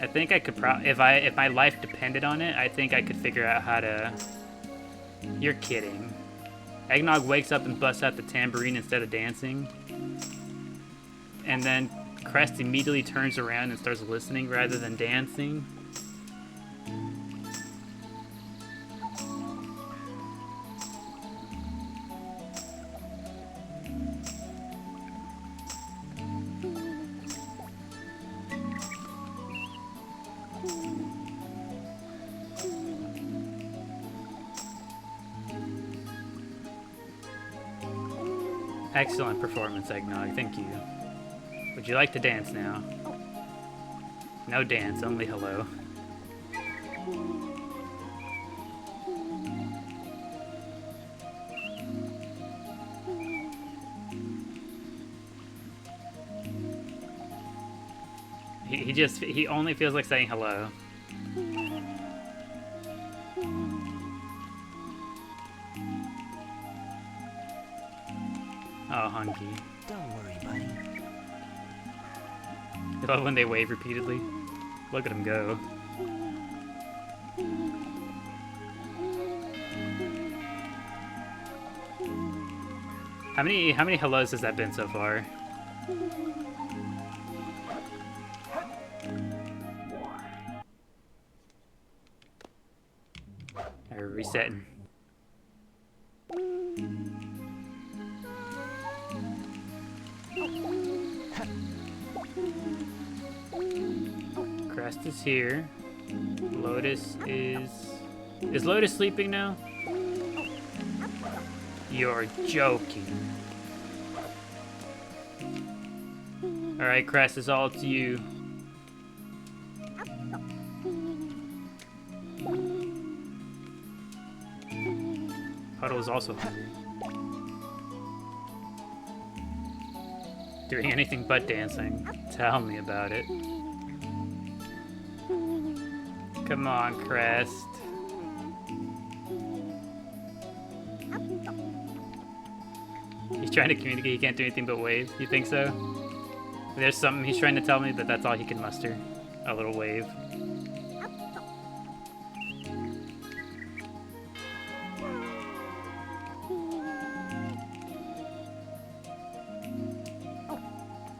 I think I could if my life depended on it, I think I could figure out how to... You're kidding. Eggnog wakes up and busts out the tambourine instead of dancing. And then Crest immediately turns around and starts listening rather than dancing. Excellent performance, Eggnog. Thank you. Would you like to dance now? No dance, only hello. He only feels like saying hello. Oh, hunky. Don't worry, buddy. I love when they wave repeatedly. Look at him go. How many hellos has that been so far? Alright, resetting. Crest is here. Lotus is... Is Lotus sleeping now? You're joking. Alright, Crest, it's all to you. Puddle is also hungry. Doing anything but dancing. Tell me about it. Come on, Crest. He's trying to communicate, he can't do anything but wave. You think so? There's something he's trying to tell me, but that's all he can muster. A little wave.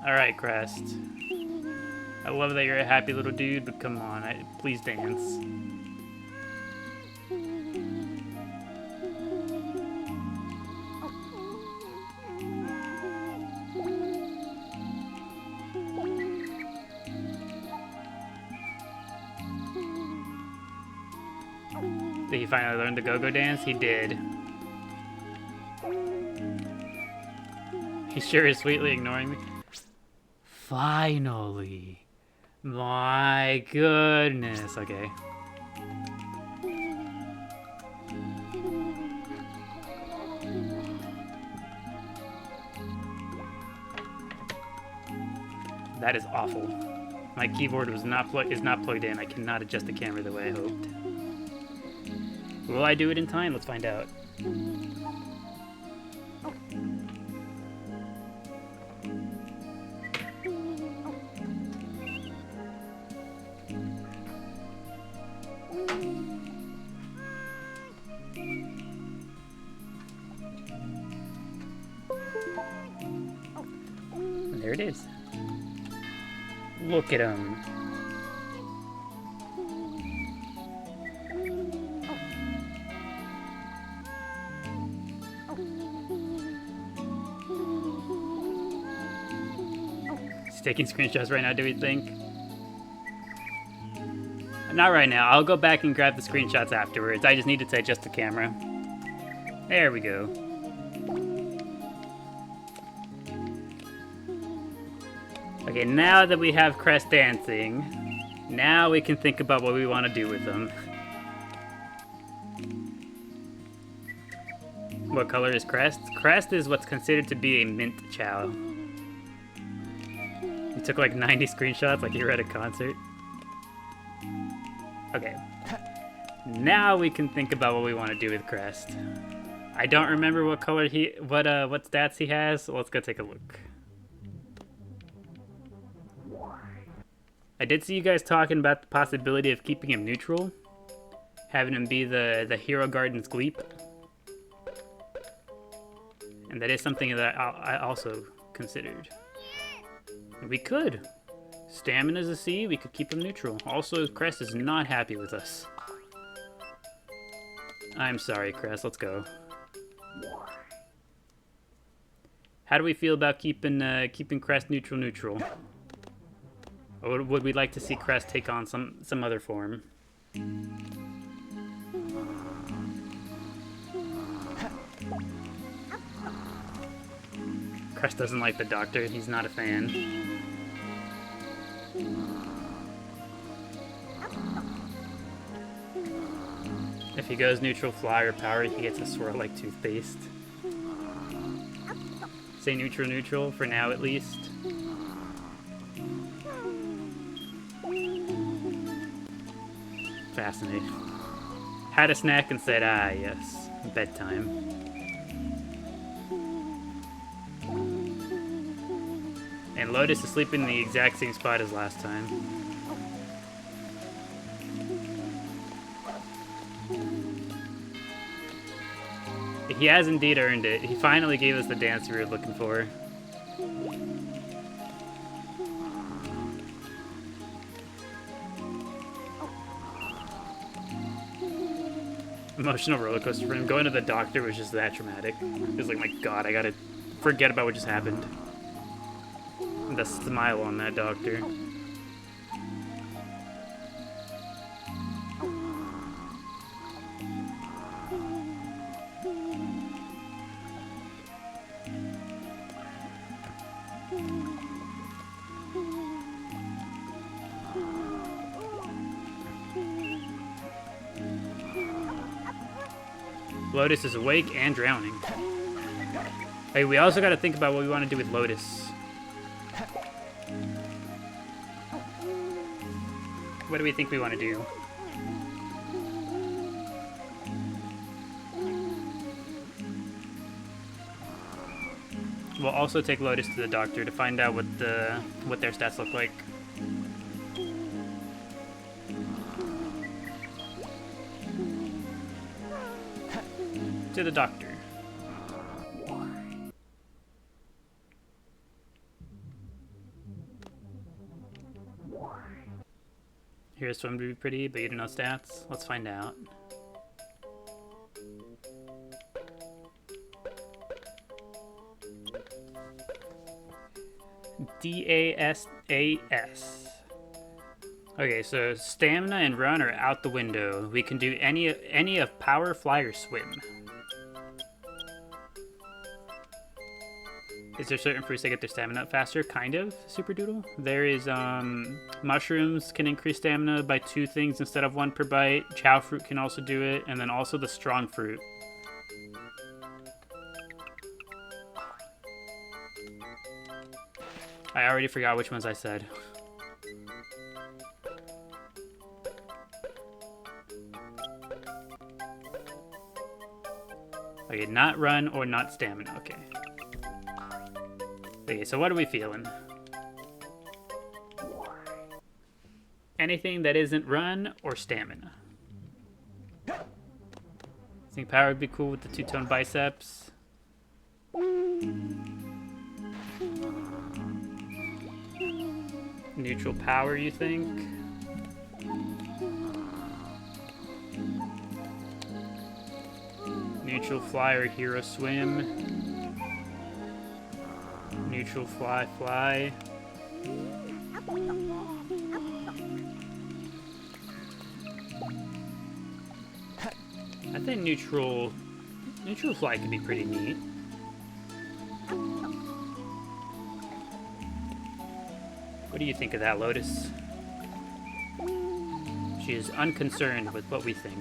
Alright, Crest. I love that you're a happy little dude, but come on, please dance. Did he finally learn the go-go dance? He did. He sure is sweetly ignoring me. Finally. My goodness. Okay. That is awful. My keyboard is not plugged in. I cannot adjust the camera the way I hoped. Will I do it in time? Let's find out. There it is. Look at him. He's taking screenshots right now, do we think? Not right now. I'll go back and grab the screenshots afterwards. I just needed to adjust the camera. There we go. Okay, now that we have Crest dancing, now we can think about what we want to do with them. What color is Crest? Crest is what's considered to be a mint Chao. You took like 90 screenshots like you were at a concert. Okay. Now we can think about what we want to do with Crest. I don't remember what color what stats he has, so let's go take a look. I did see you guys talking about the possibility of keeping him neutral. Having him be the Hero Garden's Gleep. And that is something that I also considered. We could. Stamina's a C, we could keep him neutral. Also, Crest is not happy with us. I'm sorry, Crest, let's go. How do we feel about keeping Crest neutral? Or would we like to see Crest take on some other form? Crest doesn't like the doctor, he's not a fan. If he goes neutral, fly, or power, he gets a swirl like toothpaste. Say neutral for now at least. Fascinating. Had a snack and said, ah, yes, bedtime. And Lotus is sleeping in the exact same spot as last time. He has indeed earned it. He finally gave us the dance we were looking for. Emotional roller coaster for him. Going to the doctor was just that traumatic. He was like, my god, I gotta forget about what just happened. And the smile on that doctor. Lotus is awake and drowning. Hey, we also got to think about what we want to do with Lotus. What do we think we want to do? We'll also take Lotus to the doctor to find out what their stats look like. To the doctor. Here's swim to be pretty, but you don't know stats? Let's find out. DASAS. Okay, so stamina and run are out the window. We can do any of power, fly, or swim. Is there certain fruits that get their stamina up faster? Kind of, Super Doodle. There is, mushrooms can increase stamina by 2 things instead of 1 per bite. Chao fruit can also do it, and then also the strong fruit. I already forgot which ones I said. Okay, not run or not stamina, okay. Okay, so what are we feeling? Anything that isn't run or stamina. Think power would be cool with the 2-tone biceps. Neutral power, you think? Neutral fly or hero swim. Neutral fly fly. I think neutral fly could be pretty neat. What do you think of that, Lotus? She is unconcerned with what we think.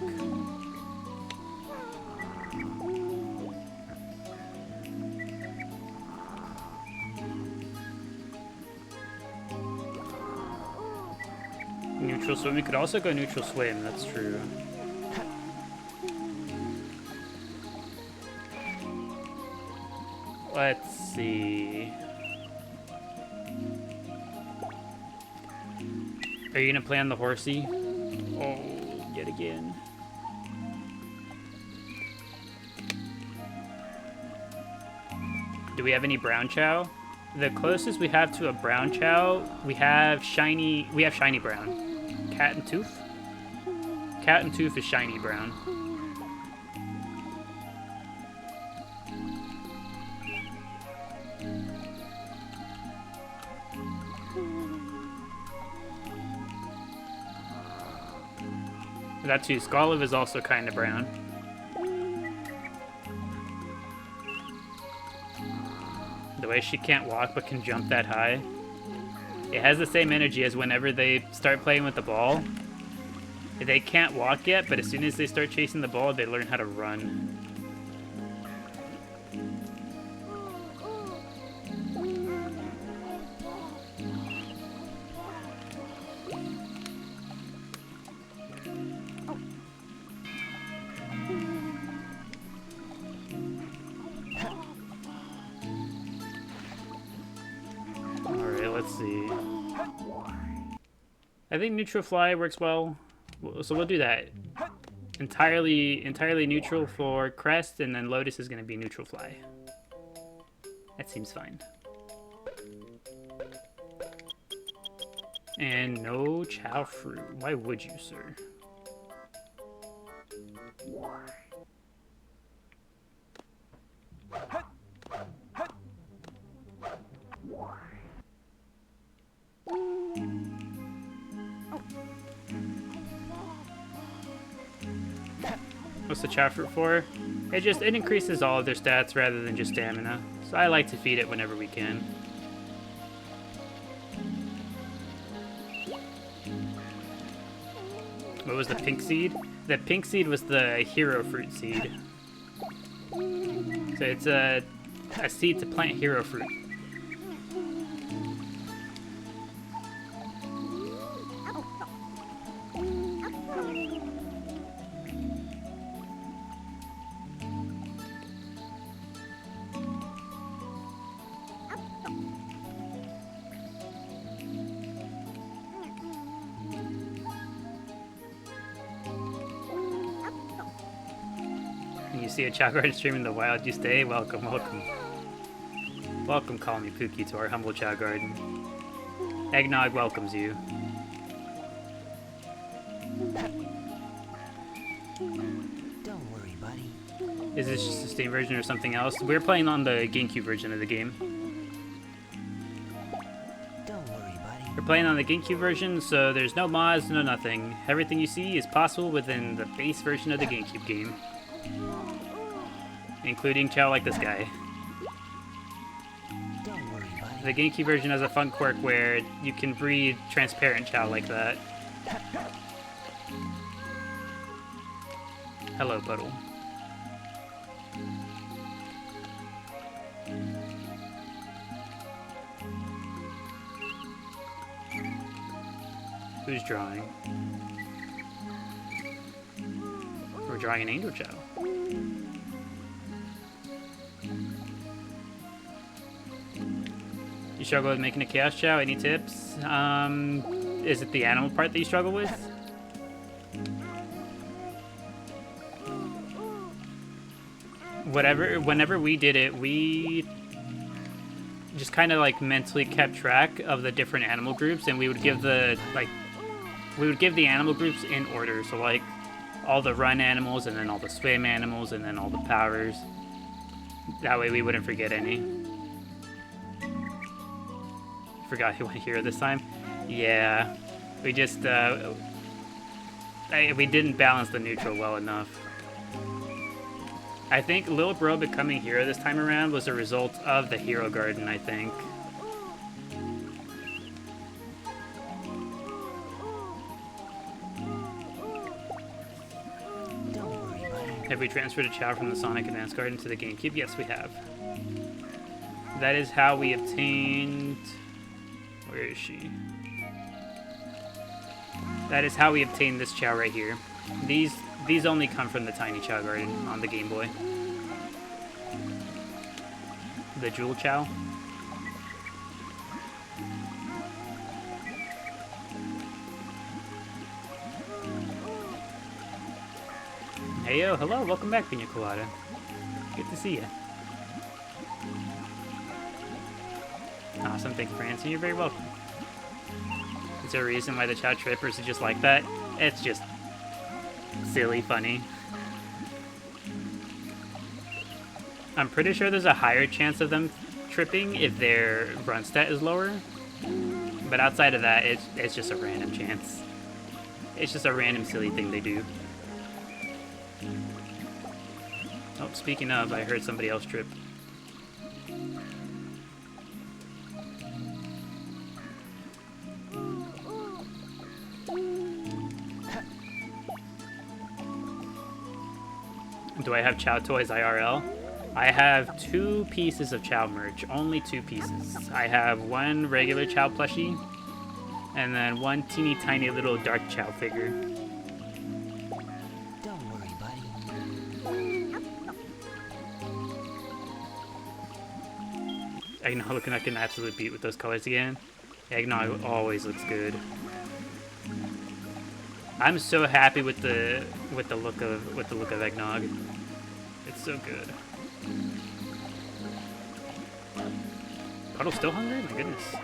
Neutral swim. We could also go neutral swim, that's true. Let's see. Are you gonna play on the horsey? Oh, yet again. Do we have any brown Chao? The closest we have to a brown Chao, we have shiny brown. Cat and Tooth? Cat and Tooth is shiny brown. That too. Scolive is also kind of brown. The way she can't walk but can jump that high. It has the same energy as whenever they start playing with the ball. They can't walk yet, but as soon as they start chasing the ball, they learn how to run. I think neutral fly works well, so we'll do that. Entirely neutral for Crest, and then Lotus is going to be neutral fly. That seems fine. And no Chao fruit. Why would you, sir? What's the Chao fruit for? It increases all of their stats rather than just stamina. So I like to feed it whenever we can. What was the pink seed? The pink seed was the hero fruit seed. So it's a seed to plant hero fruit. You see a ChaoGarden stream in the wild, you stay? Welcome, welcome. Welcome, call me Pookie, to our humble ChaoGarden. Eggnog welcomes you. Don't worry, buddy. Is this just a Steam version or something else? We're playing on the GameCube version of the game. Don't worry, buddy. We're playing on the GameCube version, so there's no mods, no nothing. Everything you see is possible within the base version of the GameCube game. Including Chao like this guy. Don't worry, buddy. The GameCube version has a fun quirk where you can breed transparent Chao like that. Hello, Puddle. Who's drawing? We're drawing an angel Chao. You struggle with making a chaos Chao? Any tips? Is it the animal part that you struggle with? Whenever we did it, we just kind of like mentally kept track of the different animal groups, and we would give the animal groups in order. So like all the run animals, and then all the swim animals, and then all the powers. That way we wouldn't forget any. Forgot who went here this time. Yeah, we just we didn't balance the neutral well enough. I think Little Bro becoming hero this time around was a result of the hero garden, I think. Don't worry, buddy. Have we transferred a Chao from the Sonic Advance Garden to the GameCube? Yes, we have. That is how we obtained... Where is she? That is how we obtained this Chao right here. These only come from the tiny Chao garden on the Game Boy. The Jewel Chao. Hey yo, hello, welcome back, Pina Colada. Good to see you. Awesome, thank you for answering. You're very welcome. Is there a reason why the Chao Trippers are just like that? It's just silly, funny. I'm pretty sure there's a higher chance of them tripping if their run stat is lower. But outside of that, it's just a random chance. It's just a random silly thing they do. Oh, speaking of, I heard somebody else trip. Do I have Chao toys IRL? I have 2 pieces of Chao merch, only 2 pieces. I have 1 regular Chao plushie, and then 1 teeny tiny little dark Chao figure. Don't worry, buddy. Eggnog looking like an absolute beat with those colors again. Eggnog always looks good. I'm so happy with the look of Eggnog. It's so good. Puddle's still hungry? My goodness.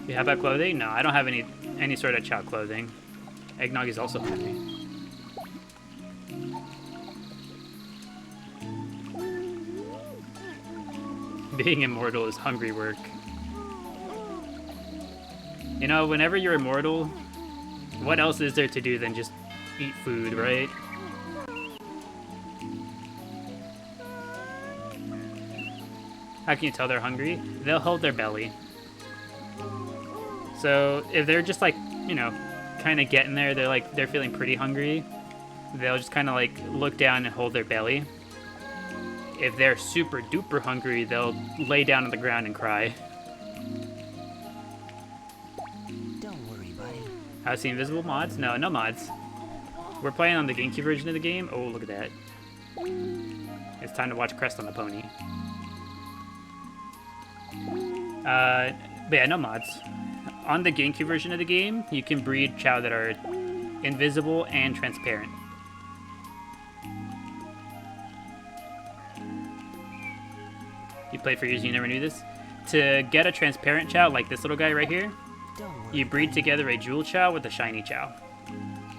You have that clothing? No, I don't have any sort of Chao clothing. Eggnog is also hungry. Being immortal is hungry work. You know, whenever you're immortal, what else is there to do than just eat food, right? How can you tell they're hungry? They'll hold their belly. So if they're just like, you know, kind of getting there, they're feeling pretty hungry, they'll just kind of like look down and hold their belly. If they're super duper hungry, they'll lay down on the ground and cry. How's the invisible mods? No, no mods. We're playing on the GameCube version of the game. Oh, look at that. It's time to watch Crest on the Pony. But yeah, no mods. On the GameCube version of the game, you can breed Chao that are invisible and transparent. You played for years and you never knew this? to get a transparent Chao, like this little guy right here, Don't worry. you breed together a jewel Chao with a shiny Chao.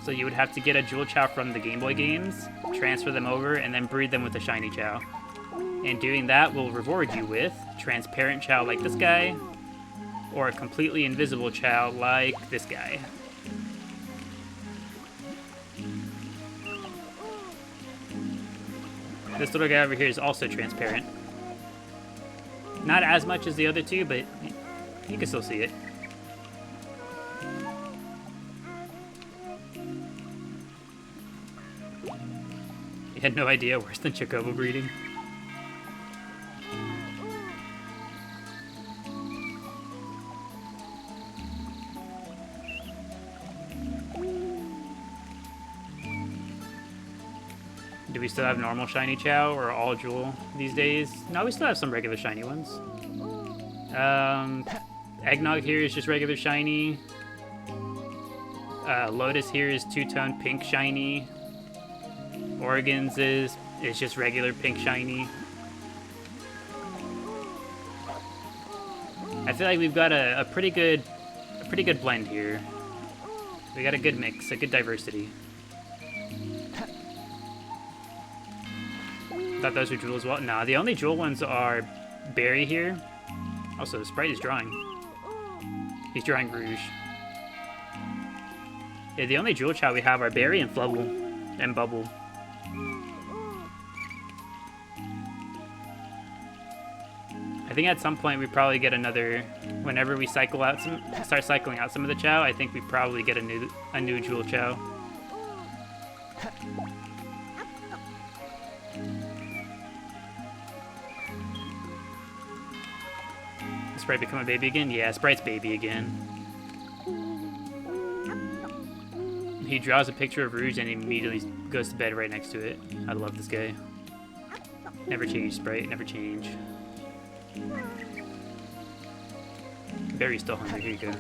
So you would have to get a jewel Chao from the Game Boy games, transfer them over, and then breed them with a shiny Chao. And doing that will reward you with transparent Chao like this guy, or a completely invisible Chao like this guy. This little guy over here is also transparent. Not as much as the other two, but you can still see it. You had no idea worse than Chocobo breeding. Do we still have normal shiny Chao or all jewel these days? No, we still have some regular shiny ones. Eggnog here is just regular shiny. Lotus here is two-tone pink shiny. Oregon's is just regular pink shiny. I feel like we've got a pretty good blend here. We got a good mix, a good diversity. Thought those were jewel as well. Nah, the only jewel ones are Berry here. Also, Sprite is drawing. He's drawing Rouge. Yeah, the only jewel Chao we have are Berry and Flubble and Bubble. I think at some point we probably get another. Whenever we start cycling out some of the Chao, I think we probably get a new jewel Chao. Sprite become a baby again? Yeah, Sprite's baby again. He draws a picture of Rouge and immediately goes to bed right next to it. I love this guy. Never change, Sprite, never change. Berry's still hungry, here you go.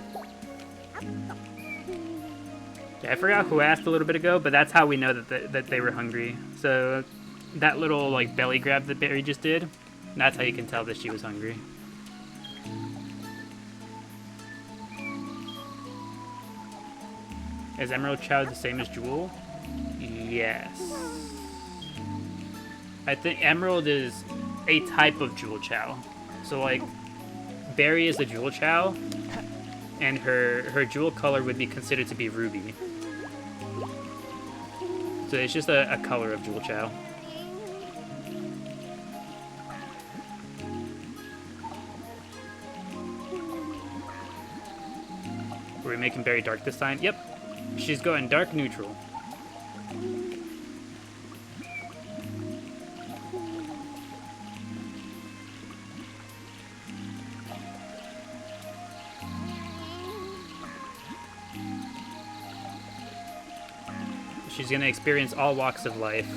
Yeah, I forgot who asked a little bit ago, but that's how we know that they were hungry. So that little like belly grab that Berry just did, that's how you can tell that she was hungry. Is Emerald Chao the same as Jewel? Yes. I think Emerald is a type of Jewel Chao. So like, Berry is a Jewel Chao, and her Jewel color would be considered to be Ruby. So it's just a color of Jewel Chao. Were we making Berry dark this time? Yep. She's going dark neutral. She's going to experience all walks of life.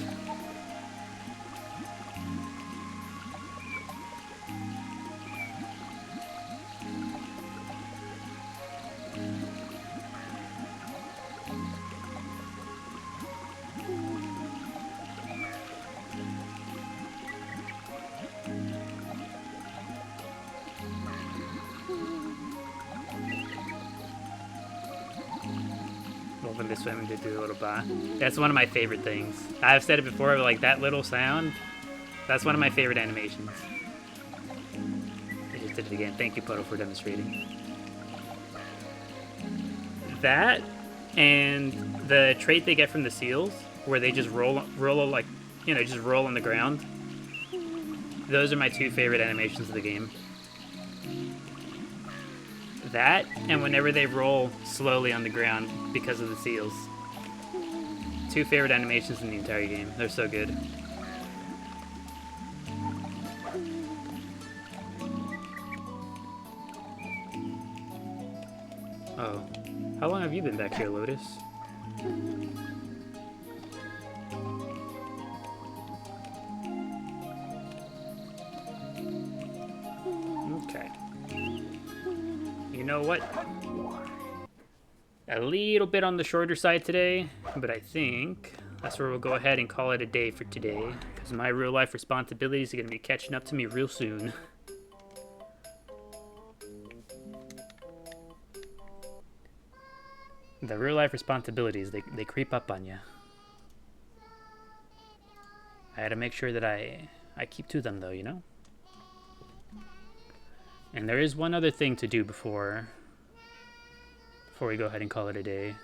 When this women did do a little bah. That's one of my favorite things. I've said it before, but like that little sound, that's one of my favorite animations. I just did it again. Thank you, Puddle, for demonstrating. That and the trait they get from the seals, where they just roll like, you know, just roll on the ground. Those are my two favorite animations of the game. That, and whenever they roll slowly on the ground because of the seals. Two favorite animations in the entire game. They're so good. Oh. How long have you been back here, Lotus? Okay. You know what? A little bit on the shorter side today, but I think that's where we'll go ahead and call it a day for today, because my real life responsibilities are going to be catching up to me real soon. The real life responsibilities, they creep up on you. I had to make sure that I keep to them though, you know? And there is one other thing to do before we go ahead and call it a day.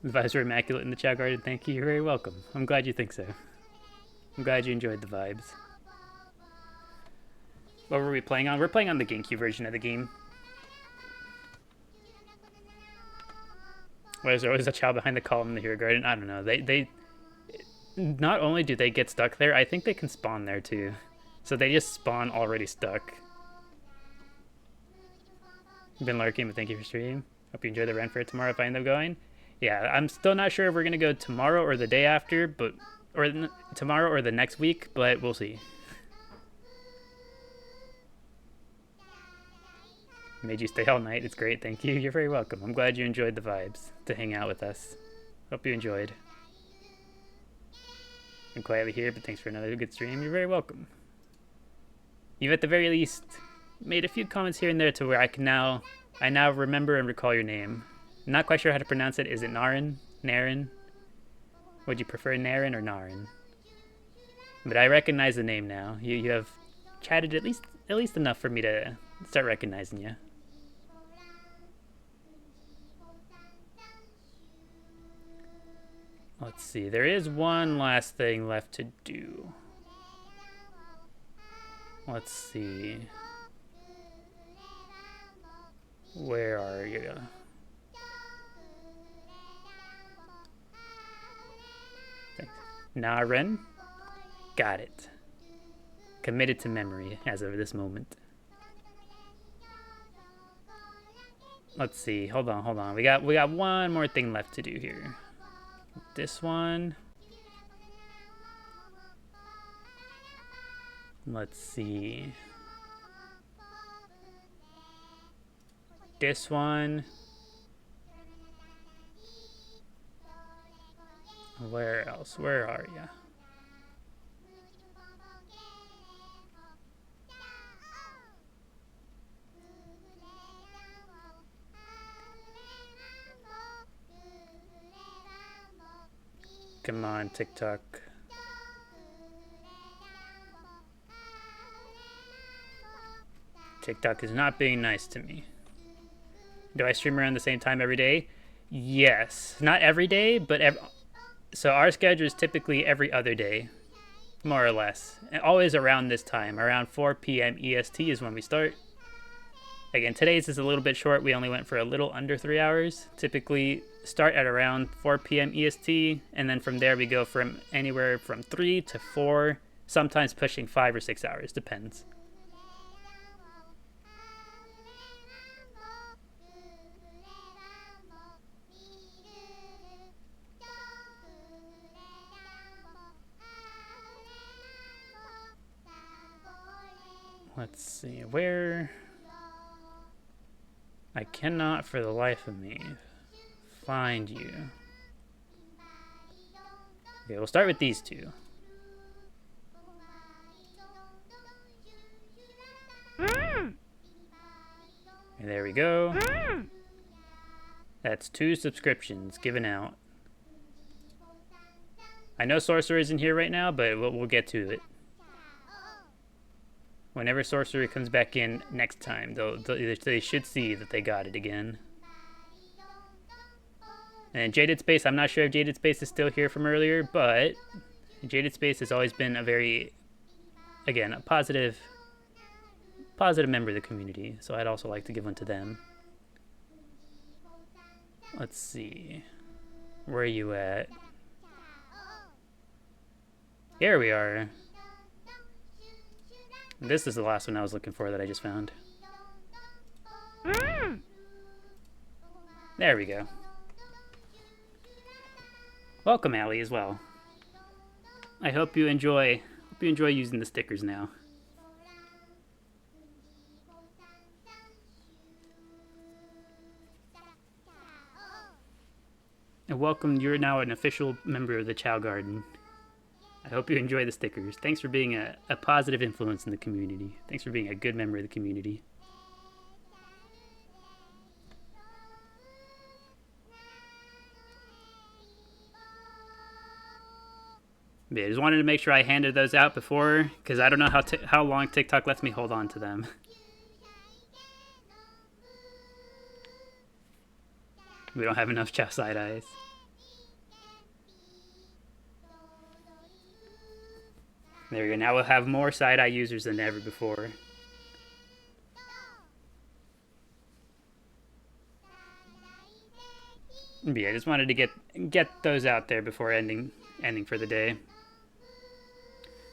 The vibes were immaculate in the Chao Garden. Thank you. You're very welcome. I'm glad you think so. I'm glad you enjoyed the vibes. What were we playing on? We're playing on the GameCube version of the game. Why is there always a Chao behind the column in the Hero Garden? I don't know. They not only do they get stuck there, I think they can spawn there too. So they just spawn already stuck. Been lurking, but thank you for streaming. Hope you enjoy the run for it tomorrow if I end up going. Yeah, I'm still not sure if we're gonna go tomorrow or the day after, but tomorrow or the next week, but we'll see. Made you stay all night. It's great. Thank you. You're very welcome. I'm glad you enjoyed the vibes to hang out with us. Hope you enjoyed. I'm quietly here, but thanks for another good stream. You're very welcome. You've at the very least made a few comments here and there to where I now remember and recall your name. I'm not quite sure how to pronounce it. Is it Naren? Naren? Would you prefer Naren or Naren? But I recognize the name now. You have chatted at least enough for me to start recognizing you. Let's see. There is one last thing left to do. Let's see. Where are you? Thanks. Naren? Got it. Committed to memory as of this moment. Let's see. Hold on. We got one more thing left to do here. This one. Let's see. This one. Where else? Where are you? Come on, TikTok. TikTok is not being nice to me. Do I stream around the same time every day? Yes. Not every day, but so our schedule is typically every other day, more or less. And always around this time. Around 4 p.m. EST is when we start. Again, today's is a little bit short. We only went for a little under 3 hours. Typically start at around 4 p.m. EST, and then from there we go from anywhere from 3 to 4, sometimes pushing 5 or 6 hours, depends. Let's see, where... I cannot for the life of me find you. Okay, we'll start with these two. And there we go. That's 2 subscriptions given out. I know Sorcerer isn't here right now, but we'll get to it. Whenever Sorcerer comes back in next time, they should see that they got it again. And Jaded Space, I'm not sure if Jaded Space is still here from earlier, but Jaded Space has always been a very, again, a positive member of the community. So I'd also like to give one to them. Let's see. Where are you at? Here we are. This is the last one I was looking for that I just found. There we go. Welcome, Allie, as well. I hope you enjoy using the stickers now. And welcome, you're now an official member of the Chao Garden. I hope you enjoy the stickers. Thanks for being a positive influence in the community. Thanks for being a good member of the community. Yeah, I just wanted to make sure I handed those out before, because I don't know how long TikTok lets me hold on to them. We don't have enough Chao side eyes. There we go. Now we'll have more side eye users than ever before. But yeah, I just wanted to get those out there before ending for the day.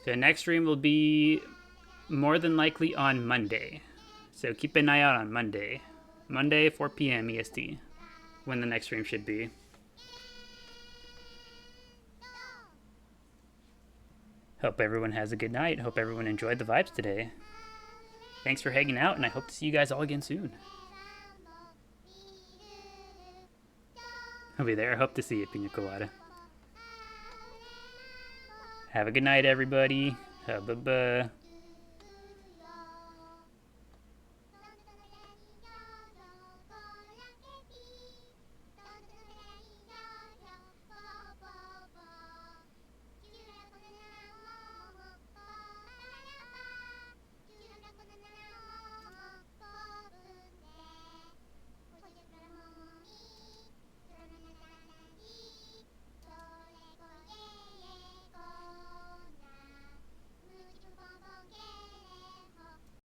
So next stream will be more than likely on Monday. So keep an eye out on Monday. Monday, 4 p.m. EST. When the next stream should be. Hope everyone has a good night. Hope everyone enjoyed the vibes today. Thanks for hanging out, and I hope to see you guys all again soon. I'll be there. I hope to see you, Pina Colada. Have a good night, everybody. Bye-bye.